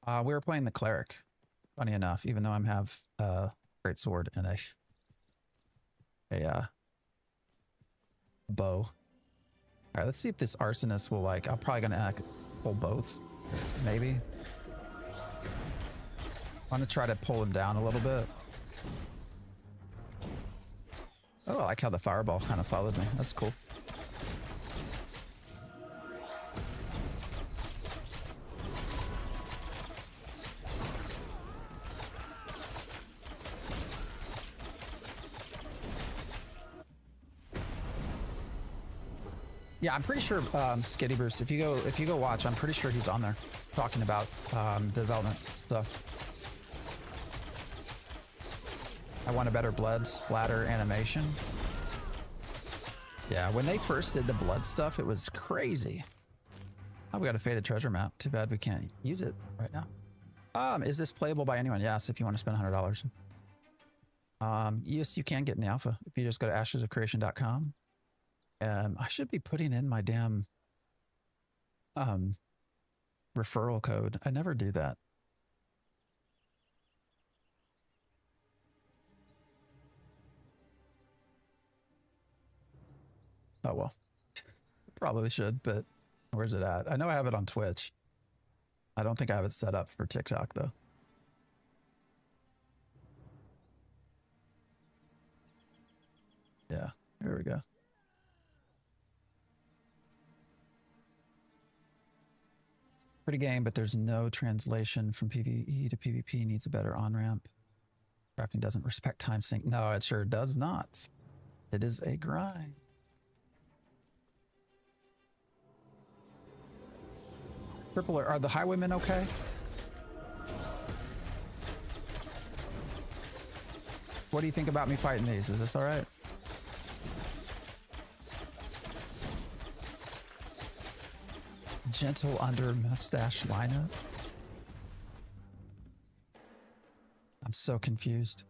We were playing the Cleric. Funny enough, even though I have a great sword and a bow. All right, let's see if this arsonist will like. I'm probably gonna pull both, maybe. I'm gonna try to pull him down a little bit. Oh, I like how the fireball kind of followed me. That's cool. Yeah, I'm pretty sure Skitty Bruce, if you go watch, I'm pretty sure he's on there talking about the development stuff. I want a better blood splatter animation. Yeah, when they first did the blood stuff, it was crazy. Oh, we got a faded treasure map. Too bad we can't use it right now. Is this playable by anyone? Yes, if you want to spend $100. Yes, you can get in the alpha if you just go to ashesofcreation.com. I should be putting in my damn referral code. I never do that. Oh well, probably should, but where's it at? I know I have it on Twitch. I don't think I have it set up for TikTok though. Yeah, here we go. Pretty game, but there's no translation from PvE to PvP. Needs a better on-ramp. Crafting doesn't respect time sync. No, it sure does not. It is a grind. Triple, are the highwaymen okay? What do you think about me fighting these? Is this all right? Gentle under mustache lineup. I'm so confused.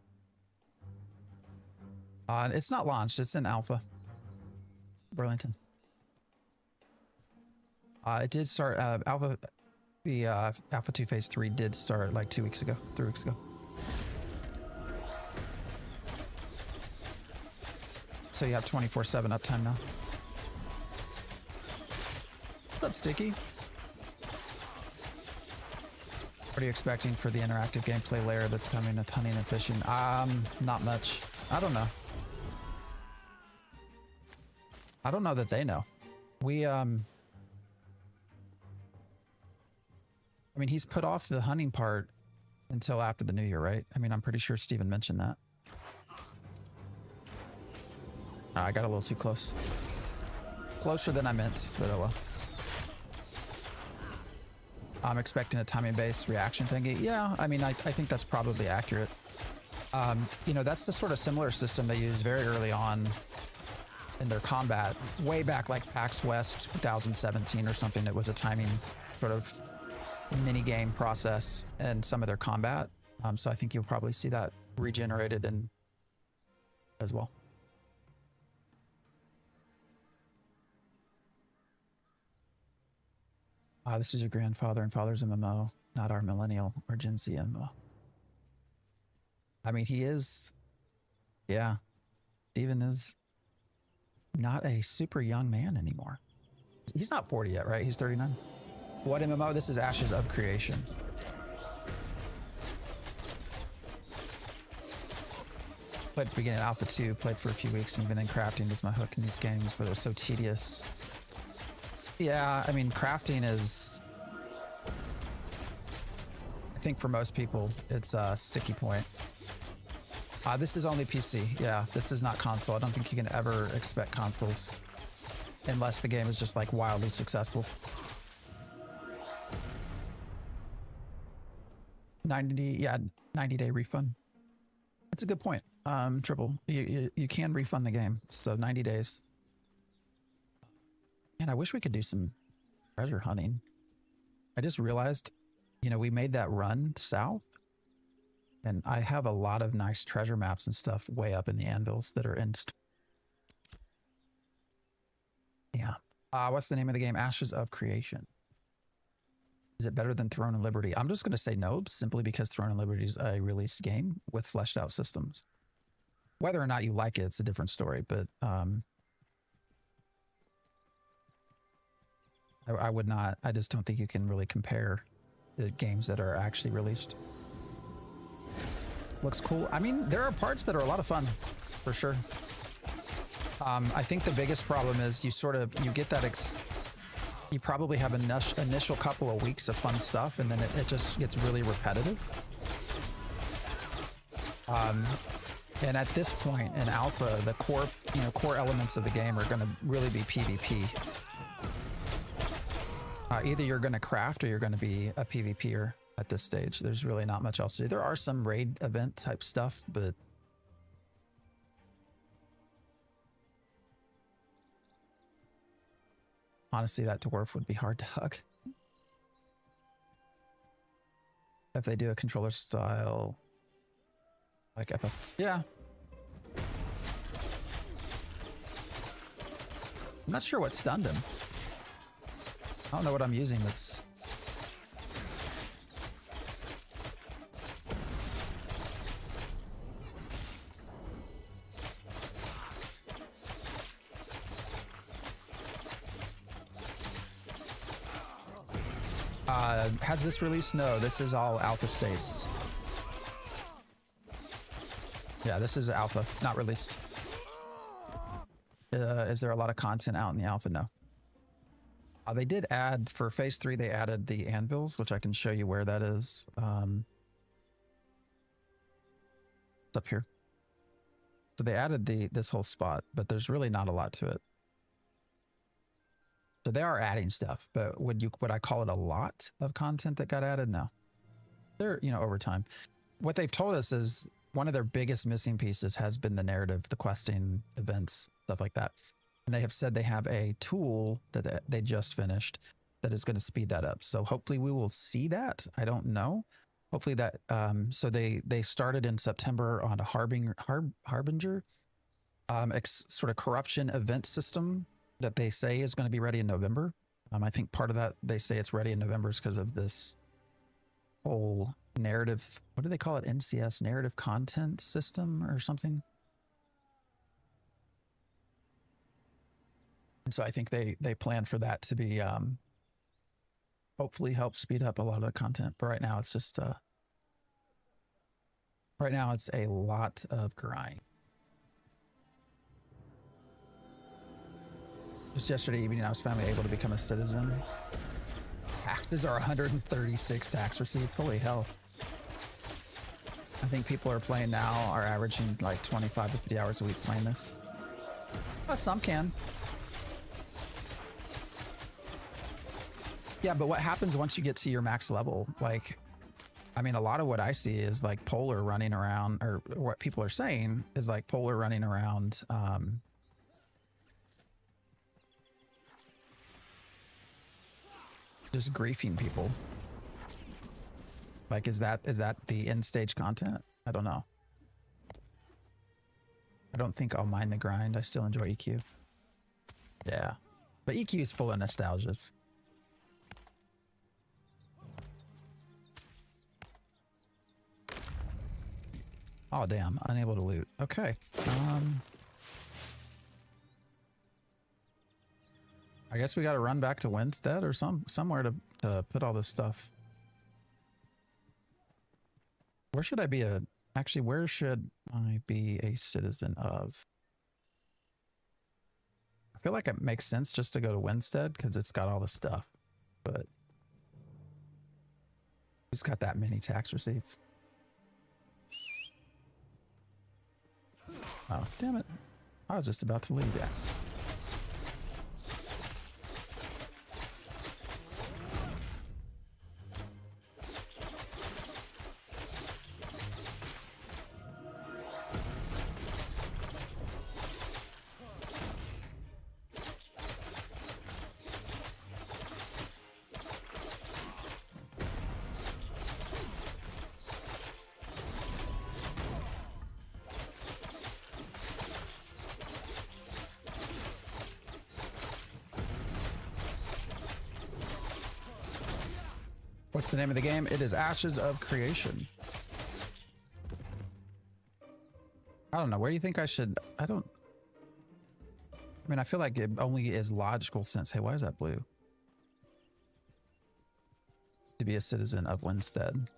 It's not launched. It's in alpha. Burlington. It did start alpha. The alpha 2 phase 3 did start like 2 weeks ago, 3 weeks ago. So you have 24/7 uptime now. What's up, Sticky? What are you expecting for the interactive gameplay layer that's coming with hunting and fishing? Not much. I don't know. I don't know that they know. We, I mean, he's put off the hunting part until after the new year, right? I mean, I'm pretty sure Steven mentioned that. I got a little too close. Closer than I meant, but oh well. I'm expecting a timing-based reaction thingy. Yeah, I mean, I think that's probably accurate. You know, that's the sort of similar system they used very early on in their combat. Way back like PAX West 2017 or something. It was a timing sort of mini-game process in some of their combat. So I think you'll probably see that regenerated in as well. This is your grandfather and father's MMO, not our millennial or Gen Z MMO. I mean, he is, yeah, Steven is not a super young man anymore. He's not 40 yet, right? He's 39. What MMO? This is Ashes of Creation. Played at the beginning of Alpha 2, played for a few weeks, and even then crafting is my hook in these games, but it was so tedious. Yeah, I mean, crafting is, I think for most people, it's a sticky point. This is only PC. Yeah, this is not console. I don't think you can ever expect consoles unless the game is just like wildly successful. 90-day refund. That's a good point. Triple, you can refund the game, so 90 days. Man, I wish we could do some treasure hunting. I just realized, you know, we made that run south, and I have a lot of nice treasure maps and stuff way up in the anvils that are in. Yeah. What's the name of the game? Ashes of Creation. Is it better than Throne and Liberty? I'm just going to say no, simply because Throne and Liberty is a released game with fleshed out systems. Whether or not you like it, it's a different story, but I would not, I just don't think you can really compare the games that are actually released. Looks cool. I mean, there are parts that are a lot of fun, for sure. I think the biggest problem is you get that, you probably have an initial couple of weeks of fun stuff, and then it just gets really repetitive. And at this point in alpha, the core elements of the game are going to really be PvP. Either you're going to craft or you're going to be a PvPer at this stage. There's really not much else to do. There are some raid event type stuff, but honestly, that dwarf would be hard to hug. if they do a controller style like FF. Yeah. I'm not sure what stunned him. I don't know what I'm using that's... has this released? No, this is all alpha states. Yeah, this is alpha, not released. Is there a lot of content out in the alpha? No. They did add, for phase 3, they added the anvils, which I can show you where that is. It's up here. So they added this whole spot, but there's really not a lot to it. So they are adding stuff, but would I call it a lot of content that got added? No. They're, over time. What they've told us is one of their biggest missing pieces has been the narrative, the questing, events, stuff like that. And they have said they have a tool that they just finished that is going to speed that up. So hopefully we will see that. I don't know. Hopefully that, so they started in September on a Harbinger, sort of corruption event system that they say is going to be ready in November. I think part of that, they say it's ready in November is because of this whole narrative, what do they call it? NCS, narrative content system or something. And so I think they plan for that to be, hopefully help speed up a lot of the content. But right now it's just, right now it's a lot of grind. Just yesterday evening, I was finally able to become a citizen. Taxes are 136 tax receipts. Holy hell. I think people are playing now are averaging like 25 to 50 hours a week playing this. Well, some can. Yeah, but what happens once you get to your max level? Like, I mean, a lot of what I see is like Polar running around, or what people are saying is like Polar running around, just griefing people. Like, is that the end stage content? I don't know. I don't think I'll mind the grind. I still enjoy EQ. Yeah, but EQ is full of nostalgias. Oh damn, unable to loot. Okay. I guess we got to run back to Winstead or somewhere to put all this stuff. Where should I be actually, where should I be a citizen of? I feel like it makes sense just to go to Winstead because it's got all the stuff, but it's got that many tax receipts. Oh, damn it. I was just about to leave that. What's the name of the game? It is Ashes of Creation. I don't know. Where do you think I should... I mean, I feel like it only is logical sense. Hey, why is that blue? To be a citizen of Winstead.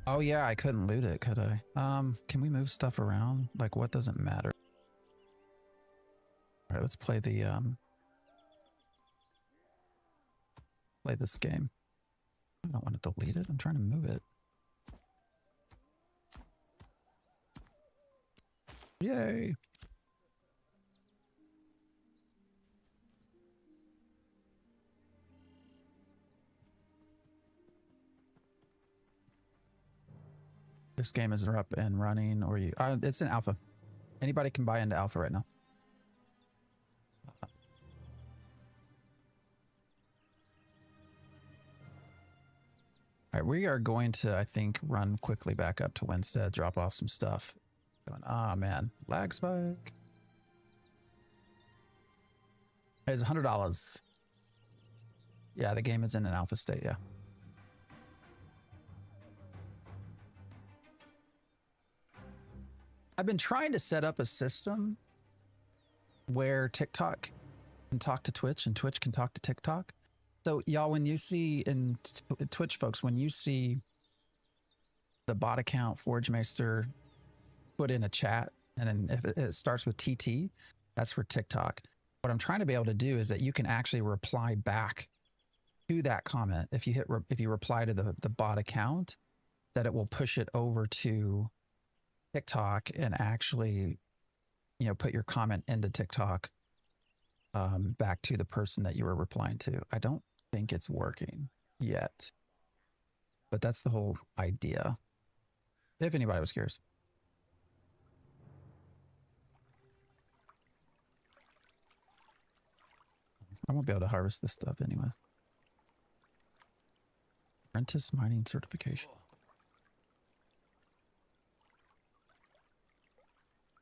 Oh yeah, I couldn't loot it, could I? Can we move stuff around? Like, what doesn't matter? All right, let's play the play this game. I don't want to delete it. I'm trying to move it. Yay. This game is up and running, or you? It's in alpha. Anybody can buy into alpha right now. All right, we are going to, I think, run quickly back up to Winstead, drop off some stuff. Going, ah, man, lag spike. It's $100. Yeah, the game is in an alpha state, yeah. I've been trying to set up a system where TikTok can talk to Twitch and Twitch can talk to TikTok. So y'all, when you see in Twitch folks, when you see the bot account ForgeMeister put in a chat and then if it starts with TT, that's for TikTok. What I'm trying to be able to do is that you can actually reply back to that comment. If you if you reply to the bot account, that it will push it over to TikTok and actually, you know, put your comment into TikTok back to the person that you were replying to. I don't think it's working yet, but that's the whole idea. If anybody was curious. I won't be able to harvest this stuff anyway. Apprentice mining certification.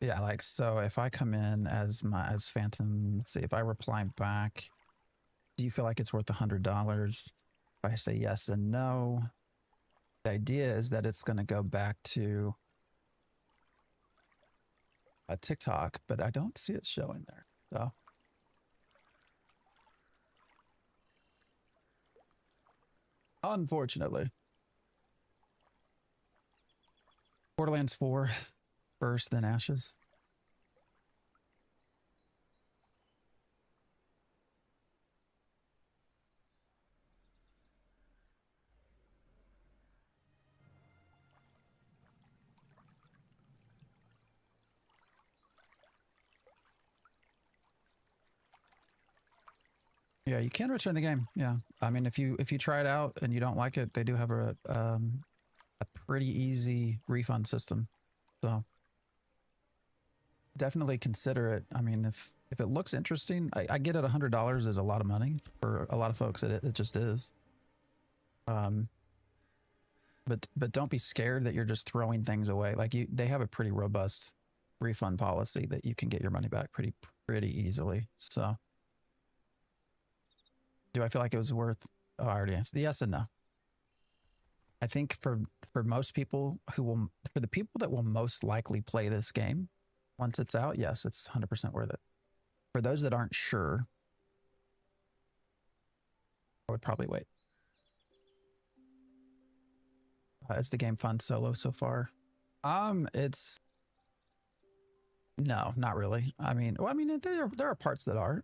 Yeah, like, so if I come in as Phantom, let's see, if I reply back, do you feel like it's worth $100? If I say yes and no, the idea is that it's going to go back to a TikTok, but I don't see it showing there. So unfortunately. Borderlands 4. First, then Ashes. Yeah, you can return the game. Yeah, I mean, if you try it out and you don't like it, they do have a pretty easy refund system. So definitely consider it. I mean, if it looks interesting, I get it. $100 is a lot of money for a lot of folks. It just is. But don't be scared that you're just throwing things away. Like they have a pretty robust refund policy that you can get your money back pretty easily. So do I feel like it was worth? Oh, I already answered. Yes and no. I think for most people for the people that will most likely play this game, once it's out, yes, it's 100% worth it. For those that aren't sure, I would probably wait. Is the game fun solo so far? It's no, not really. I mean, there are parts that are.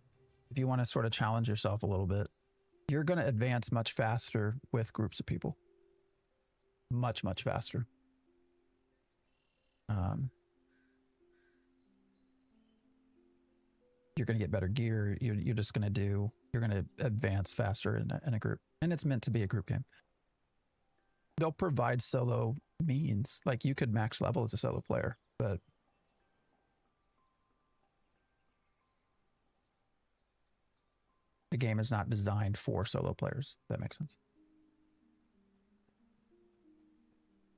If you want to sort of challenge yourself a little bit, you're going to advance much faster with groups of people. Much faster. You're going to get better gear. You're just going to you're going to advance faster in a group, and it's meant to be a group game. They'll provide solo means, like you could max level as a solo player, but the game is not designed for solo players. If that makes sense.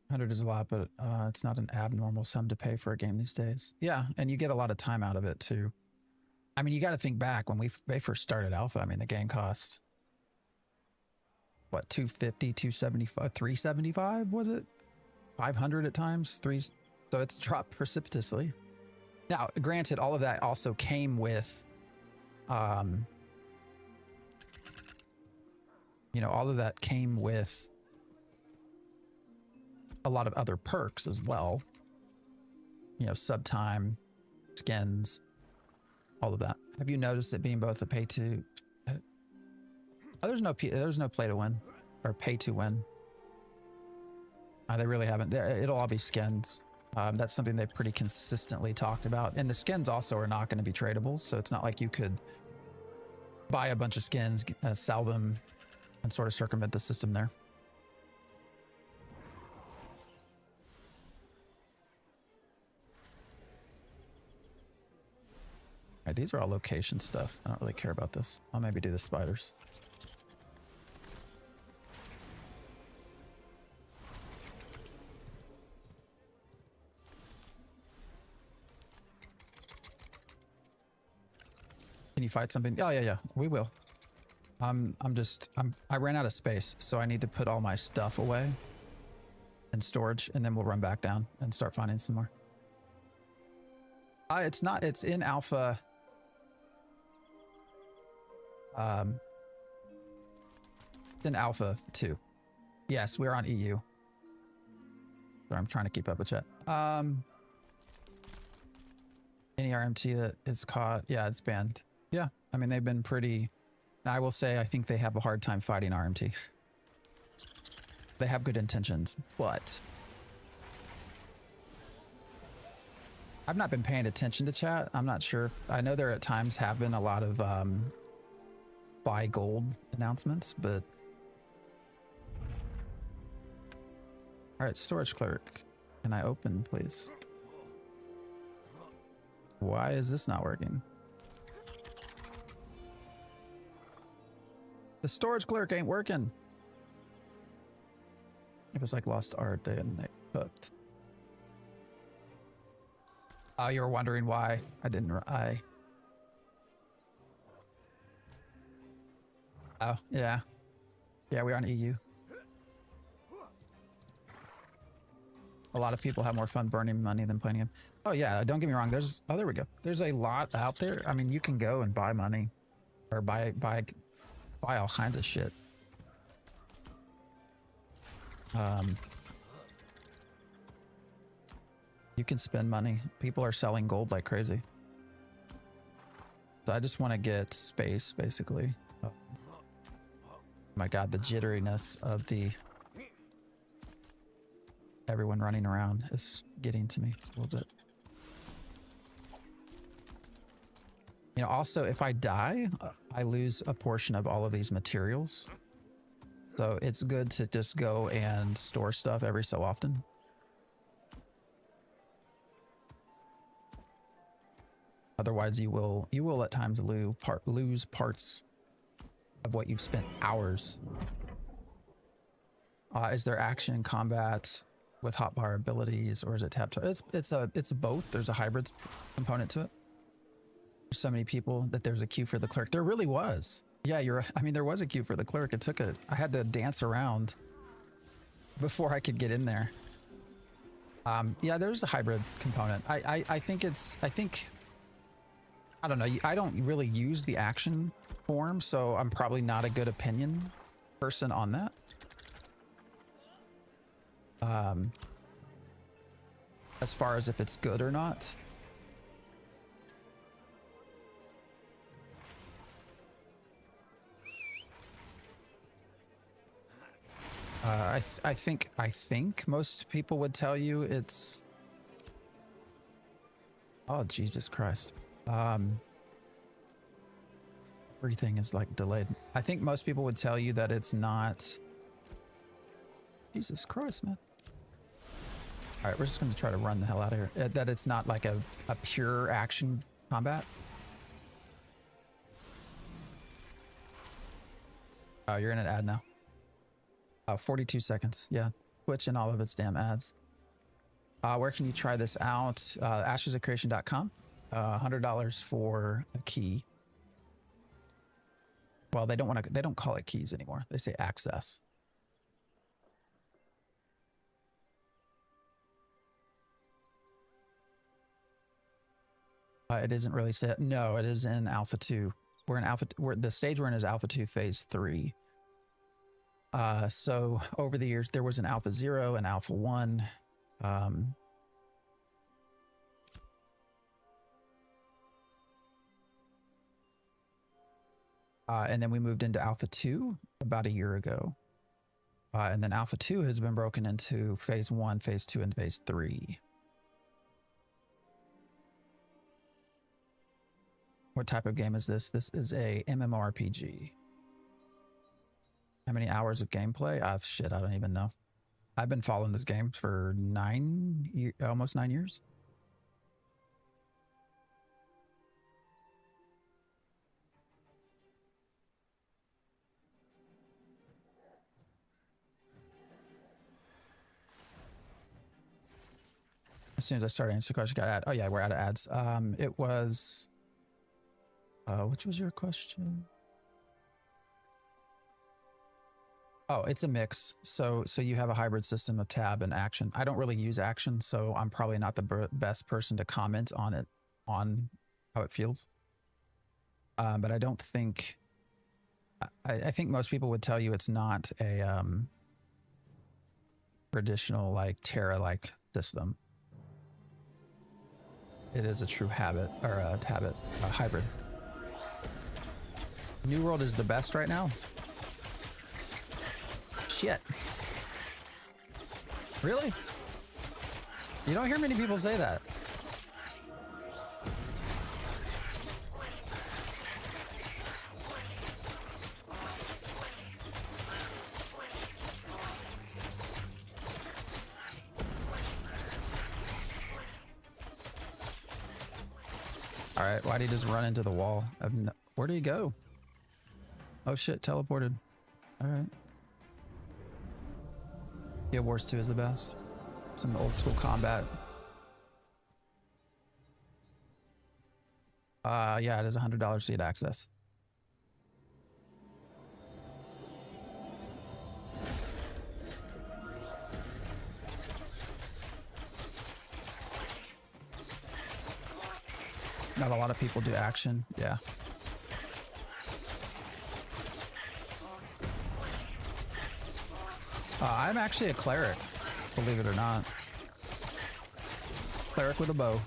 100 is a lot, but it's not an abnormal sum to pay for a game these days. Yeah, and you get a lot of time out of it too. I mean, you got to think back when they first started alpha. I mean, the game cost what, 250, 275, 375 was it? 500 at times, so it's dropped precipitously. Now, granted, all of that also came with you know, all of that came with a lot of other perks as well. You know, sub time, skins, all of that. Have you noticed it being both a pay to? Oh, there's no play to win or pay to win. They really haven't. It'll all be skins. That's something they've pretty consistently talked about. And the skins also are not going to be tradable, so it's not like you could buy a bunch of skins, sell them, and sort of circumvent the system there. All right, these are all location stuff. I don't really care about this. I'll maybe do the spiders. Can you fight something? Oh, yeah, we will. I ran out of space, so I need to put all my stuff away in storage, and then we'll run back down and start finding some more. It's in alpha. In alpha 2. Yes, we're on EU. Sorry, I'm trying to keep up with chat. Any RMT that is caught, yeah, it's banned. Yeah, I mean, they've been pretty... I will say, I think they have a hard time fighting RMT. They have good intentions, but... I've not been paying attention to chat. I'm not sure. I know there at times have been a lot of buy gold announcements, but... All right, storage clerk. Can I open, please? Why is this not working? The storage clerk ain't working. It was like lost art day and they cooked. Oh, you were wondering why I didn't. Oh, yeah. Yeah, we're on EU. A lot of people have more fun burning money than playing him. Oh yeah, don't get me wrong. Oh, there we go. There's a lot out there. I mean, you can go and buy money, or buy all kinds of shit. You can spend money. People are selling gold like crazy. So I just want to get space, basically. Oh my God, the jitteriness of the everyone running around is getting to me a little bit. You know, also, if I die, I lose a portion of all of these materials. So it's good to just go and store stuff every so often. Otherwise, you will at times lose parts of what you've spent hours. Is there action in combat with hotbar abilities, or is it tap? It's both. There's a hybrid component to it. There's so many people that there's a queue for the cleric. There really was. Yeah, I mean, there was a queue for the cleric. I had to dance around before I could get in there. Yeah, there's a hybrid component. I think I don't know. I don't really use the action form, so I'm probably not a good opinion person on that. As far as if it's good or not. I think most people would tell you it's... Oh, Jesus Christ. Everything is like delayed. I think most people would tell you that it's not... Jesus Christ, man. All right, we're just going to try to run the hell out of here. That it's not like a pure action combat. Oh, you're in an ad now. 42 seconds. Yeah, Twitch and all of its damn ads. Where can you try this out? Ashesofcreation.com. $100 for a key. Well, they don't call it keys anymore. They say access. It isn't really set. No, it is in Alpha 2. We're in Alpha. The stage we're in is Alpha 2 Phase 3. So over the years, there was an Alpha 0 and Alpha 1. And then we moved into Alpha 2 about a year ago. And then Alpha 2 has been broken into Phase 1, Phase 2, and Phase 3. What type of game is this? This is a MMORPG. How many hours of gameplay? Shit, I don't even know. I've been following this game for almost 9 years. As soon as I started answering the question, got ad. Oh yeah, we're out of ads. It was Which was your question? Oh, it's a mix. So you have a hybrid system of tab and action. I don't really use action, so I'm probably not the best person to comment on it, on how it feels. But I don't think, I think most people would tell you it's not a traditional like Terra-like system. It is a true habit, or a hybrid. New World is the best right now. Shit. Really? You don't hear many people say that. All right, why'd he just run into the wall? Where did he go? Oh shit, teleported. All right. Guild Wars 2 is the best. Some old school combat. Yeah, it is $100 to get access. Not a lot of people do action, yeah. I'm actually a cleric, believe it or not. Cleric with a bow.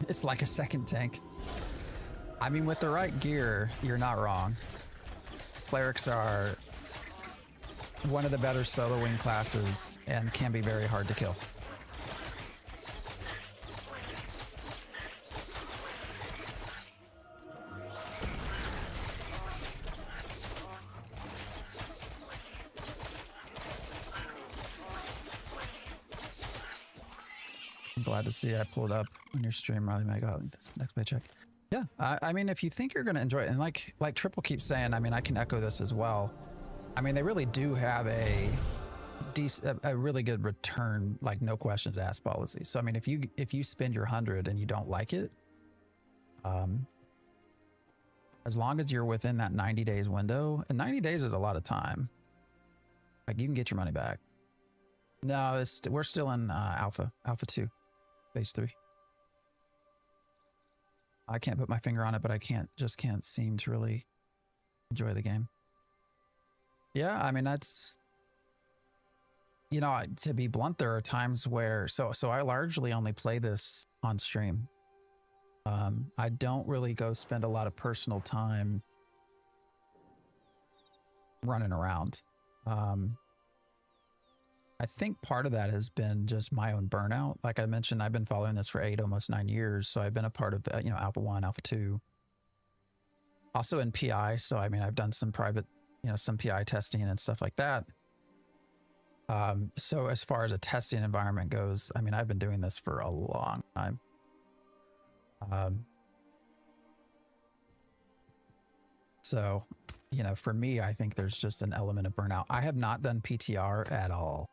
It's like a second tank. I mean, with the right gear, you're not wrong. Clerics are one of the better solo wing classes and can be very hard to kill. I'm glad to see I pulled up on your stream, Riley. My God, this next paycheck. Yeah, I mean, if you think you're going to enjoy it, and like Triple keeps saying, I mean, I can echo this as well. I mean, they really do have a really good return, like no questions asked policy. So I mean, if you spend your 100 and you don't like it, as long as you're within that 90 days window, and 90 days is a lot of time, like you can get your money back. No, we're still in alpha 2, phase 3. I can't put my finger on it, but I can't seem to really enjoy the game. Yeah, I mean, that's, you know, to be blunt, there are times where, so I largely only play this on stream. I don't really go spend a lot of personal time running around. I think part of that has been just my own burnout. Like I mentioned, I've been following this for almost 9 years. So I've been a part of, you know, Alpha 1, Alpha 2. Also in PI. So, I mean, I've done some private, you know, some PI testing and stuff like that. So as far as a testing environment goes, I mean, I've been doing this for a long time. So, you know, for me, I think there's just an element of burnout. I have not done PTR at all.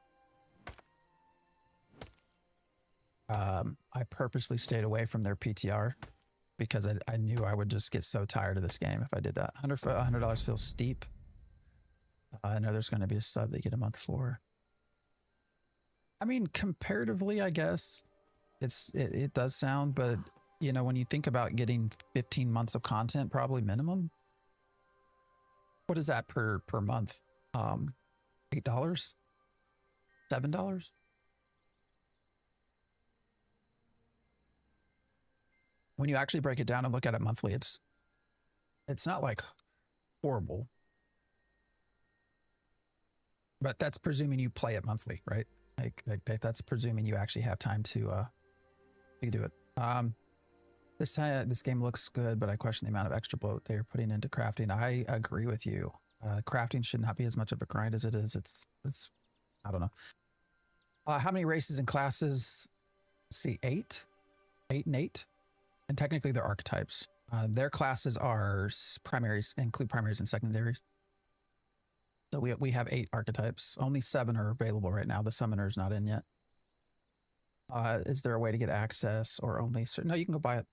I purposely stayed away from their PTR because I knew I would just get so tired of this game if I did that. $100 feels steep. I know there's going to be a sub that you get a month for. I mean, comparatively, I guess it does sound, but you know, when you think about getting 15 months of content, probably minimum, what is that per month? $8? $7? When you actually break it down and look at it monthly, it's not like horrible. But that's presuming you play it monthly, right? Like that's presuming you actually have time to do it. This game looks good, but I question the amount of extra bloat they're putting into crafting. I agree with you. Crafting should not be as much of a grind as it is. It's I don't know. How many races and classes? Let's see, 8 and 8. And technically they're archetypes. Their classes are primaries, include primaries and secondaries. So we have 8 archetypes. Only 7 are available right now. The summoner's not in yet. Is there a way to get access or only certain? No, you can go buy it.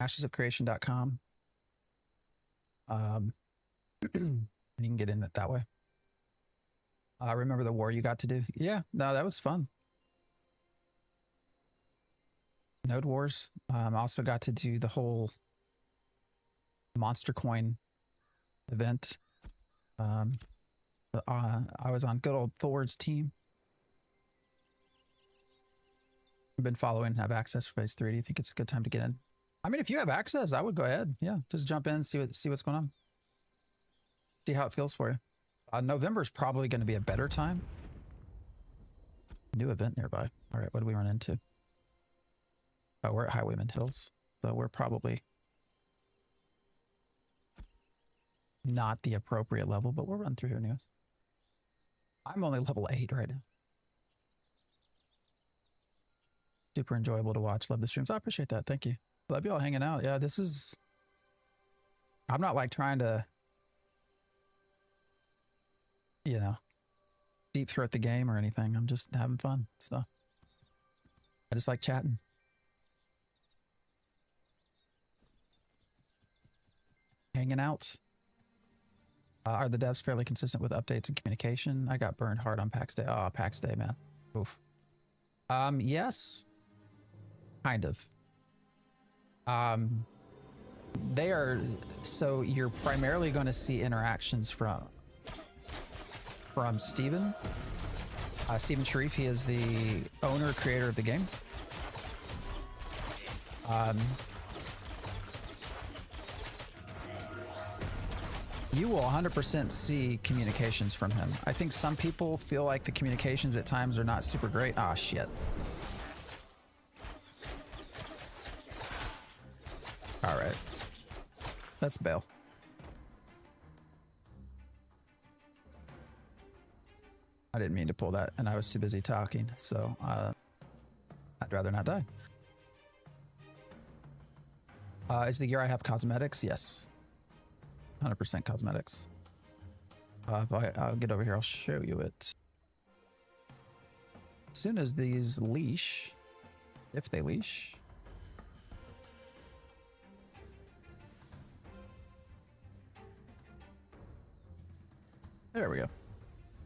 Ashesofcreation.com. And you can get in it that way. Remember the war you got to do? Yeah, no, that was fun. Node Wars. Also got to do the whole Monster Coin event. I was on good old Thor's team. I've been following and have access for phase 3. Do you think it's a good time to get in? I mean, if you have access, I would go ahead. Yeah, just jump in, see what's going on. See how it feels for you. November is probably going to be a better time. New event nearby. All right, what do we run into? Oh, we're at Highwayman Hills, so we're probably not the appropriate level, but we'll run through here anyways. I'm only level 8 right now. Super enjoyable to watch. Love the streams. I appreciate that. Thank you. Love you all hanging out. Yeah, this is... I'm not like trying to, you know, deep throat the game or anything. I'm just having fun. So I just like chatting. Hanging out. Are the devs fairly consistent with updates and communication? I got burned hard on PAX Day. Oh, PAX Day, man. Oof. Yes. Kind of. They are, so you're primarily going to see interactions from Steven. Steven Sharif, he is the owner, creator of the game. You will 100% see communications from him. I think some people feel like the communications at times are not super great. Ah, shit. All right. Let's bail. I didn't mean to pull that, and I was too busy talking, so I'd rather not die. Is the gear I have cosmetics? Yes. 100% cosmetics. If I'll get over here, I'll show you it. As soon as these leash, if they leash. There we go.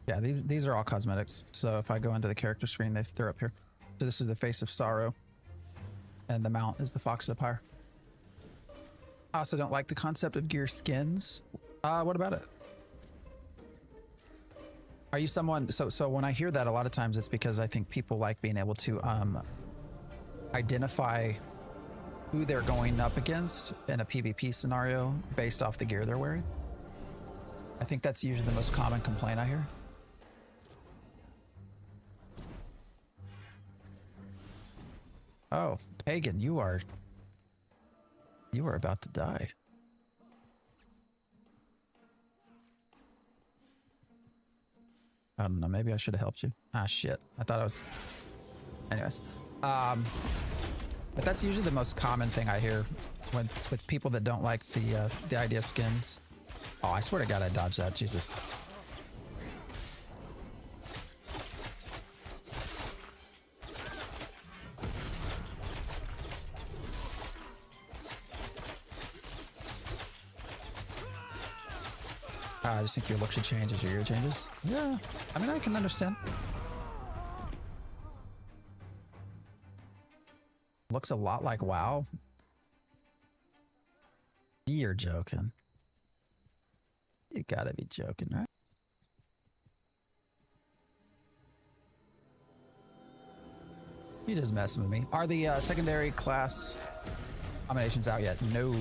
Yeah, these are all cosmetics. So if I go into the character screen, they're up here. So this is the Face of Sorrow, and the mount is the Fox of the Pyre. I also don't like the concept of gear skins. What about it? Are you someone, so when I hear that, a lot of times it's because I think people like being able to identify who they're going up against in a PvP scenario based off the gear they're wearing. I think that's usually the most common complaint I hear. Oh, Pagan, you are about to die. I don't know, maybe I should have helped you. Ah, shit. I thought I was... Anyways. But that's usually the most common thing I hear with people that don't like the idea of skins. Oh, I swear to God I dodged that. Jesus. I just think your look should change as your gear changes. Yeah, I mean, I can understand. Looks a lot like WoW. You're joking. You gotta be joking, right? You just messing with me. Are the secondary class nominations out yet? No.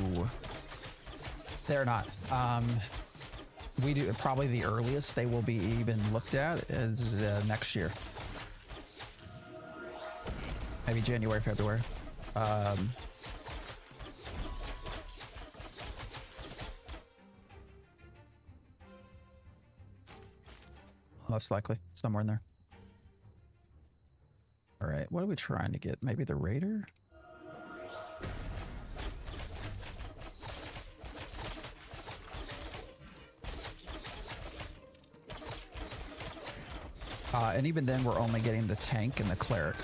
They're not. We do probably the earliest they will be even looked at is next year. Maybe January, February. Most likely, somewhere in there. All right, what are we trying to get? Maybe the Raider? And even then, we're only getting the tank and the cleric.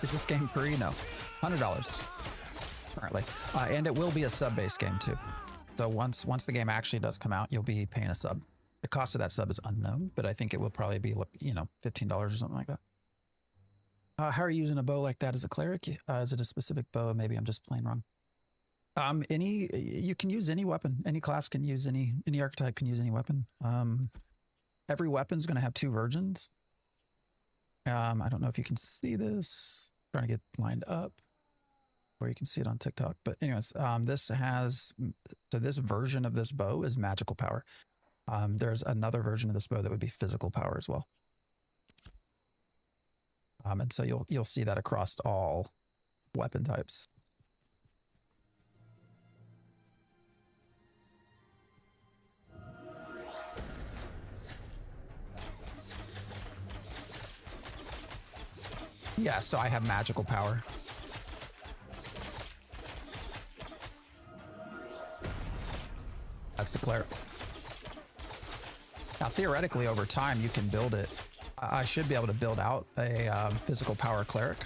Is this game free? No. $100 currently. And it will be a sub-based game too. So once the game actually does come out, you'll be paying a sub. The cost of that sub is unknown, but I think it will probably be, you know, $15 or something like that. How are you using a bow like that as a cleric? Is it a specific bow? Maybe I'm just playing wrong. You can use any weapon. Any class can use any archetype can use any weapon. Every weapon's going to have 2 virgins. I don't know if you can see this. I'm trying to get lined up where you can see it on TikTok. But anyways, this version of this bow is magical power. There's another version of this bow that would be physical power as well. And so you'll see that across all weapon types. Yeah, so I have magical power. That's the cleric. Now, theoretically, over time, you can build it. I should be able to build out a physical power cleric.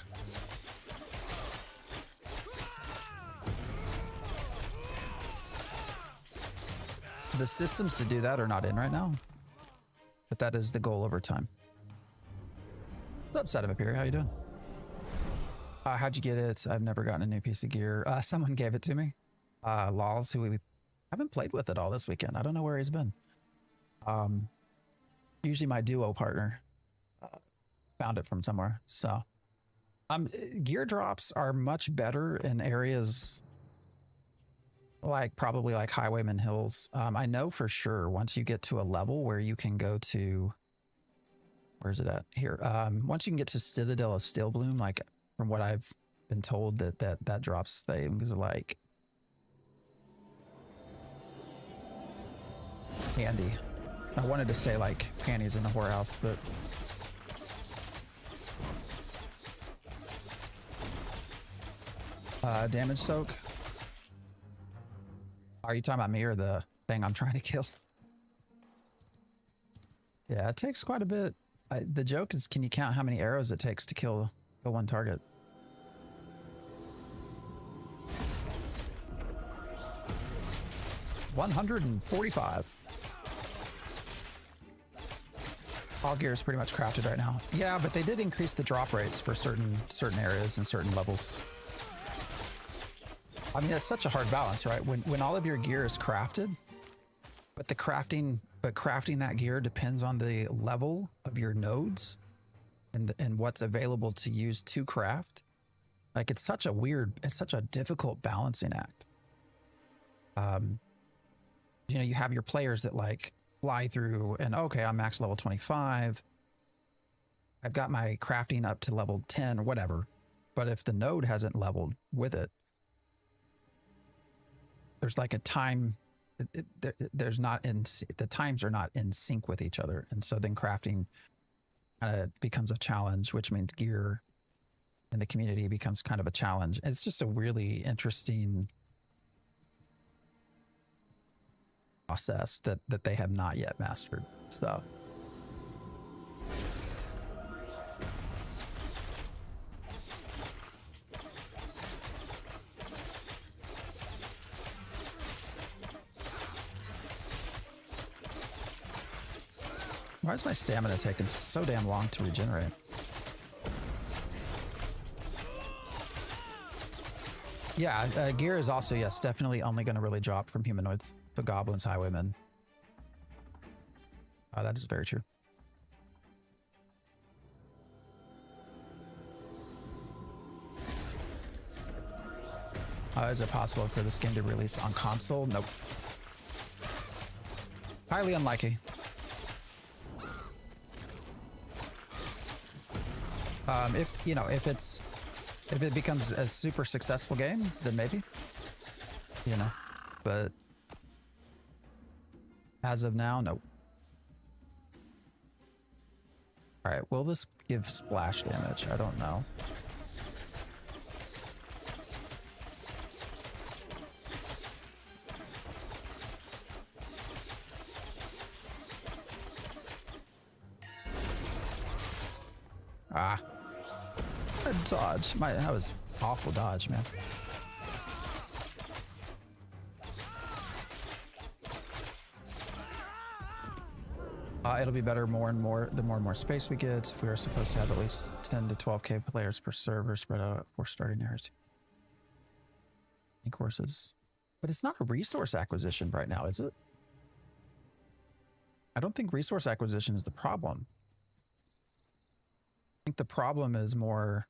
The systems to do that are not in right now, but that is the goal over time. What's up, Set Up here? How you doing? How'd you get it? I've never gotten a new piece of gear. Someone gave it to me. Laws, who we haven't played with at all this weekend. I don't know where he's been. Usually my duo partner found it from somewhere. So gear drops are much better in areas like probably like Highwayman Hills. I know for sure once you get to a level where you can go to, where's it at here? Once you can get to Citadel of Steelbloom, like from what I've been told, that drops things like handy. I wanted to say like panties in a whorehouse, but damage soak. Are you talking about me or the thing I'm trying to kill? Yeah, it takes quite a bit. The joke is, can you count how many arrows it takes to kill one target? $145. All gear is pretty much crafted right now. Yeah, but they did increase the drop rates for certain areas and certain levels. I mean, that's such a hard balance, right? When all of your gear is crafted, but crafting that gear depends on the level of your nodes and what's available to use to craft. Like it's such a difficult balancing act. You know, you have your players that like fly through and okay, I'm max level 25. I've got my crafting up to level 10 or whatever. But if the node hasn't leveled with it, there's like a time, the times are not in sync with each other. And so then crafting kind of becomes a challenge, which means gear in the community becomes kind of a challenge. And it's just a really interesting process that they have not yet mastered. So why is my stamina taking so damn long to regenerate? Yeah, gear is also, yes, definitely only going to really drop from humanoids to goblins, highwaymen. That is very true. Is it possible for this game to release on console? Nope. Highly unlikely. If it becomes a super successful game, then maybe, you know, but as of now, nope. All right, will this give splash damage? I don't know. Ah. A dodge. That was awful dodge, man. It'll be better more and more the more and more space we get. If we are supposed to have at least 10 to 12k players per server spread out for starting areas. Courses. But it's not a resource acquisition right now, is it? I don't think resource acquisition is the problem. I think the problem is more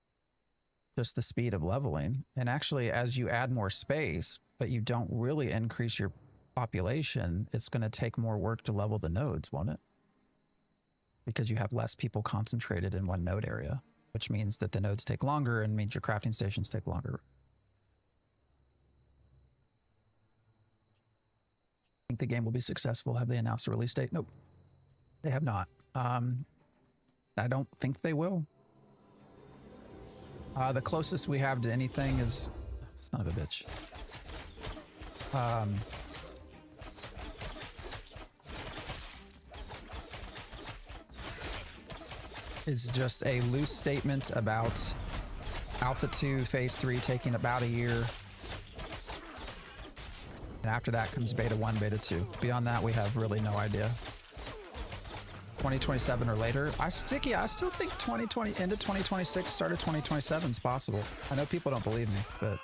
just the speed of leveling. And actually, as you add more space, but you don't really increase your population, it's going to take more work to level the nodes, won't it? Because you have less people concentrated in one node area, which means that the nodes take longer and means your crafting stations take longer. I think the game will be successful. Have they announced a release date? Nope. They have not. I don't think they will. The closest we have to anything is son of a bitch. Is just a loose statement about Alpha 2 Phase 3 taking about a year. And after that comes Beta 1, Beta 2. Beyond that, we have really no idea. 2027 or later. I still think 2020 into 2026, start of 2027 is possible. I know people don't believe me, but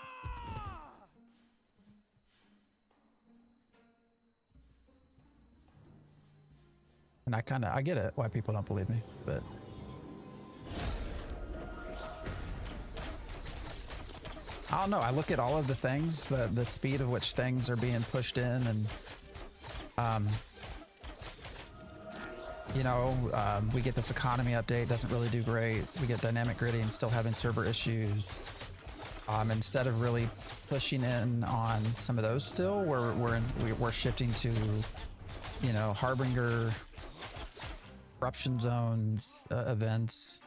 and I get it why people don't believe me, but I don't know. I look at all of the things, the speed of which things are being pushed in, and you know, we get this economy update, doesn't really do great. We get dynamic gridding, still having server issues. Instead of really pushing in on some of those, still we're shifting to, you know, Harbinger, corruption zones, events.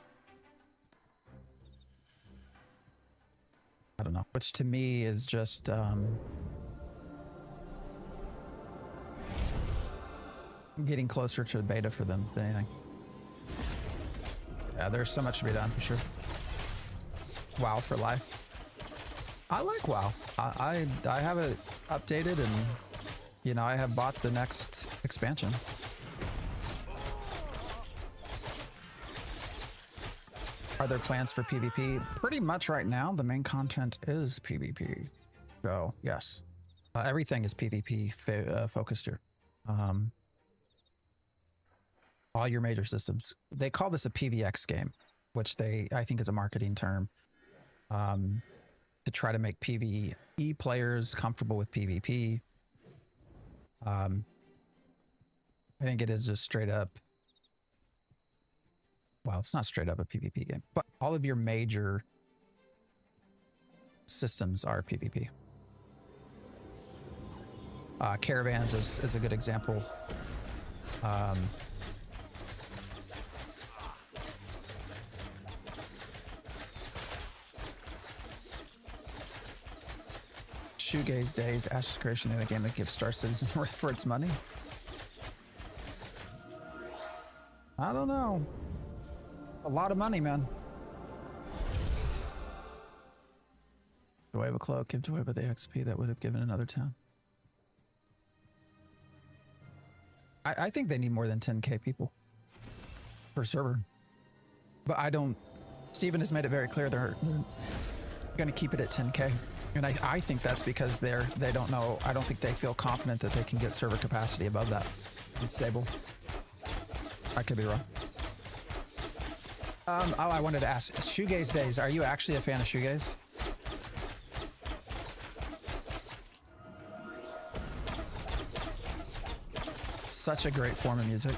I don't know, which to me is just getting closer to beta for them than anything. Yeah, there's so much to be done for sure. WoW for life. I like WoW. I have it updated, and you know, I have bought the next expansion. Are there plans for PvP? Pretty much right now, the main content is PvP. So yes, everything is PvP focused here. All your major systems. They call this a PvX game, which I think is a marketing term, to try to make PvE players comfortable with PvP. I think it is just straight up. Well, it's not straight up a PvP game, but all of your major systems are PvP. Caravans is a good example. Shoegaze Days, Ashes Creation, the game that gives Star Citizen worth for its money. I don't know. A lot of money, man. Do I have a cloak? Give Joy with the XP that would have given another town. I think they need more than 10k people per server. But I don't... Steven has made it very clear they're going to keep it at 10k. And I think that's because they don't know... I don't think they feel confident that they can get server capacity above that. It's stable. I could be wrong. I wanted to ask, Shoegaze Days, are you actually a fan of Shoegaze? Such a great form of music.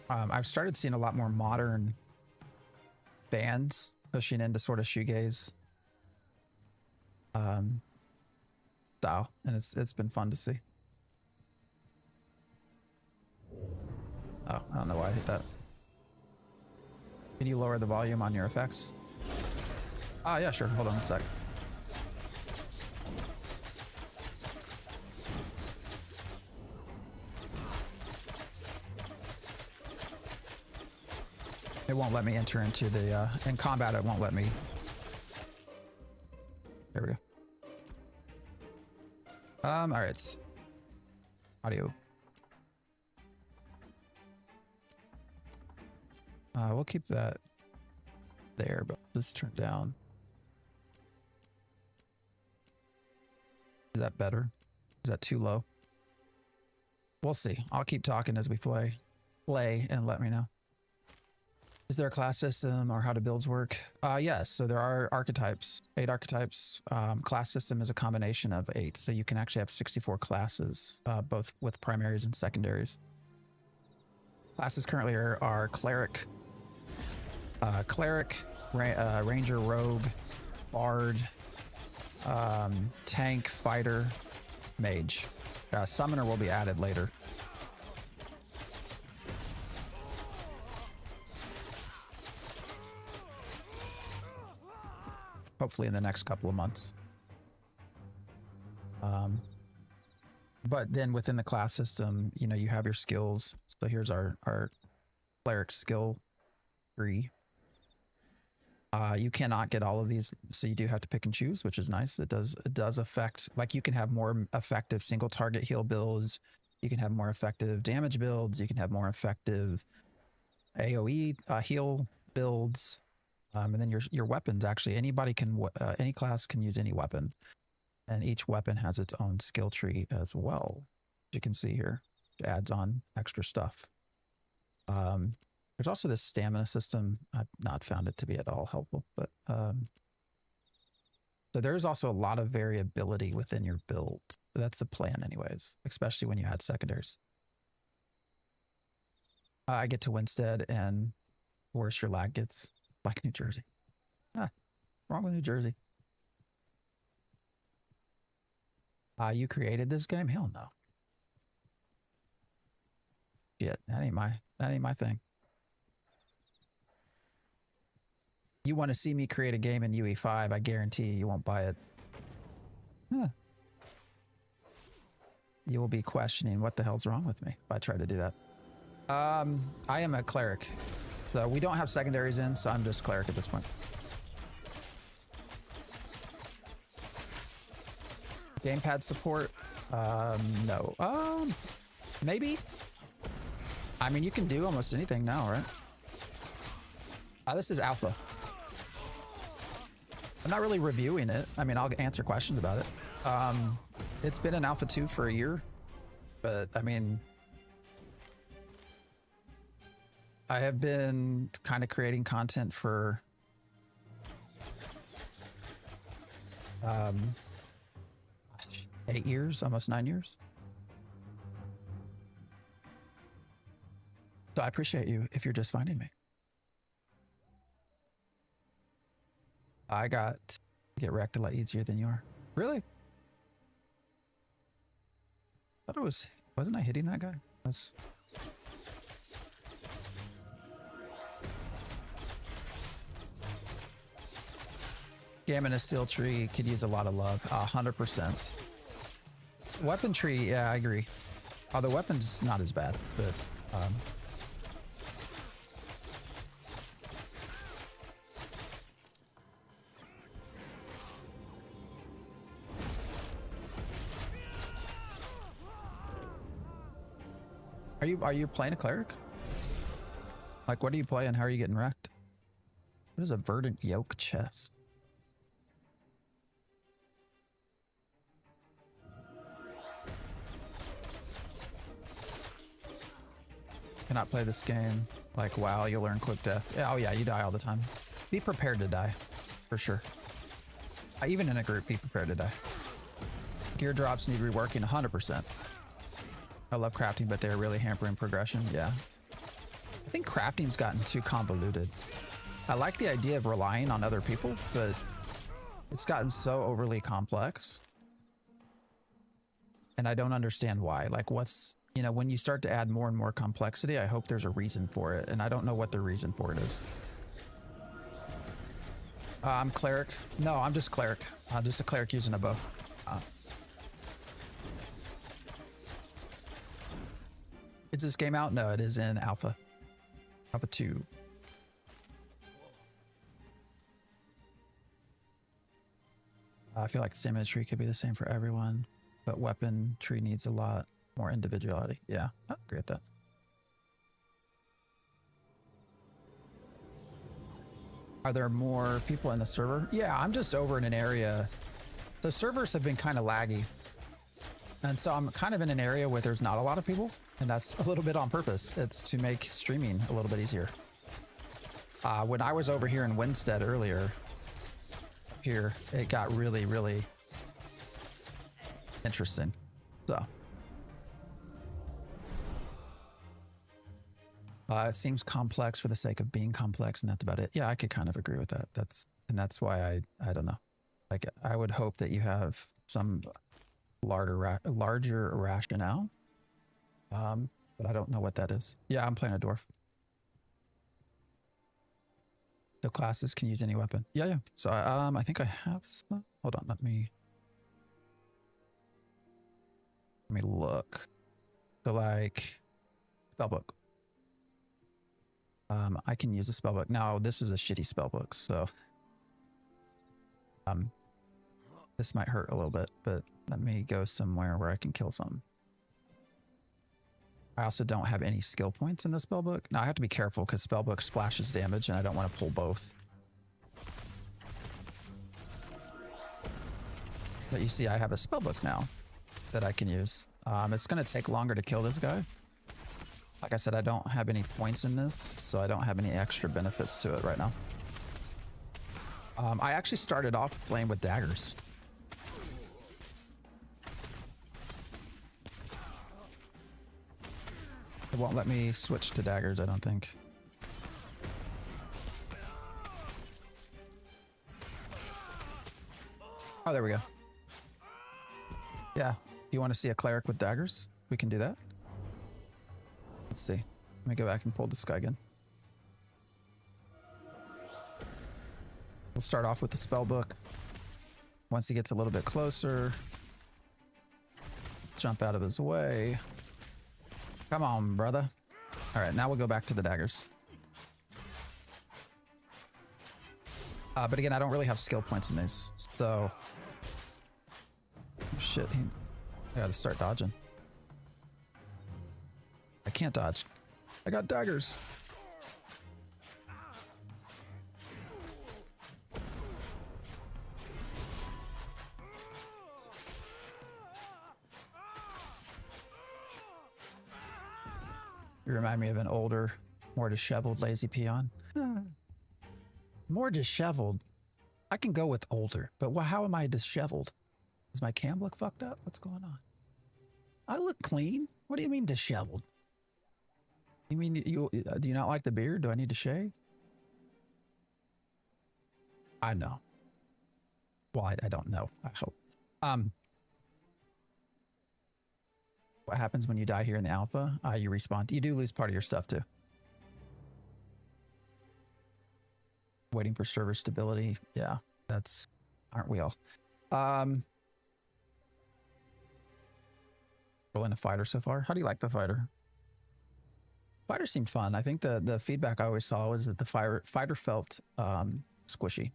I've started seeing a lot more modern bands pushing into sort of shoegaze style, and it's been fun to see. Oh, I don't know why I hit that. Can you lower the volume on your effects? Ah, yeah, sure. Hold on a sec. It won't let me enter into the, in combat, it won't let me. There we go. All right. Audio. We'll keep that there, but let's turn down. Is that better? Is that too low? We'll see. I'll keep talking as we play and let me know. Is there a class system or how do builds work? Yes. So there are archetypes, 8 archetypes. Class system is a combination of 8. So you can actually have 64 classes, both with primaries and secondaries. Classes currently are Cleric, Ranger, Rogue, Bard, Tank, Fighter, Mage. Summoner will be added later. Hopefully in the next couple of months. But then within the class system, you know, you have your skills. So here's our Cleric skill tree. You cannot get all of these, so you do have to pick and choose, which is nice. It does affect, like you can have more effective single target heal builds. You can have more effective damage builds. You can have more effective AoE heal builds. And then your weapons, actually, anybody can, any class can use any weapon. And each weapon has its own skill tree as well. As you can see here, it adds on extra stuff. There's also this stamina system. I've not found it to be at all helpful, but so there's also a lot of variability within your build. That's the plan anyways, especially when you add secondaries. I get to Winstead and worse your lag gets, like New Jersey. Wrong with New Jersey. You created this game? Hell no. Shit, that ain't my thing. You want to see me create a game in UE5, I guarantee you won't buy it. You will be questioning what the hell's wrong with me if I try to do that. I am a Cleric. So we don't have secondaries in, so I'm just Cleric at this point. Gamepad support? No. Maybe? I mean, you can do almost anything now, right? This is alpha. I'm not really reviewing it. I mean, I'll answer questions about it. It's been in alpha 2 for a year, but I mean, I have been kind of creating content for 8 years, almost 9 years. So I appreciate you if you're just finding me. I get wrecked a lot easier than you are. Really? I thought it was, wasn't I hitting that guy? That's... Gammon and Steel Tree could use a lot of love. 100%. Weapon tree, yeah, I agree. The weapon's not as bad, but Are you playing a Cleric? Like, what are you playing? How are you getting wrecked? What is a verdant yoke chest? Cannot play this game. Like, wow, you'll learn quick death. Oh yeah, you die all the time. Be prepared to die, for sure. Even in a group, be prepared to die. Gear drops need reworking 100%. I love crafting, but they're really hampering progression. Yeah. I think crafting's gotten too convoluted. I like the idea of relying on other people, but it's gotten so overly complex. And I don't understand why. Like, what's, you know, when you start to add more and more complexity, I hope there's a reason for it. And I don't know what the reason for it is. I'm Cleric. No, I'm just Cleric. I'm just a Cleric using a bow. Is this game out? No, it is in alpha. Alpha 2. I feel like the stamina tree could be the same for everyone, but weapon tree needs a lot more individuality. Yeah, I agree with that. Are there more people in the server? Yeah, I'm just over in an area. The servers have been kind of laggy. And so I'm kind of in an area where there's not a lot of people. And that's a little bit on purpose. It's to make streaming a little bit easier. When I was over here in Winstead earlier, here, it got really, really interesting. So. It seems complex for the sake of being complex, and that's about it. Yeah, I could kind of agree with that. That's why I don't know. Like, I would hope that you have some larger rationale. But I don't know what that is. Yeah, I'm playing a dwarf. The classes can use any weapon. Yeah. So I think I have some. Hold on, let me look. So like spellbook. I can use a spellbook. Now, this is a shitty spellbook, so this might hurt a little bit, but let me go somewhere where I can kill something. I also don't have any skill points in the spellbook. Now, I have to be careful because spellbook splashes damage, and I don't want to pull both. But you see, I have a spellbook now that I can use. It's going to take longer to kill this guy. Like I said, I don't have any points in this, so I don't have any extra benefits to it right now. I actually started off playing with daggers. It won't let me switch to daggers, I don't think. Oh, there we go. Yeah, if you want to see a cleric with daggers, we can do that. Let's see. Let me go back and pull this guy again. We'll start off with the spell book. Once he gets a little bit closer, jump out of his way. Come on, brother. All right, now we'll go back to the daggers. But again, I don't really have skill points in these, so... Oh, shit, I gotta start dodging. I can't dodge. I got daggers. You remind me of an older, more disheveled lazy peon. More disheveled. I can go with older, but how am I disheveled? Does my cam look fucked up? What's going on? I look clean. What do you mean disheveled? You mean do you not like the beard? Do I need to shave? I know. Well, I don't know. I hope. What happens when you die here in the alpha? You respawn. You do lose part of your stuff too. Waiting for server stability. Yeah, aren't we all? Rolling a fighter so far. How do you like the fighter? Fighter seemed fun. I think the feedback I always saw was that the fighter felt squishy.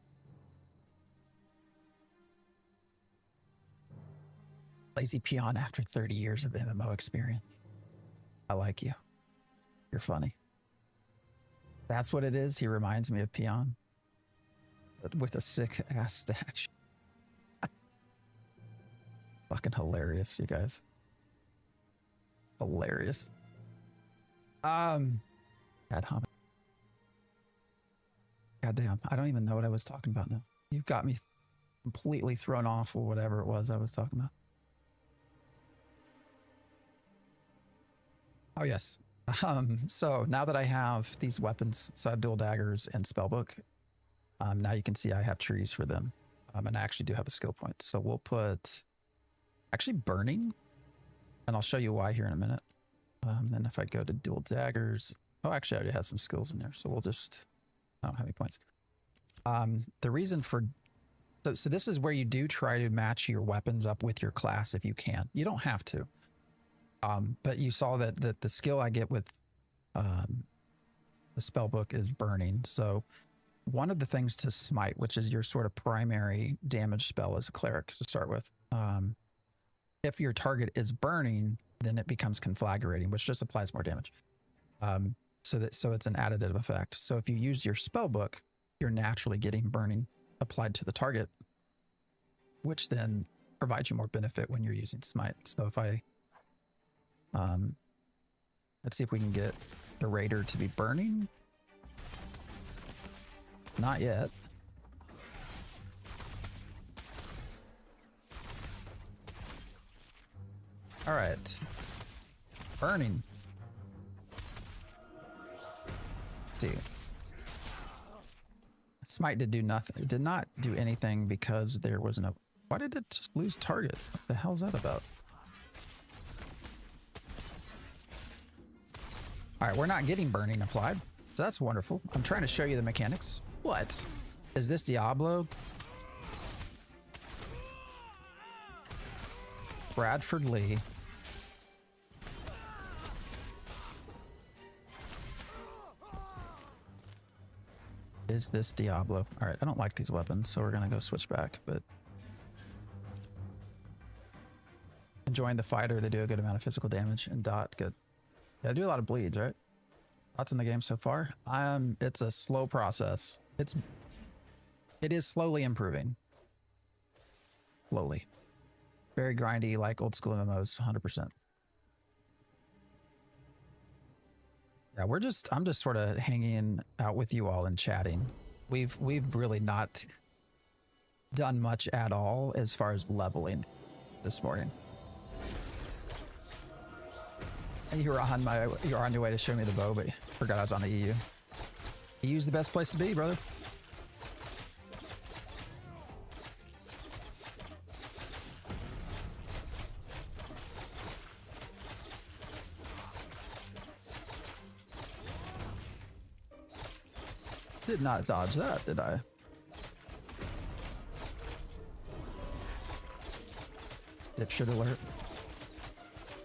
Lazy peon after 30 years of MMO experience. I like you. You're funny. That's what it is. He reminds me of peon, but with a sick ass stash. Fucking hilarious, you guys. Hilarious. God damn, I don't even know what I was talking about now. You've got me completely thrown off or whatever it was I was talking about. Oh yes. So now that I have these weapons, so I have dual daggers and spellbook, now you can see I have trees for them. And I actually do have a skill point. So we'll put actually burning, and I'll show you why here in a minute. Then if I go to dual daggers, oh, actually I already have some skills in there. So we'll just, I don't have any points. The reason for, so this is where you do try to match your weapons up with your class if you can. You don't have to. But you saw that the skill I get with the spell book is burning. So one of the things to smite, which is your sort of primary damage spell as a cleric to start with. If your target is burning, then it becomes conflagrating, which just applies more damage. So it's an additive effect. So if you use your spell book, you're naturally getting burning applied to the target, which then provides you more benefit when you're using smite. So if I, let's see if we can get the raider to be burning. Not yet. All right. Burning. Let's see. Smite did do nothing. It did not do anything because there was no... Why did it just lose target? What the hell's that about? All right, we're not getting burning applied. So that's wonderful. I'm trying to show you the mechanics. What? Is this Diablo? Bradford Lee. Is this Diablo? All right, I don't like these weapons, so we're gonna go switch back, but enjoying the fighter. They do a good amount of physical damage and dot. Good. Yeah, I do a lot of bleeds, right? Lots in the game so far. It's a slow process. It is slowly improving. Slowly. Very grindy, like old school MMOs, 100%. Yeah, I'm just sort of hanging out with you all and chatting. We've really not done much at all as far as leveling this morning. You're on your way to show me the bow, but forgot I was on the EU. EU's the best place to be, brother. Did not dodge that, did I? Dipshit alert.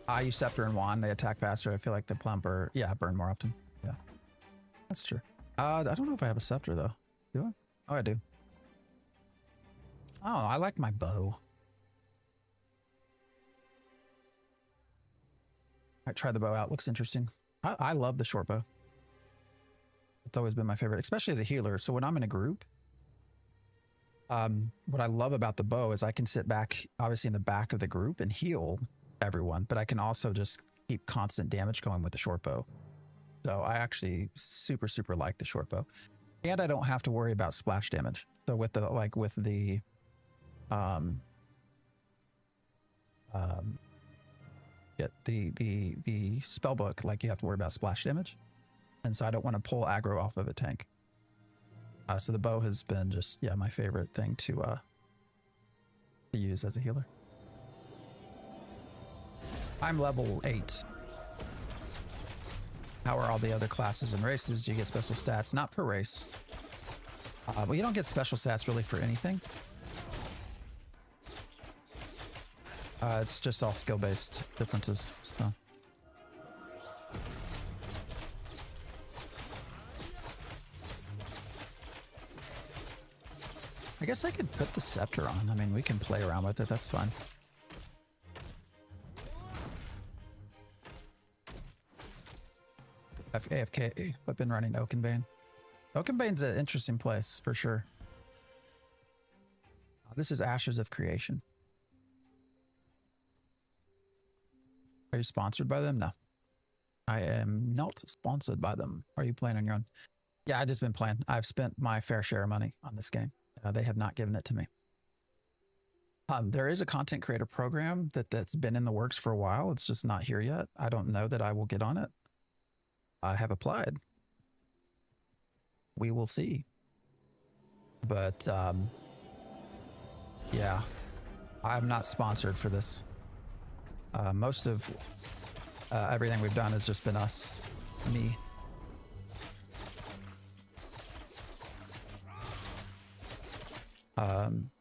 I use Scepter and Wand. They attack faster. I feel like the plumper, yeah, burn more often. Yeah, that's true. I don't know if I have a Scepter though. Do I? Oh, I do. Oh, I like my bow. I try the bow out. Looks interesting. I love the short bow. It's always been my favorite, especially as a healer. So when I'm in a group, what I love about the bow is I can sit back, obviously in the back of the group and heal everyone, but I can also just keep constant damage going with the short bow. So I actually super like the short bow, and I don't have to worry about splash damage. So with the the spell book, like you have to worry about splash damage, and so I don't want to pull aggro off of a tank. So the bow has been just my favorite thing to use as a healer. I'm level 8. How are all the other classes and races? Do you get special stats? Not per race. Well, you don't get special stats really for anything. It's just all skill-based differences. So. I guess I could put the Scepter on. I mean, we can play around with it. That's fine. AFK, I've been running Oakenbane. Oakenbane's an interesting place, for sure. This is Ashes of Creation. Are you sponsored by them? No. I am not sponsored by them. Are you playing on your own? Yeah, I've just been playing. I've spent my fair share of money on this game. They have not given it to me. There is a content creator program that's been in the works for a while. It's just not here yet. I don't know that I will get on it. I have applied. We will see. But yeah, I'm not sponsored for this. Most of everything we've done has just been me.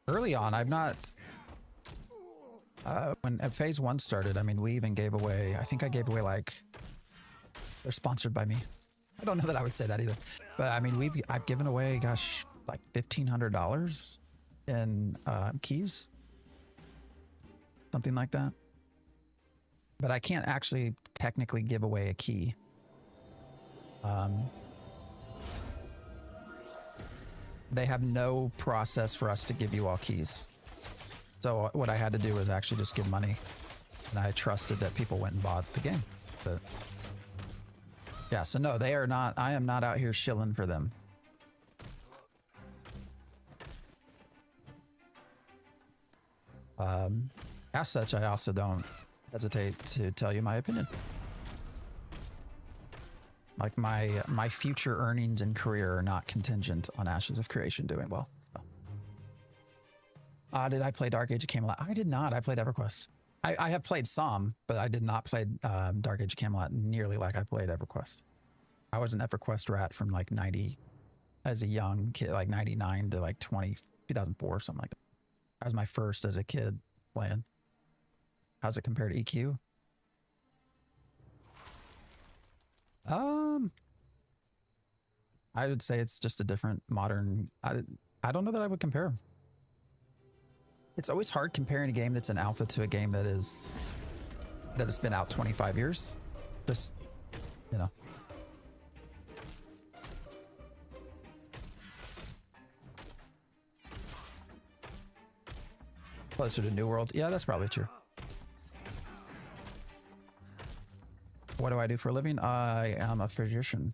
Early on, I've not... when phase 1 started, I mean, we even gave away... I think I gave away like... They're sponsored by me. I don't know that I would say that either. But I mean, I've given away, gosh, like $1,500 in keys, something like that. But I can't actually technically give away a key. They have no process for us to give you all keys. So what I had to do was actually just give money, and I trusted that people went and bought the game. But yeah, so no, they are not. I am not out here shilling for them. As such, I also don't hesitate to tell you my opinion. Like my future earnings and career are not contingent on Ashes of Creation doing well. So. Did I play Dark Age of Camelot? I did not. I played EverQuest. I have played some, but I did not play Dark Age of Camelot nearly like I played EverQuest. I was an EverQuest rat from like 90, as a young kid, like 99 to like 2004 or something like that. That was my first as a kid playing. How's it compare to EQ? I would say it's just a different modern. I don't know that I would compare them. It's always hard comparing a game that's an alpha to a game that has been out 25 years. Just, you know. Closer to New World. Yeah, that's probably true. What do I do for a living? I am a physician.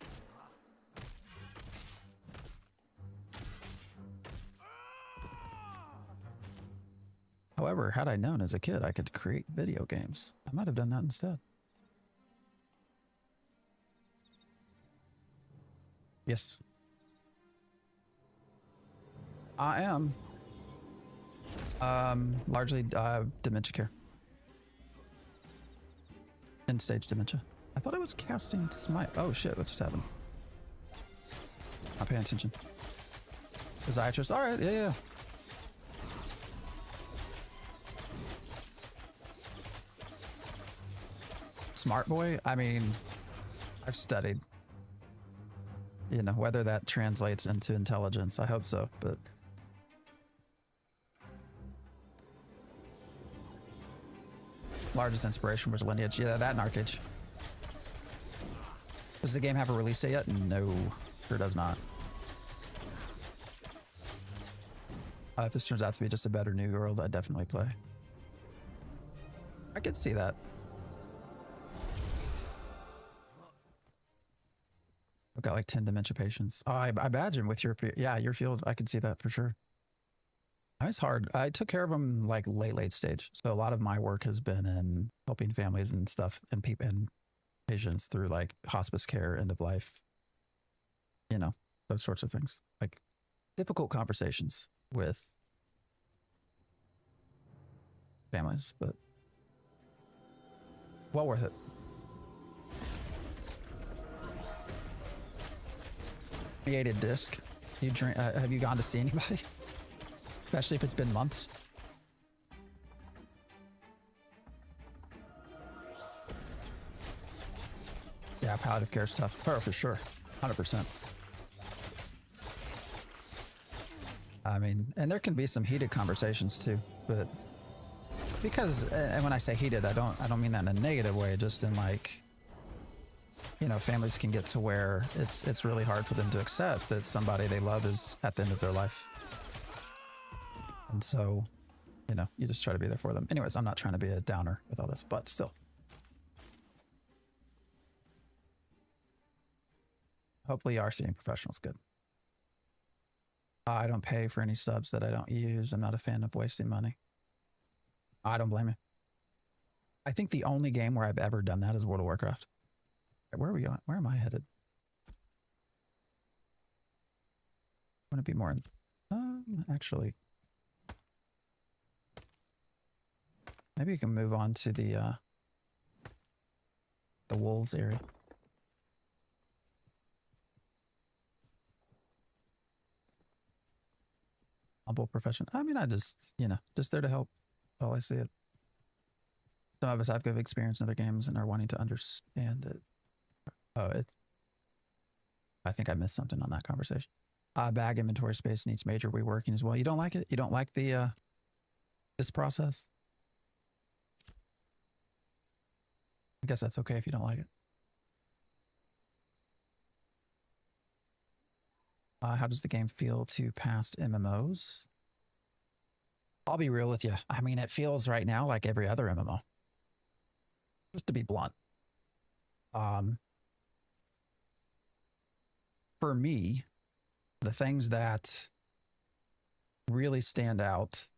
However, had I known as a kid I could create video games, I might have done that instead. Yes. I am. Largely dementia care. End stage dementia. I thought I was casting smite. Oh shit, what just happened? Not paying attention. Physiatrist. Alright, yeah. Smart boy? I mean, I've studied. You know, whether that translates into intelligence, I hope so, but... Largest inspiration was Lineage. Yeah, that and Arcade. Does the game have a release date yet? No, sure does not. If this turns out to be just a better New World, I'd definitely play. I could see that. I've got like 10 dementia patients. Oh, I imagine with your field, I could see that for sure. It's hard. I took care of them like late stage. So a lot of my work has been in helping families and stuff and people and patients through like hospice care, end of life, you know, those sorts of things. Like difficult conversations with families, but well worth it. Created disc. You drink? Have you gone to see anybody? Especially if it's been months. Yeah, palliative care stuff. Oh, for sure. 100%. I mean, and there can be some heated conversations too, but because, and when I say heated, I don't mean that in a negative way, just in like, you know, families can get to where it's really hard for them to accept that somebody they love is at the end of their life. And so, you know, you just try to be there for them. Anyways, I'm not trying to be a downer with all this, but still. Hopefully RC and professional's good. I don't pay for any subs that I don't use. I'm not a fan of wasting money. I don't blame you. I think the only game where I've ever done that is World of Warcraft. Where are we going? Where am I headed? I want to be more in... actually... Maybe you can move on to the wolves area. Humble profession. I mean, I just, you know, just there to help. All I see it. Some of us have good experience in other games and are wanting to understand it. Oh, it's... I think I missed something on that conversation. Bag inventory space needs major reworking as well. You don't like it? You don't like the this process? I guess that's okay if you don't like it. How does the game feel to past MMOs? I'll be real with you. I mean, it feels right now like every other MMO. Just to be blunt. For me, the things that really stand out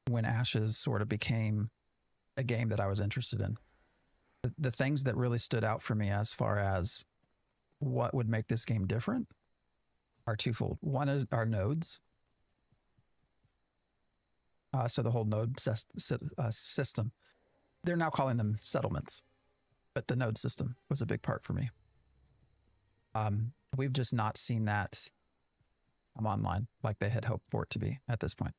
when Ashes sort of became a game that I was interested in, the things that really stood out for me as far as what would make this game different are twofold. One is our nodes. So the whole node system, they're now calling them settlements, but the node system was a big part for me. We've just not seen that come online like they had hoped for it to be at this point.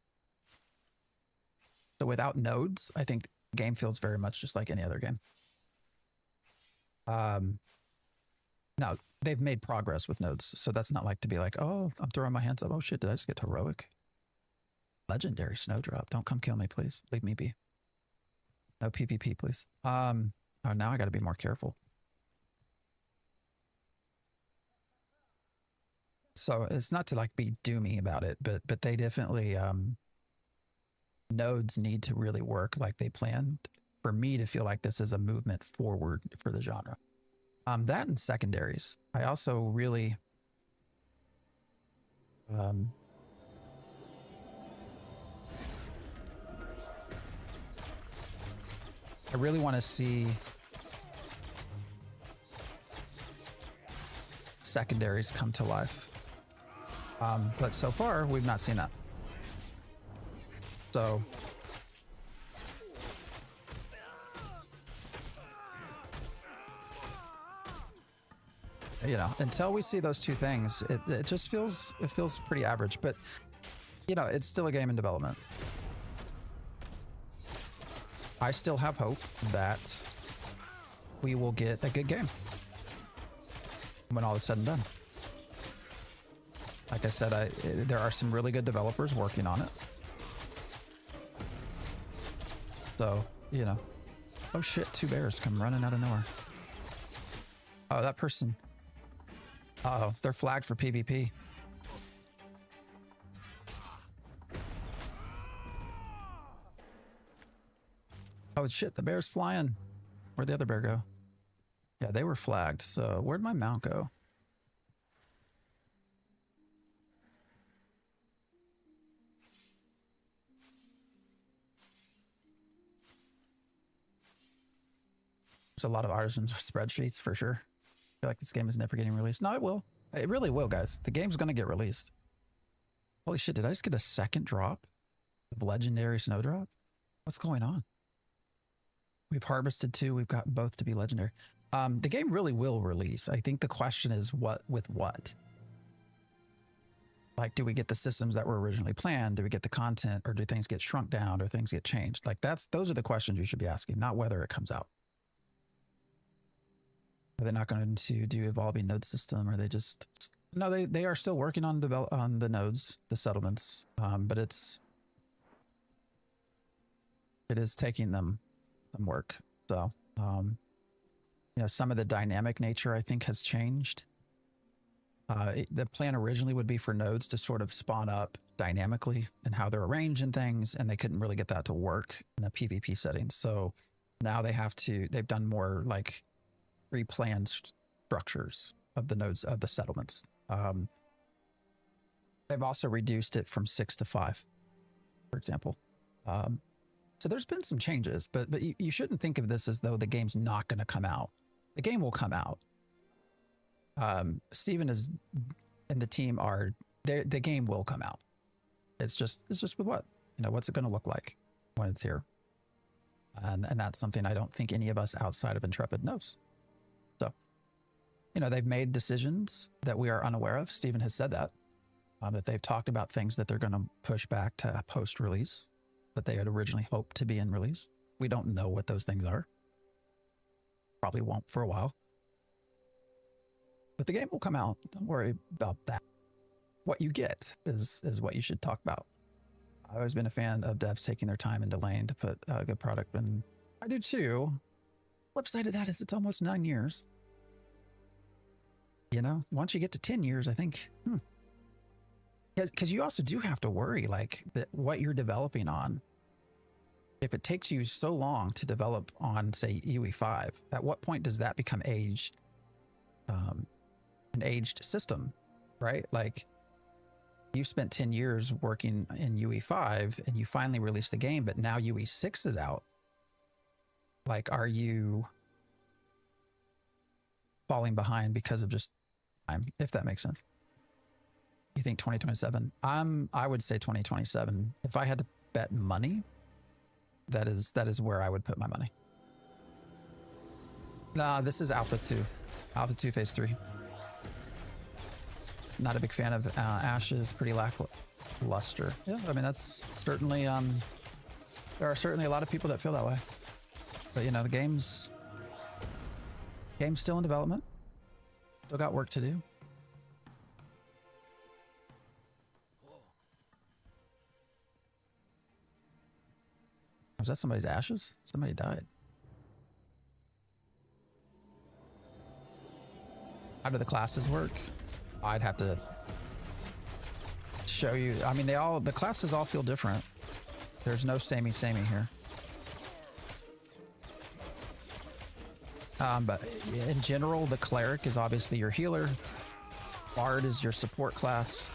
So without nodes, I think the game feels very much just like any other game. Now, they've made progress with nodes, so that's not like to be like, oh, I'm throwing my hands up. Oh shit, did I just get heroic? Legendary snowdrop. Don't come kill me, please. Leave me be. No PvP, please. Oh, now I got to be more careful. So it's not to like be doomy about it, but they definitely nodes need to really work like they planned for me to feel like this is a movement forward for the genre. That and secondaries. I also really I really want to see secondaries come to life. But so far, we've not seen that. So, you know, until we see those two things, it just feels pretty average. But, you know, it's still a game in development. I still have hope that we will get a good game when all is said and done. Like I said, there are some really good developers working on it. So, you know. Oh shit, 2 bears come running out of nowhere. Oh, that person. Uh-oh, they're flagged for PvP. Oh shit, the bear's flying. Where'd the other bear go? Yeah, they were flagged. So where'd my mount go? There's a lot of artisans spreadsheets for sure. I feel like this game is never getting released. No, it will. It really will, guys. The game's gonna get released. Holy shit, did I just get a second drop of legendary snowdrop? What's going on? We've harvested 2. We've got both to be legendary. The game really will release. I think the question is what with what? Like, do we get the systems that were originally planned? Do we get the content, or do things get shrunk down, or things get changed? Like those are the questions you should be asking, not whether it comes out. Are they not going to do evolving node system? Or they just no? They are still working on the nodes, the settlements, but it is taking them some work. So you know, some of the dynamic nature I think has changed. The plan originally would be for nodes to sort of spawn up dynamically and how they're arranged and things, and they couldn't really get that to work in a PvP setting. So now they've done more like pre-planned structures of the nodes of the settlements. They've also reduced it from 6 to 5, for example. So there's been some changes, but you shouldn't think of this as though the game's not going to come out. The game will come out. Steven and the team the game will come out. It's just with what? You know, what's it going to look like when it's here? And that's something I don't think any of us outside of Intrepid knows. So, you know, they've made decisions that we are unaware of. Steven has said that they've talked about things that they're going to push back to post-release that they had originally hoped to be in release. We don't know what those things are. Probably won't for a while. But the game will come out. Don't worry about that. What you get is what you should talk about. I've always been a fan of devs taking their time and delaying to put a good product, and I do too. Flip side of that is it's almost 9 years. You know, once you get to 10 years, I think, because you also do have to worry like that what you're developing on. If it takes you so long to develop on, say, UE5, at what point does that become aged, an aged system, right? Like, you spent 10 years working in UE5 and you finally released the game, but now UE6 is out. Like, are you falling behind because of just time, if that makes sense? You think 2027? I would say 2027. If I had to bet money, that is where I would put my money. Nah, this is Alpha 2. Alpha 2 Phase 3. Not a big fan of Ashes, pretty lackluster. Yeah, I mean, that's certainly, there are certainly a lot of people that feel that way. But, you know, the game's still in development. Still got work to do. Was that somebody's ashes? Somebody died. How do the classes work? I'd have to show you. I mean, the classes all feel different. There's no samey here. But in general, the Cleric is obviously your healer. Bard is your support class.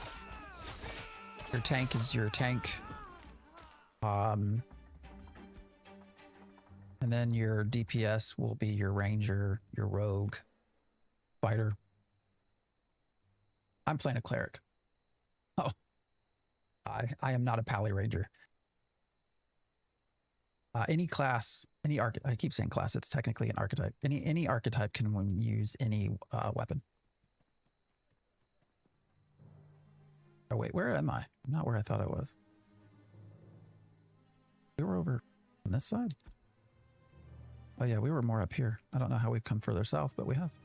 Your tank is your tank. And then your DPS will be your ranger, your rogue, fighter. I'm playing a Cleric. Oh, I am not a Pally Ranger. Any class, any archetype, I keep saying class, it's technically an archetype. Any archetype can use any weapon. Oh wait, where am I? I'm not where I thought I was. We were over on this side. Oh yeah, we were more up here. I don't know how we've come further south, but we have.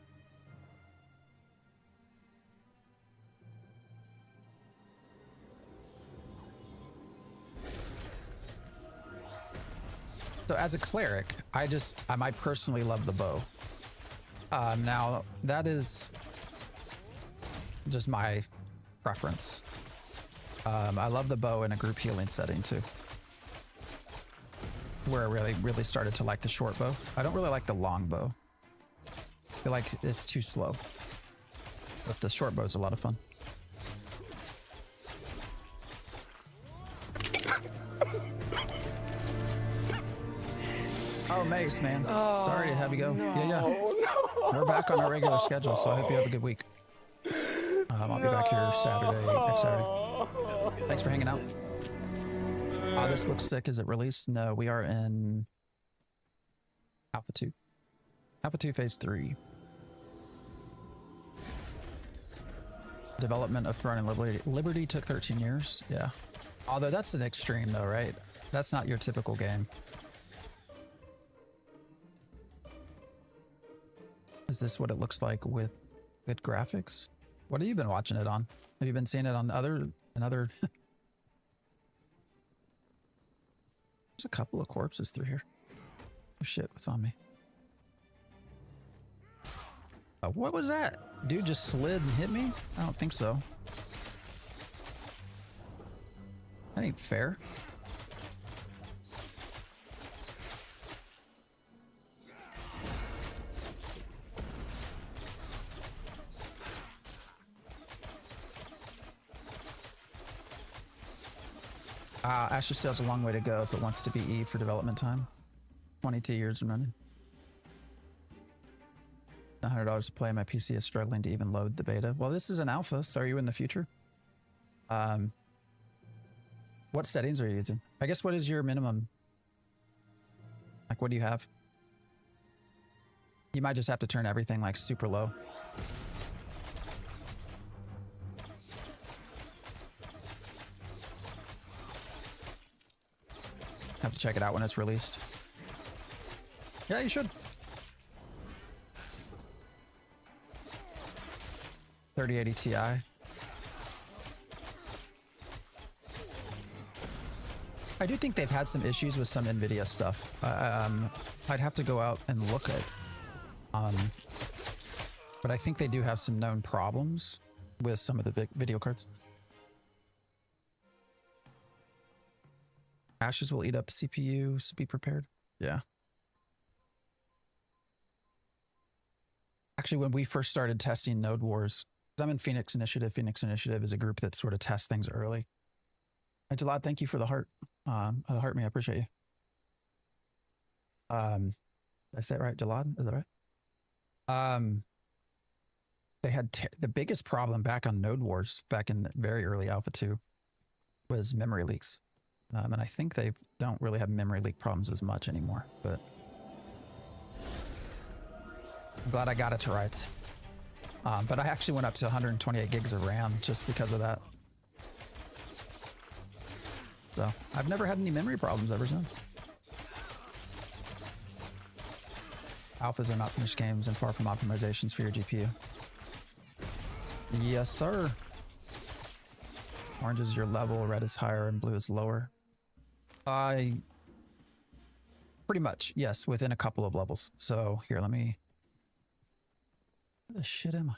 So as a Cleric, I might personally love the bow. Now that is just my preference. I love the bow in a group healing setting too. Where I really started to like the short bow. I don't really like the long bow. I feel like it's too slow. But the short bow is a lot of fun. Oh, Mace, man. Sorry to have you go. No, Yeah. No. We're back on our regular schedule, so I hope you have a good week. I'll be back here next Saturday. Thanks for hanging out. This looks sick. Is it released? No, we are in Alpha 2. Alpha 2 Phase 3. Development of Throne and Liberty took 13 years. Yeah. Although that's an extreme though, right? That's not your typical game. Is this what it looks like with good graphics? What have you been watching it on? Have you been seeing it on another? There's a couple of corpses through here. Oh shit, what's on me? What was that? Dude just slid and hit me? I don't think so. That ain't fair. Asher still has a long way to go if it wants to be E for development time. 22 years and running. $100 to play. My PC is struggling to even load the beta. Well, this is an alpha, so are you in the future? What settings are you using? I guess what is your minimum? Like, what do you have? You might just have to turn everything like super low. Have to check it out when it's released. Yeah, you should. 3080 Ti. I do think they've had some issues with some NVIDIA stuff. I'd have to go out and look at, but I think they do have some known problems with some of the video cards. Ashes will eat up CPU, so be prepared. Yeah. Actually, when we first started testing Node Wars, I'm in Phoenix Initiative. Phoenix Initiative is a group that sort of tests things early. Hey, Jalad, thank you for the heart. The heart me, I appreciate you. Did I say it right? Jalad, is that right? They had the biggest problem back on Node Wars, back in the very early Alpha 2, was memory leaks. And I think they don't really have memory leak problems as much anymore, but I'm glad I got it to rights. But I actually went up to 128 gigs of RAM just because of that. So I've never had any memory problems ever since. Alphas are not finished games and far from optimizations for your GPU. Yes, sir. Orange is your level, red is higher, and blue is lower. Pretty much, yes, within a couple of levels. So here, let me... Where the shit am I?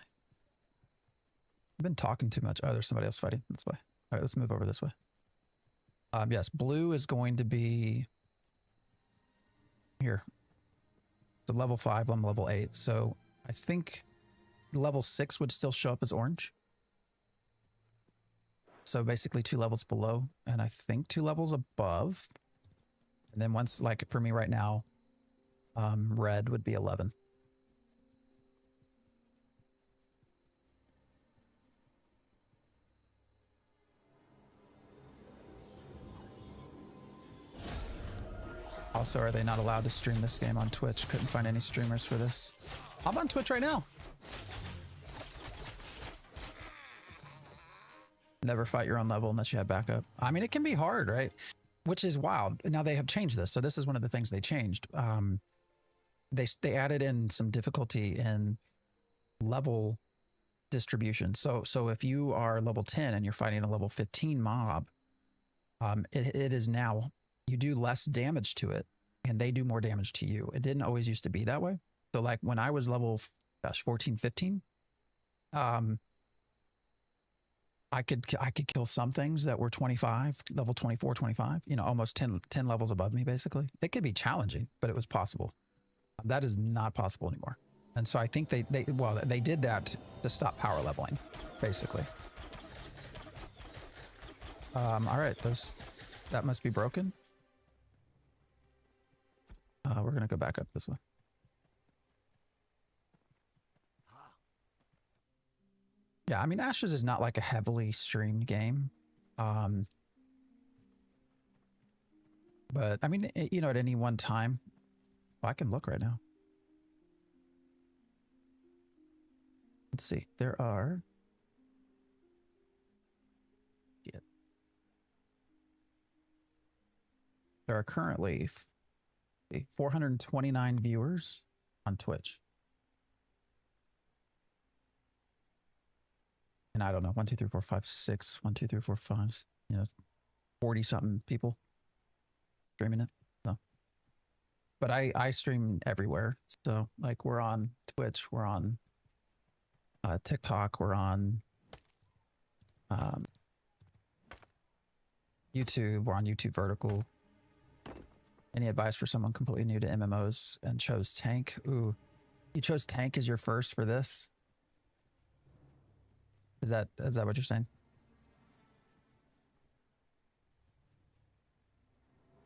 I've been talking too much. Oh, there's somebody else fighting. This way. All right, let's move over this way. Yes, blue is going to be... Here. So level 5, I'm level 8. So I think level 6 would still show up as orange. So basically 2 levels below, and I think 2 levels above. And then once, like for me right now, red would be 11. Also, are they not allowed to stream this game on Twitch? Couldn't find any streamers for this. I'm on Twitch right now. Never fight your own level unless you have backup. I mean, it can be hard, right? Which is wild. Now they have changed this. So this is one of the things they changed. They added in some difficulty in level distribution. So if you are level 10 and you're fighting a level 15 mob, it is now, you do less damage to it and they do more damage to you. It didn't always used to be that way. So like when I was level 14, 15, I could kill some things that were 25, level 24, 25, you know, almost 10 levels above me, basically. It could be challenging, but it was possible. That is not possible anymore. And so I think they did that to stop power leveling, basically. All right, that must be broken. We're going to go back up this way. Yeah, I mean, Ashes is not like a heavily streamed game. But, I mean, you know, at any one time... Well, I can look right now. Let's see. There are... Shit. There are currently 429 viewers on Twitch. And I don't know, 1, 2, 3, 4, 5, 6, 1, 2, 3, 4, 5, you know, 40 something people streaming it. So, but I stream everywhere. So like we're on Twitch, we're on TikTok, we're on YouTube, we're on YouTube Vertical. Any advice for someone completely new to MMOs and chose tank? Ooh, you chose tank as your first for this? Is that what you're saying?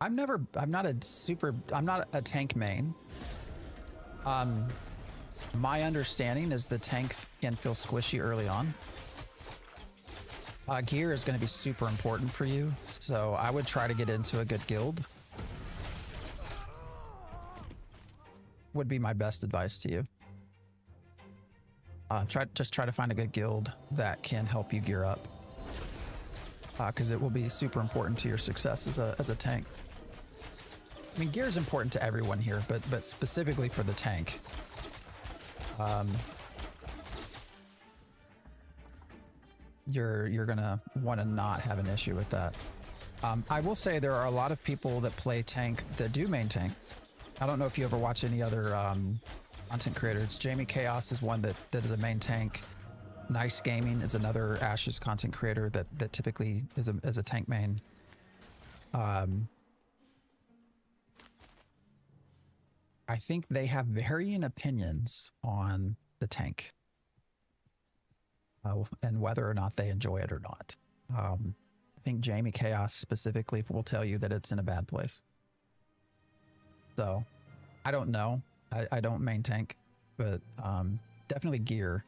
I'm not a tank main. My understanding is the tank can feel squishy early on. Gear is going to be super important for you, so I would try to get into a good guild. Would be my best advice to you. Just try to find a good guild that can help you gear up, because it will be super important to your success as a tank. I mean, gear is important to everyone here, but specifically for the tank. you're gonna want to not have an issue with that. I will say there are a lot of people that play tank that do main tank. I don't know if you ever watch any other content creators. Jamie Chaos is one that is a main tank. Nice Gaming is another Ashes content creator that typically is a tank main. I think they have varying opinions on the tank and whether or not they enjoy it or not. I think Jamie Chaos specifically will tell you that it's in a bad place. So I don't know. I don't main tank, but definitely gear.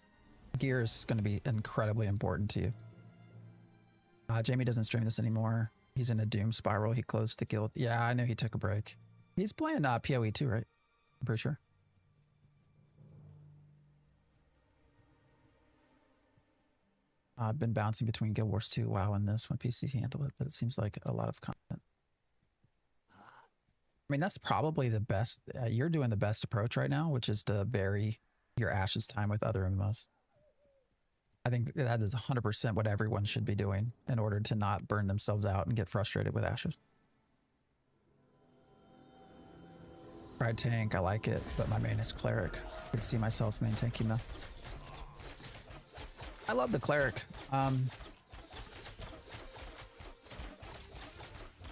Gear is going to be incredibly important to you. Jamie doesn't stream this anymore. He's in a doom spiral. He closed the guild. Yeah, I know he took a break. He's playing PoE too, right? I'm pretty sure. I've been bouncing between Guild Wars 2, WoW, and this when PCs handle it, but it seems like a lot of content. I mean, that's probably the best. You're doing the best approach right now, which is to vary your Ashes time with other MMOs. I think that is 100% what everyone should be doing in order to not burn themselves out and get frustrated with Ashes. Tried tank, I like it, but my main is Cleric. I could see myself main tanking though. I love the Cleric. I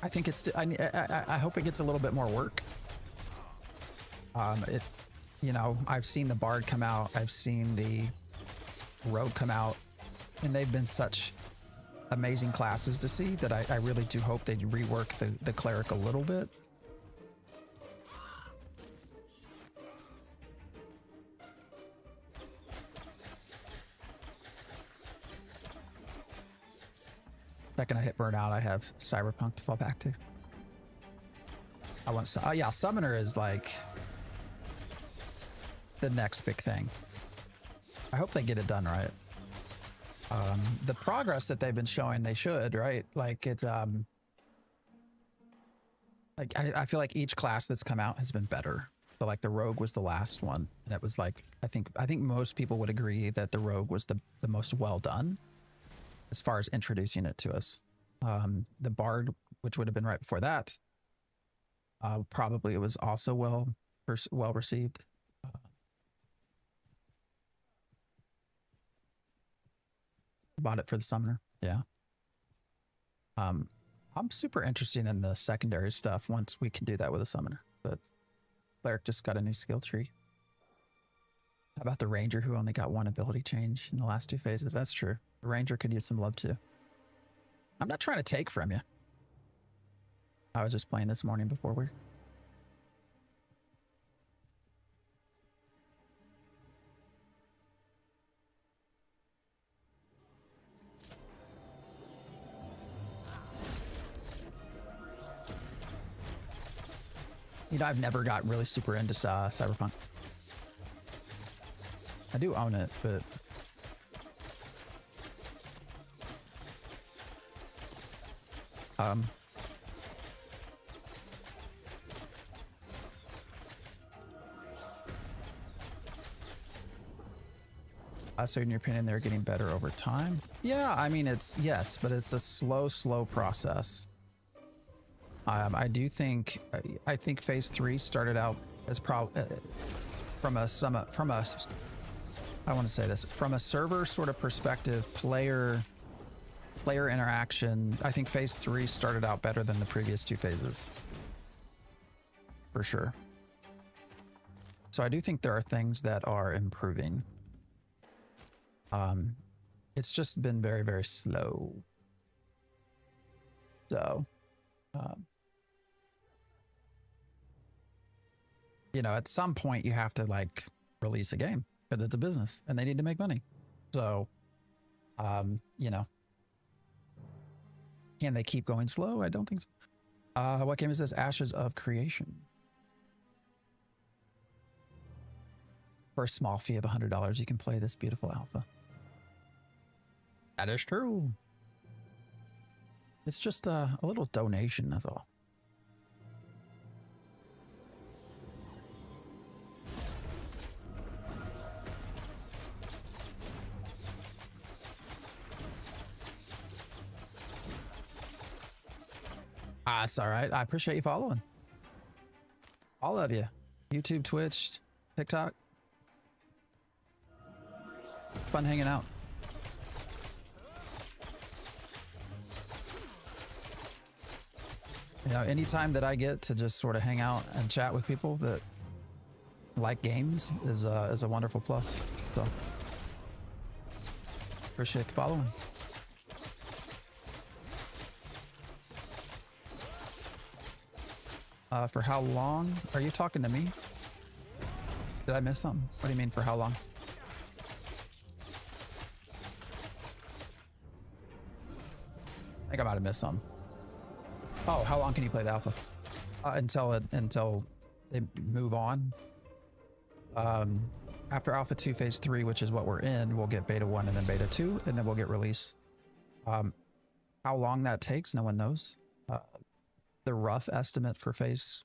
think it's. I hope it gets a little bit more work. You know, I've seen the Bard come out. I've seen the Rogue come out, and they've been such amazing classes to see that I really do hope they rework the Cleric a little bit. Second I hit burnout, I have Cyberpunk to fall back to. I want yeah, Summoner is like the next big thing. I hope they get it done right. The progress that they've been showing, they should, right? Like it's like I feel like each class that's come out has been better. So like the Rogue was the last one, and it was like I think most people would agree that the Rogue was the most well done as far as introducing it to us. The Bard, which would have been right before that, probably it was also well received. Bought it for the Summoner, yeah. I'm super interested in the secondary stuff once we can do that with a Summoner, but Cleric just got a new skill tree. How about the Ranger who only got one ability change in the last 2 phases? That's true. The Ranger could use some love too. I'm not trying to take from you. I was just playing this morning before we... You know, I've never got really super into Cyberpunk. I do own it, but... So in your opinion, they're getting better over time? Yeah, I mean, yes, but it's a slow process. I do think, I think phase 3 started out as I want to say this, from a server sort of perspective, player interaction, I think phase 3 started out better than the previous 2 phases. For sure. So I do think there are things that are improving. It's just been very, very slow. So, you know, at some point you have to like release a game because it's a business and they need to make money. So, you know, can they keep going slow? I don't think so. What game is this? Ashes of Creation. For a small fee of $100, you can play this beautiful alpha. That is true. It's just a little donation, that's all. Ah, it's all right. I appreciate you following. All of you. YouTube, Twitch, TikTok. Fun hanging out. You know, anytime that I get to just sort of hang out and chat with people that like games is a wonderful plus. So appreciate the following. For how long? Are you talking to me? Did I miss something? What do you mean for how long? I think I might have missed something. Oh, how long can you play the alpha? Until they move on. After Alpha 2 Phase 3, which is what we're in, we'll get Beta 1 and then Beta 2, and then we'll get release. How long that takes, no one knows. The rough estimate for Phase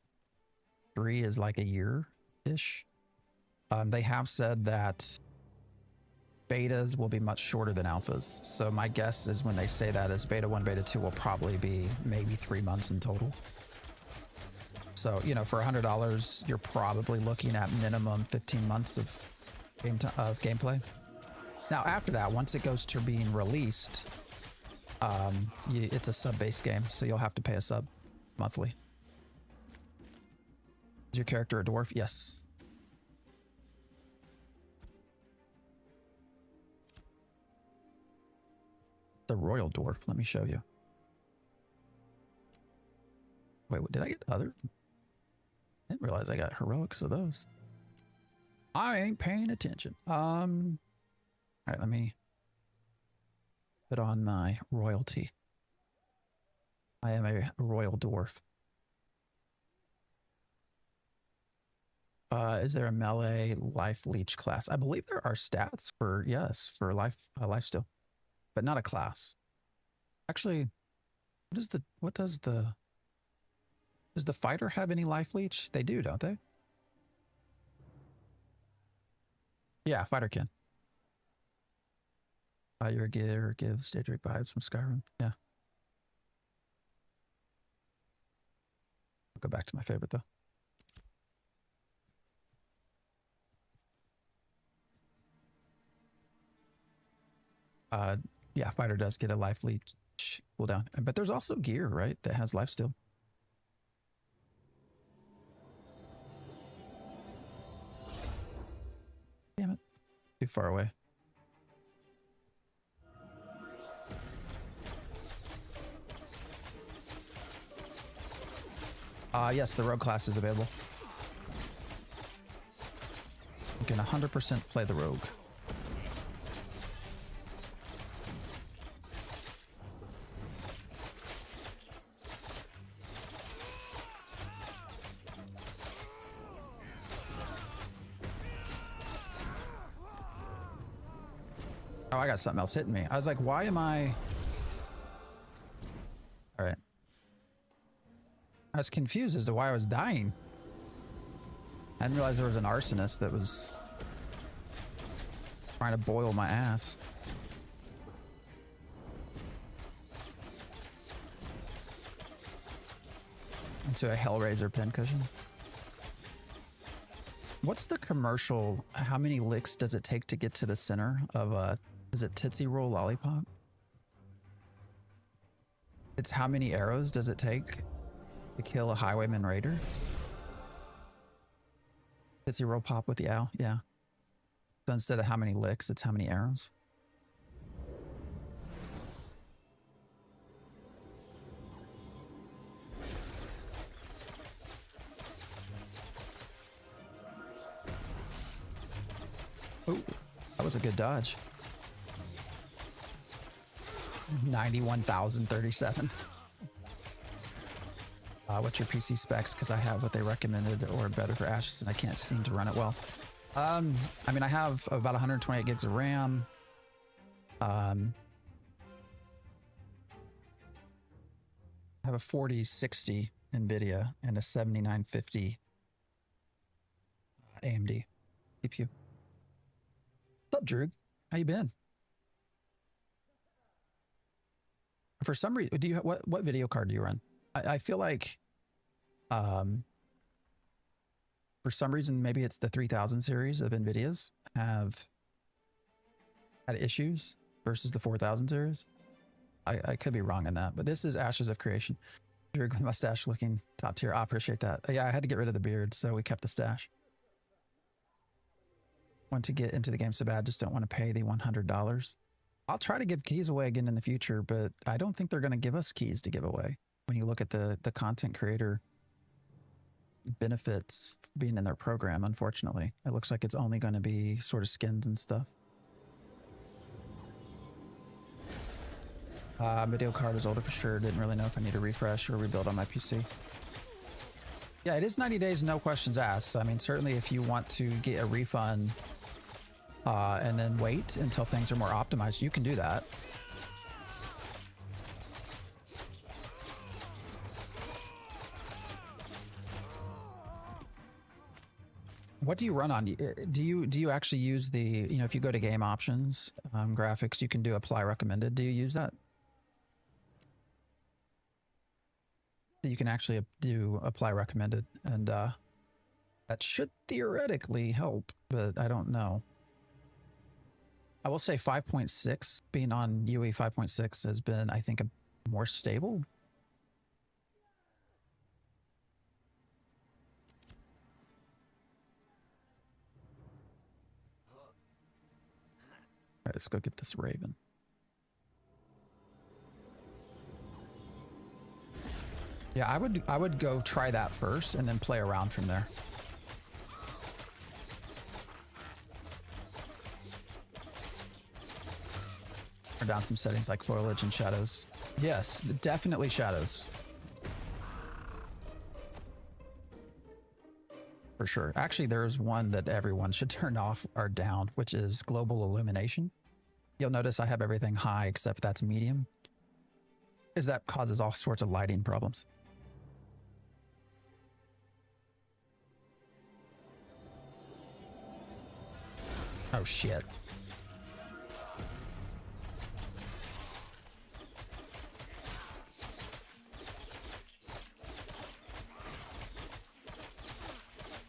3 is like a year-ish. They have said that betas will be much shorter than alphas. So my guess is when they say that is Beta 1, Beta 2 will probably be maybe 3 months in total. So, you know, for $100, you're probably looking at minimum 15 months of gameplay. Now, after that, once it goes to being released, it's a sub-based game, so you'll have to pay a sub monthly. Is your character a dwarf? Yes. The royal dwarf. Let me show you. Wait, what, did I get other? I didn't realize I got heroics of those. I ain't paying attention. All right, let me put on my royalty. I am a royal dwarf. Is there a melee life leech class? I believe there are stats for, yes, for life steal, but not a class. Actually, does the fighter have any life leech? They do, don't they? Yeah, fighter can. Fire give stage rate vibes from Skyrim. Yeah. I'll go back to my favorite though. Yeah, fighter does get a life leech cooldown, but there's also gear, right, that has life steal. Damn it, too far away. Yes, the rogue class is available. You can 100% play the rogue. Oh, I got something else hitting me. I was like, why am I... All right. I was confused as to why I was dying. I didn't realize there was an arsonist that was trying to boil my ass. Into a Hellraiser pincushion. What's the commercial? How many licks does it take to get to the center of a... Is it Tootsie Roll Lollipop? It's how many arrows does it take to kill a Highwayman Raider? Tootsie Roll Pop with the owl? Yeah. So instead of how many licks, it's how many arrows. Ooh, that was a good dodge. 91,037. What's your PC specs? Because I have what they recommended or better for Ashes, and I can't seem to run it well. I mean, I have about 128 gigs of RAM. I have a 4060 NVIDIA and a 7950 AMD CPU. What's up, Droog? How you been? For some reason, do you what video card do you run? I feel like for some reason, maybe it's the 3000 series of NVIDIA's have had issues versus the 4000 series. I could be wrong on that, but this is Ashes of Creation. Your mustache looking top tier. I appreciate that. Yeah, I had to get rid of the beard, so we kept the stash. Want to get into the game so bad, just don't want to pay the $100. I'll try to give keys away again in the future, but I don't think they're going to give us keys to give away. When you look at the content creator benefits being in their program, unfortunately, it looks like it's only going to be sort of skins and stuff. Video card is older for sure. Didn't really know if I need to refresh or rebuild on my PC. Yeah, it is 90 days, no questions asked. I mean, certainly if you want to get a refund and then wait until things are more optimized, you can do that. What do you run on? Do you actually use the, you know, if you go to game options, graphics, you can do apply recommended. Do you use that? You can actually do apply recommended, and that should theoretically help, but I don't know. I will say 5.6, being on UE 5.6 has been, I think, a more stable. All right, let's go get this Raven. Yeah, I would go try that first and then play around from there. Turn down some settings like foliage and shadows. Yes, definitely shadows. For sure. Actually, there's one that everyone should turn off or down, which is global illumination. You'll notice I have everything high except that's medium, because that causes all sorts of lighting problems. Oh shit.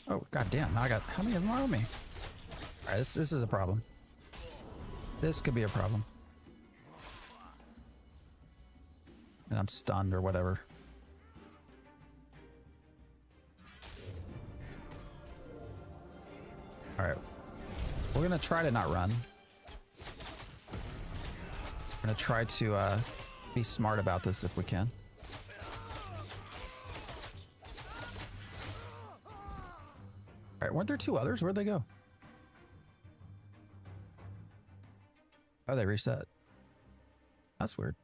Oh goddamn! Now I got, how many of them are on me? All right, this is a problem. This could be a problem. And I'm stunned or whatever. All right. We're going to try to not run. We're going to try to be smart about this if we can. All right, weren't there two others? Where'd they go? Oh, they reset. That's weird.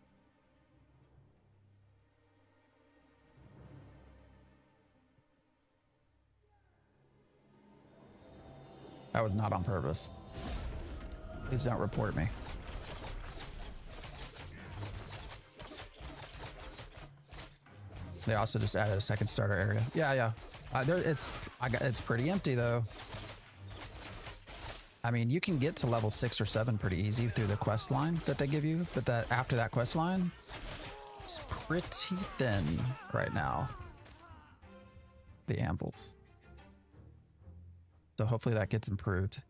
That was not on purpose. Please don't report me. They also just added a second starter area. Yeah. It's pretty empty though. I mean, you can get to level 6 or 7 pretty easy through the quest line that they give you, but that after that quest line, it's pretty thin right now. The anvils. So hopefully that gets improved.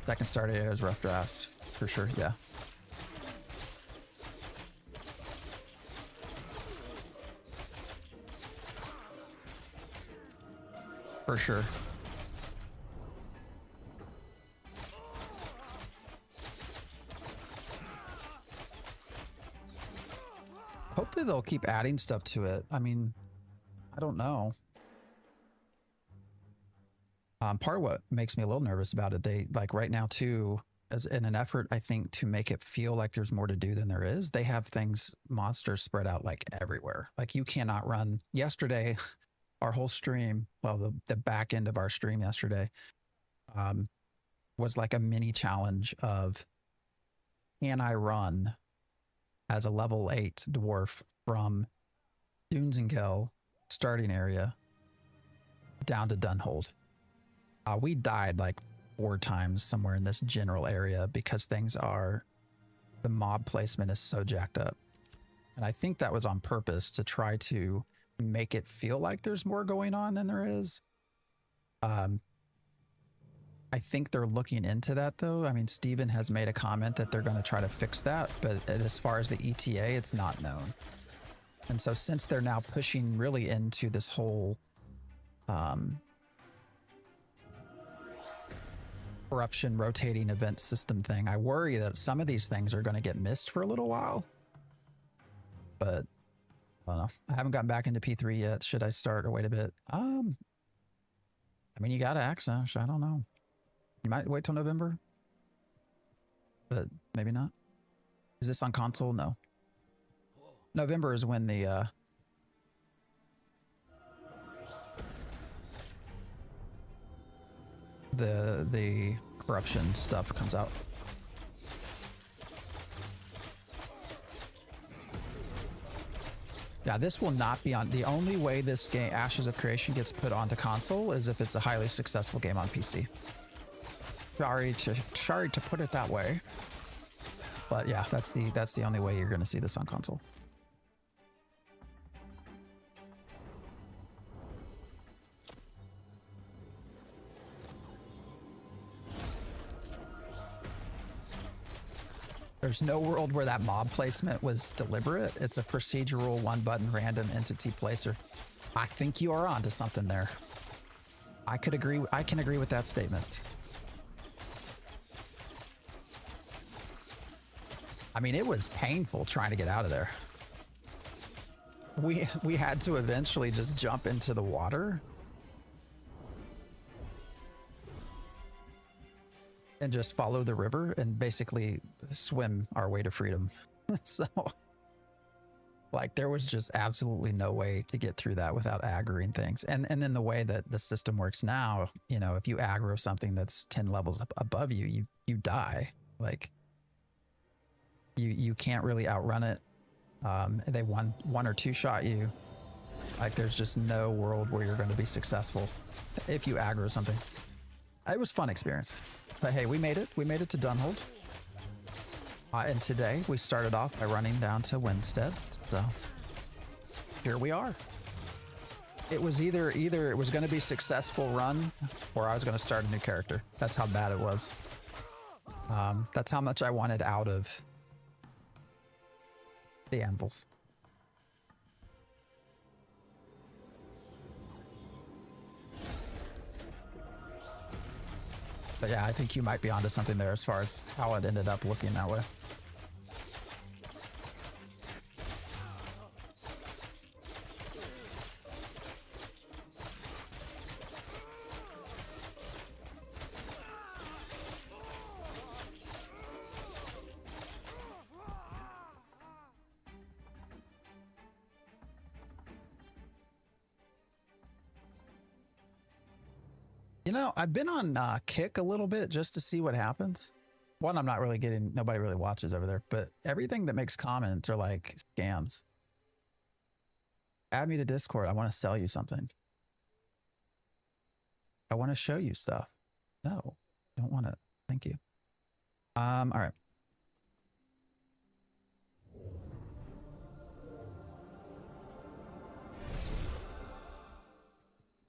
Second start area is rough draft for sure. Yeah. For sure. Hopefully they'll keep adding stuff to it. I mean, I don't know. Part of what makes me a little nervous about it, they like right now too, as in an effort, I think, to make it feel like there's more to do than there is, they have monsters spread out like everywhere. Like you cannot run. Yesterday, our whole stream, well, the back end of our stream yesterday was like a mini challenge of, can I run as a level 8 dwarf from Dunzengel starting area down to Dunhold? We died like 4 times somewhere in this general area because things are the mob placement is so jacked up. And I think that was on purpose to try to make it feel like there's more going on than there is. I think they're looking into that though. I mean, Steven has made a comment that they're going to try to fix that, but as far as the ETA, it's not known. And so since they're now pushing really into this whole corruption rotating event system thing, I worry that some of these things are going to get missed for a little while. But I don't know. I haven't gotten back into P3 yet. Should I start or wait a bit? I mean, you got access. I don't know. You might wait till November, but maybe not. Is this on console? No. November is when the corruption stuff comes out. Yeah, this will not be on. The only way this game, Ashes of Creation, gets put onto console is if it's a highly successful game on PC. Sorry to put it that way, but yeah, that's the only way you're going to see this on console. There's no world where that mob placement was deliberate. It's a procedural one-button random entity placer. I think you are onto something there. I can agree with that statement. I mean, it was painful trying to get out of there. We had to eventually just jump into the water and just follow the river and basically swim our way to freedom. So, like, there was just absolutely no way to get through that without aggroing things. And then the way that the system works now, you know, if you aggro something that's 10 levels above you, you die. Like, you can't really outrun it. They one or two shot you. Like, there's just no world where you're going to be successful if you aggro something. It was a fun experience. But hey, we made it. We made it to Dunhold. And today we started off by running down to Winstead. So here we are. It was either it was going to be successful run or I was going to start a new character. That's how bad it was. That's how much I wanted out of the anvils. But yeah, I think you might be onto something there as far as how it ended up looking that way. You know, I've been on Kick a little bit just to see what happens. One, I'm not really getting, nobody really watches over there, but everything that makes comments are like scams. Add me to Discord. I want to sell you something. I want to show you stuff. No, I don't want it. Thank you. All right.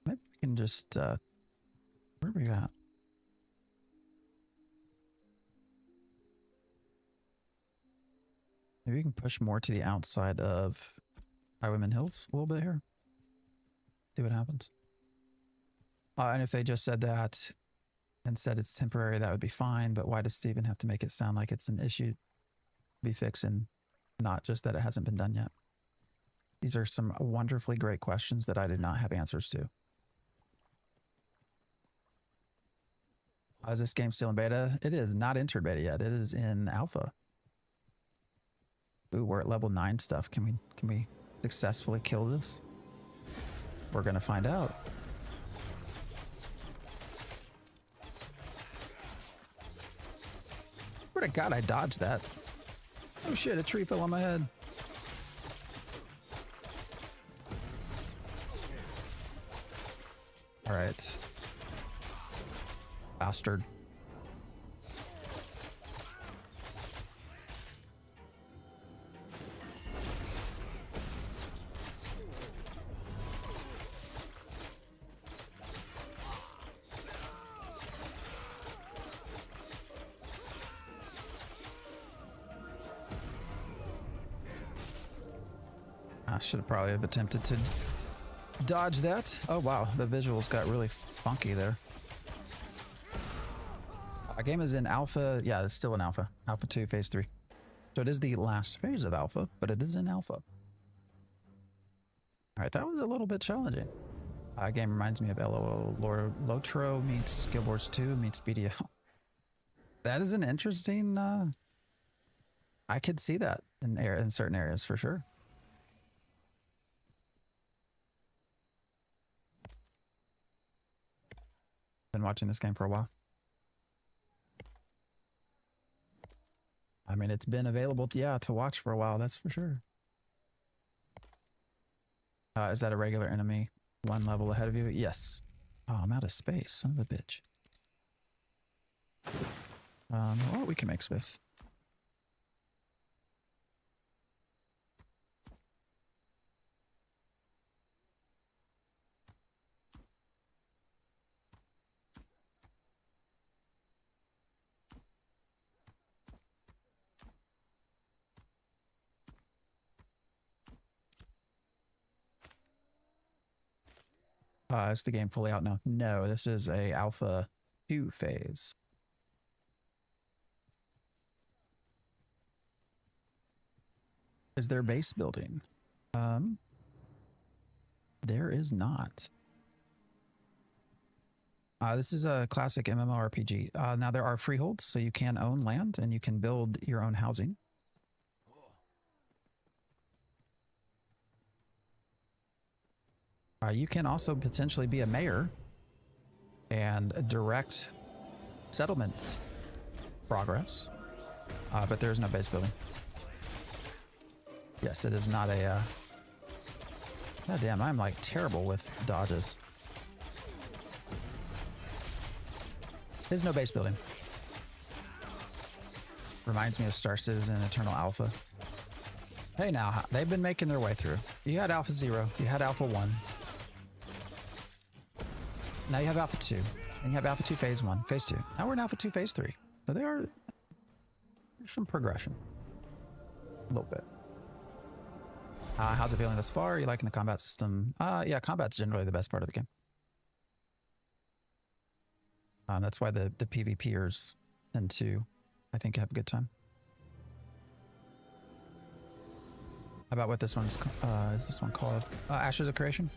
Maybe we can just, where are we at? Maybe we can push more to the outside of Highwayman Hills a little bit here. See what happens. And if they just said that and said it's temporary, that would be fine. But why does Steven have to make it sound like it's an issue to be fixed and not just that it hasn't been done yet? These are some wonderfully great questions that I did not have answers to. Is this game still in beta? It is not entered beta yet. It is in alpha. Ooh, we're at level 9 stuff. Can we successfully kill this? We're gonna find out. Swear to God, I dodged that. Oh shit, a tree fell on my head. All right. Bastard. I should have probably have attempted to dodge that. Oh wow, the visuals got really funky there. Our game is in alpha. Yeah, it's still in alpha. Alpha 2, phase 3. So it is the last phase of alpha, but it is in alpha. All right, that was a little bit challenging. Game reminds me of LOL Lotro meets Guild Wars 2 meets BDO. That is an interesting. I could see that in certain areas for sure. Been watching this game for a while. I mean, it's been available, to watch for a while. That's for sure. Is that a regular enemy? One level ahead of you? Yes. Oh, I'm out of space. Son of a bitch. Well, we can make space. Is the game fully out now? No, this is a alpha 2 phase. Is there base building? There is not. This is a classic MMORPG. Now there are freeholds, so you can own land and you can build your own housing. You can also potentially be a mayor and direct settlement progress, but there is no base building. Yes, it is not a... God damn, I'm like terrible with dodges. There's no base building. Reminds me of Star Citizen Eternal Alpha. Hey now, they've been making their way through. You had Alpha 0, you had Alpha 1. Now you have Alpha 2, and you have Alpha 2 Phase 1, Phase 2. Now we're in Alpha 2 Phase 3. So there's some progression. A little bit. How's it feeling thus far? You liking the combat system? Yeah, combat's generally the best part of the game. That's why the PvPers tend to, I think, have a good time. How about what this one's, is this one called? Ashes of Creation?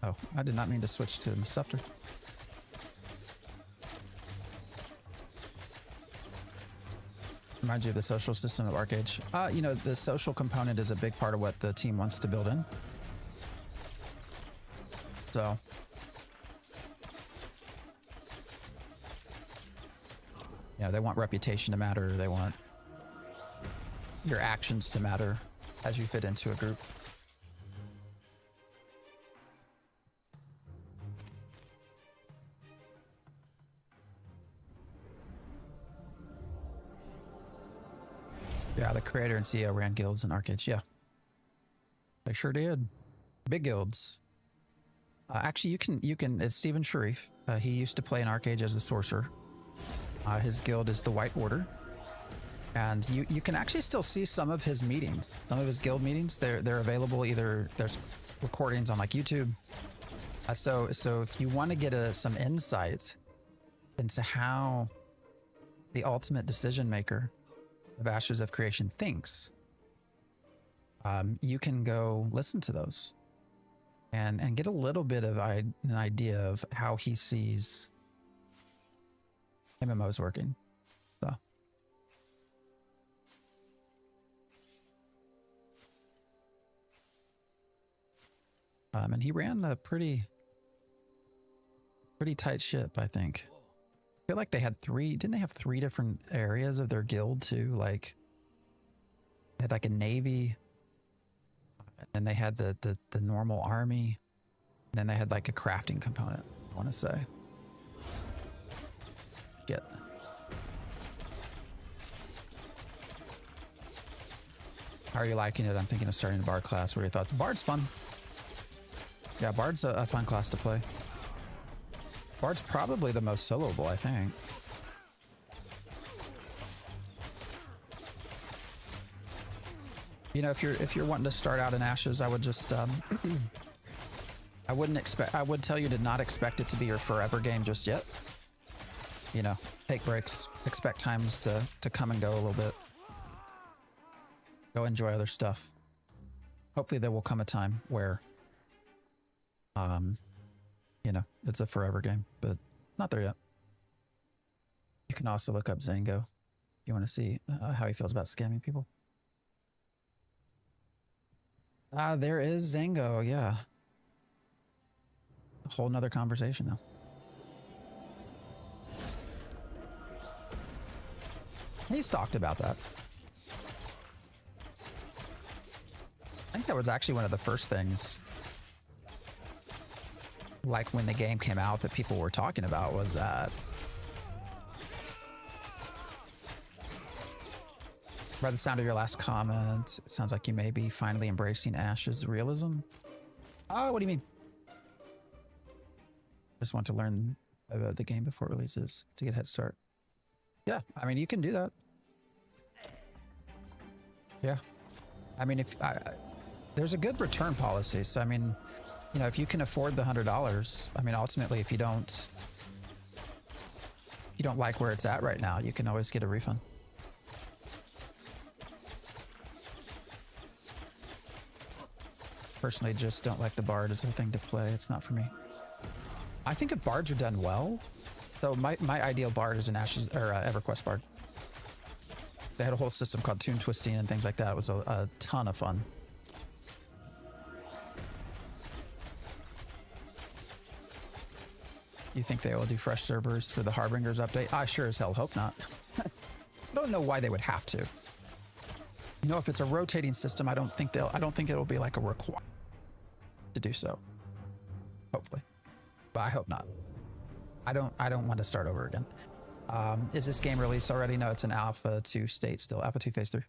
Oh, I did not mean to switch to Scepter. Reminds you of the social system of Arcade. You know, the social component is a big part of what the team wants to build in. So, yeah, they want reputation to matter. They want your actions to matter as you fit into a group. Yeah, the creator and CEO ran guilds and arcades. Yeah, they sure did. Big guilds. Actually, you can. It's Stephen Sharif. He used to play in Arcade as the sorcerer. His guild is the White Order, and you can actually still see some of his meetings, some of his guild meetings. They're available. Either there's recordings on like YouTube. So if you want to get some insight into how the ultimate decision maker of Ashes of Creation thinks, you can go listen to those and get a little bit of an idea of how he sees MMOs working. So and he ran a pretty tight ship, I think. I feel like they had didn't they have 3 different areas of their guild too? Like, they had like a navy, and they had the normal army, and then they had like a crafting component, I want to say. Shit. How are you liking it? I'm thinking of starting the Bard class. What are your thoughts? Bard's fun. Yeah, Bard's a fun class to play. Bard's probably the most soloable, I think. You know, if you're wanting to start out in Ashes, I would just I would tell you to not expect it to be your forever game just yet. You know, take breaks, expect times to come and go a little bit. Go enjoy other stuff. Hopefully there will come a time where you know, it's a forever game, but not there yet. You can also look up Zango if you want to see how he feels about scamming people. There is Zango, yeah. A whole nother conversation though. He's talked about that. I think that was actually one of the first things, like when the game came out, that people were talking about was that. By the sound of your last comment, it sounds like you may be finally embracing Ash's realism. Oh, what do you mean? Just want to learn about the game before it releases to get a head start. Yeah, I mean, you can do that. Yeah. I mean, there's a good return policy. So, I mean, you know, if you can afford the $100, I mean, ultimately, if you don't like where it's at right now, you can always get a refund. Personally, just don't like the Bard as a thing to play. It's not for me. I think if Bards are done well, so my ideal Bard is an Ashes or EverQuest Bard. They had a whole system called tune twisting and things like that. It was a ton of fun. You think they will do fresh servers for the Harbingers update? I sure as hell hope not. I don't know why they would have to. You know, if it's a rotating system, I don't think it'll be like a requirement to do so. Hopefully. But I hope not. I don't want to start over again. Is this game released already? No, it's an Alpha 2 state still. Alpha 2 Phase 3.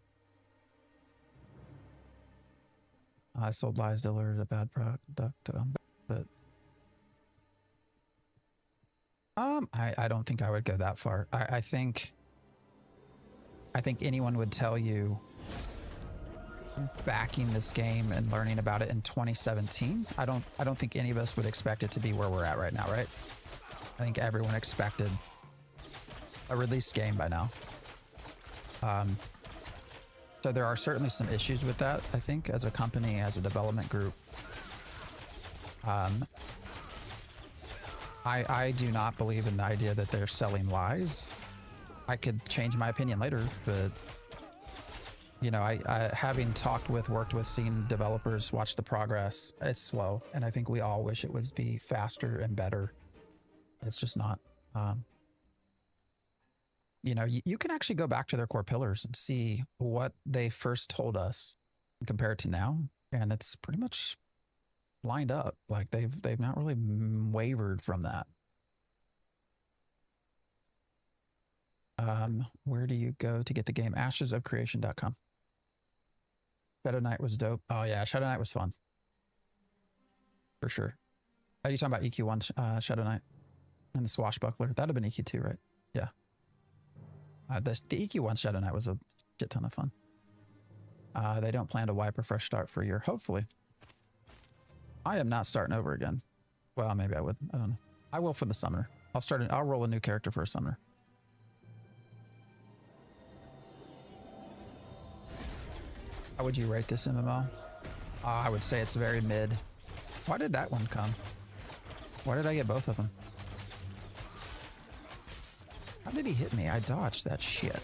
I sold lies dealer a bad product, but I don't think I would go that far. I think anyone would tell you backing this game and learning about it in 2017. I don't think any of us would expect it to be where we're at right now, right? I think everyone expected a released game by now. So there are certainly some issues with that, I think, as a company, as a development group. I do not believe in the idea that they're selling lies. I could change my opinion later, but you know, I having worked with, seen developers watch the progress, it's slow, and I think we all wish it would be faster and better. It's just not. You know, you can actually go back to their core pillars and see what they first told us compared to now, and it's pretty much lined up. Like they've not really wavered from that. Where do you go to get the game? ashesofcreation.com. Shadow Knight was dope. Oh yeah, Shadow Knight was fun. For sure. Are you talking about EQ1 Shadow Knight? And the Swashbuckler? That'd have been EQ2, right? Yeah. The EQ1 Shadow Knight was a shit ton of fun. They don't plan to wipe a fresh start for a year. Hopefully. I am not starting over again. Well, maybe I would. I don't know. I will for the summoner. I'll roll a new character for a summoner. How would you rate this MMO? I would say it's very mid. Why did that one come? Why did I get both of them? How did he hit me? I dodged that shit.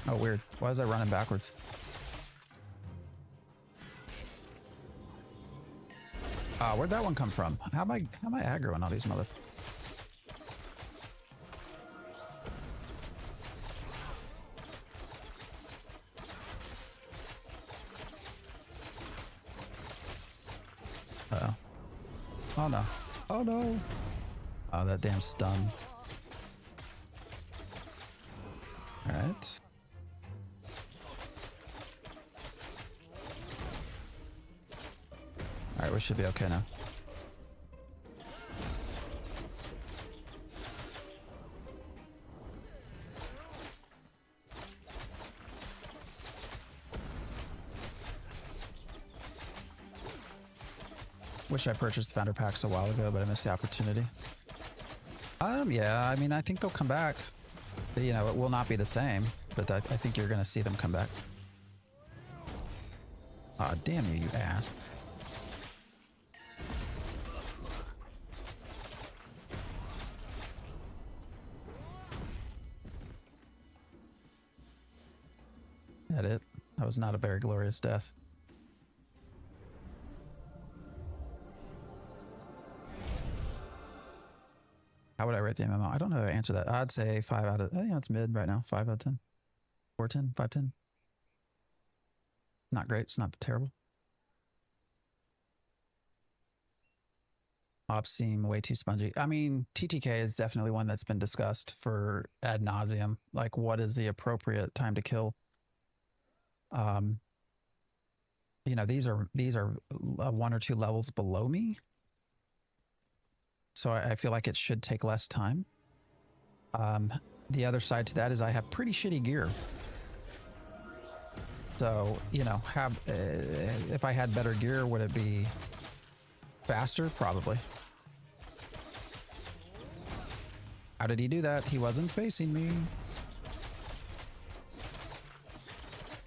Oh, weird. Why was I running backwards? Where'd that one come from? How am I aggroing all these motherfuckers? Uh-oh. Oh no. Oh no. Oh, that damn stun. Alright. All right, we should be okay now. Wish I purchased Founder Packs a while ago, but I missed the opportunity. Yeah, I mean, I think they'll come back. You know, it will not be the same, but I think you're going to see them come back. Aw, damn you, you ass. That it? That was not a very glorious death. How would I rate the MMO? I don't know how to answer that. I'd say 5 out of... Yeah, it's mid right now. 5 out of 10. 4 10, 5 10. Not great. It's not terrible. Ops seem way too spongy. I mean, TTK is definitely one that's been discussed for ad nauseum. Like, what is the appropriate time to kill? You know, these are 1 or 2 levels below me. So I feel like it should take less time. The other side to that is I have pretty shitty gear. So, you know, if I had better gear, would it be faster? Probably. How did he do that? He wasn't facing me.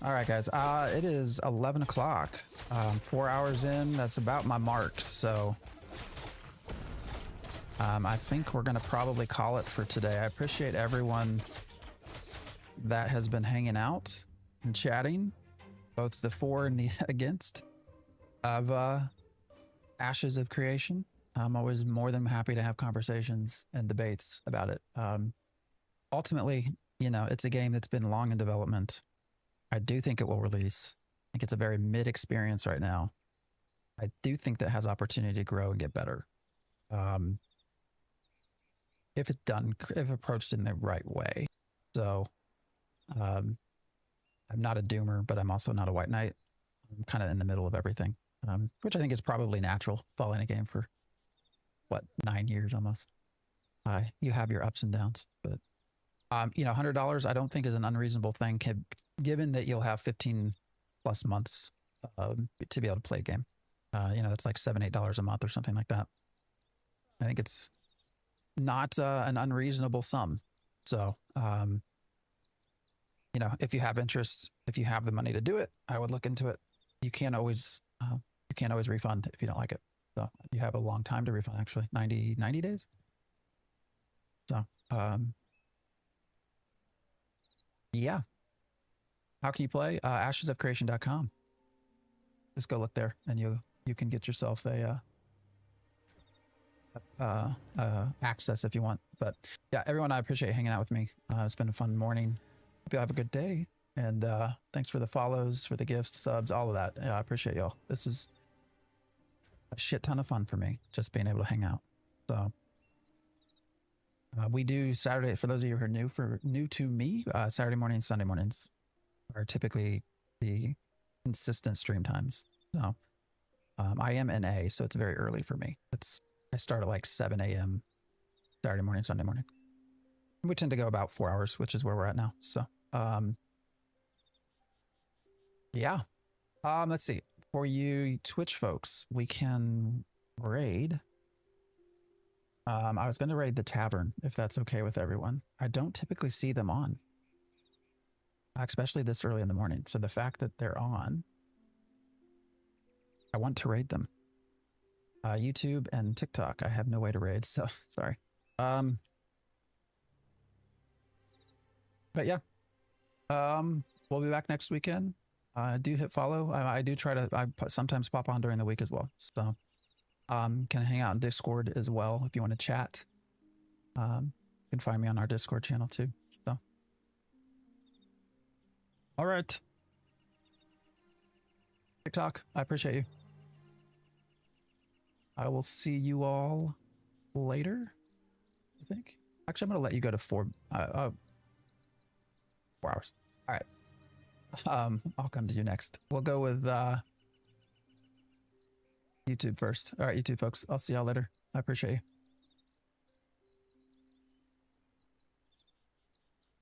All right, guys. It is 11 o'clock. 4 hours in. That's about my mark. So I think we're going to probably call it for today. I appreciate everyone that has been hanging out and chatting, both the for and the against of Ashes of Creation. I'm always more than happy to have conversations and debates about it. Ultimately, you know, it's a game that's been long in development. I do think it will release. I think it's a very mid experience right now. I do think that has opportunity to grow and get better. If approached in the right way. So, I'm not a doomer, but I'm also not a white knight. I'm kind of in the middle of everything, which I think is probably natural following a game for, what, 9 years almost. You have your ups and downs, but, you know, $100 I don't think is an unreasonable thing, given that you'll have 15 plus months to be able to play a game. You know, that's like $7, $8 a month or something like that. I think it's not an unreasonable sum. So, you know, if you have interest, if you have the money to do it, I would look into it. You can't always refund if you don't like it. So you have a long time to refund, actually, 90 days. So, yeah. How can you play? Ashesofcreation.com. Just go look there and you can get yourself a access if you want. But yeah, everyone, I appreciate hanging out with me. It's been a fun morning. Hope you have a good day, and thanks for the follows, for the gifts, the subs, all of that. Yeah, I appreciate y'all. This is a shit ton of fun for me, just being able to hang out. So we do Saturday, for those of you who are new to me, Saturday mornings, Sunday mornings are typically the consistent stream times. So I am NA, so it's very early for me. I start at like 7 a.m. Saturday morning, Sunday morning. We tend to go about 4 hours, which is where we're at now. So, yeah. Let's see. For you Twitch folks, we can raid. I was going to raid the tavern, if that's okay with everyone. I don't typically see them on, especially this early in the morning. So the fact that they're on, I want to raid them. YouTube and TikTok, I have no way to raid, so sorry. But yeah, we'll be back next weekend. Do hit follow. I do try to, I sometimes pop on during the week as well. So, can hang out in Discord as well if you want to chat. You can find me on our Discord channel too. So, all right. TikTok, I appreciate you. I will see you all later, I think. Actually, I'm going to let you go to 4 hours. All right. I'll come to you next. We'll go with YouTube first. All right, YouTube folks. I'll see y'all later. I appreciate you.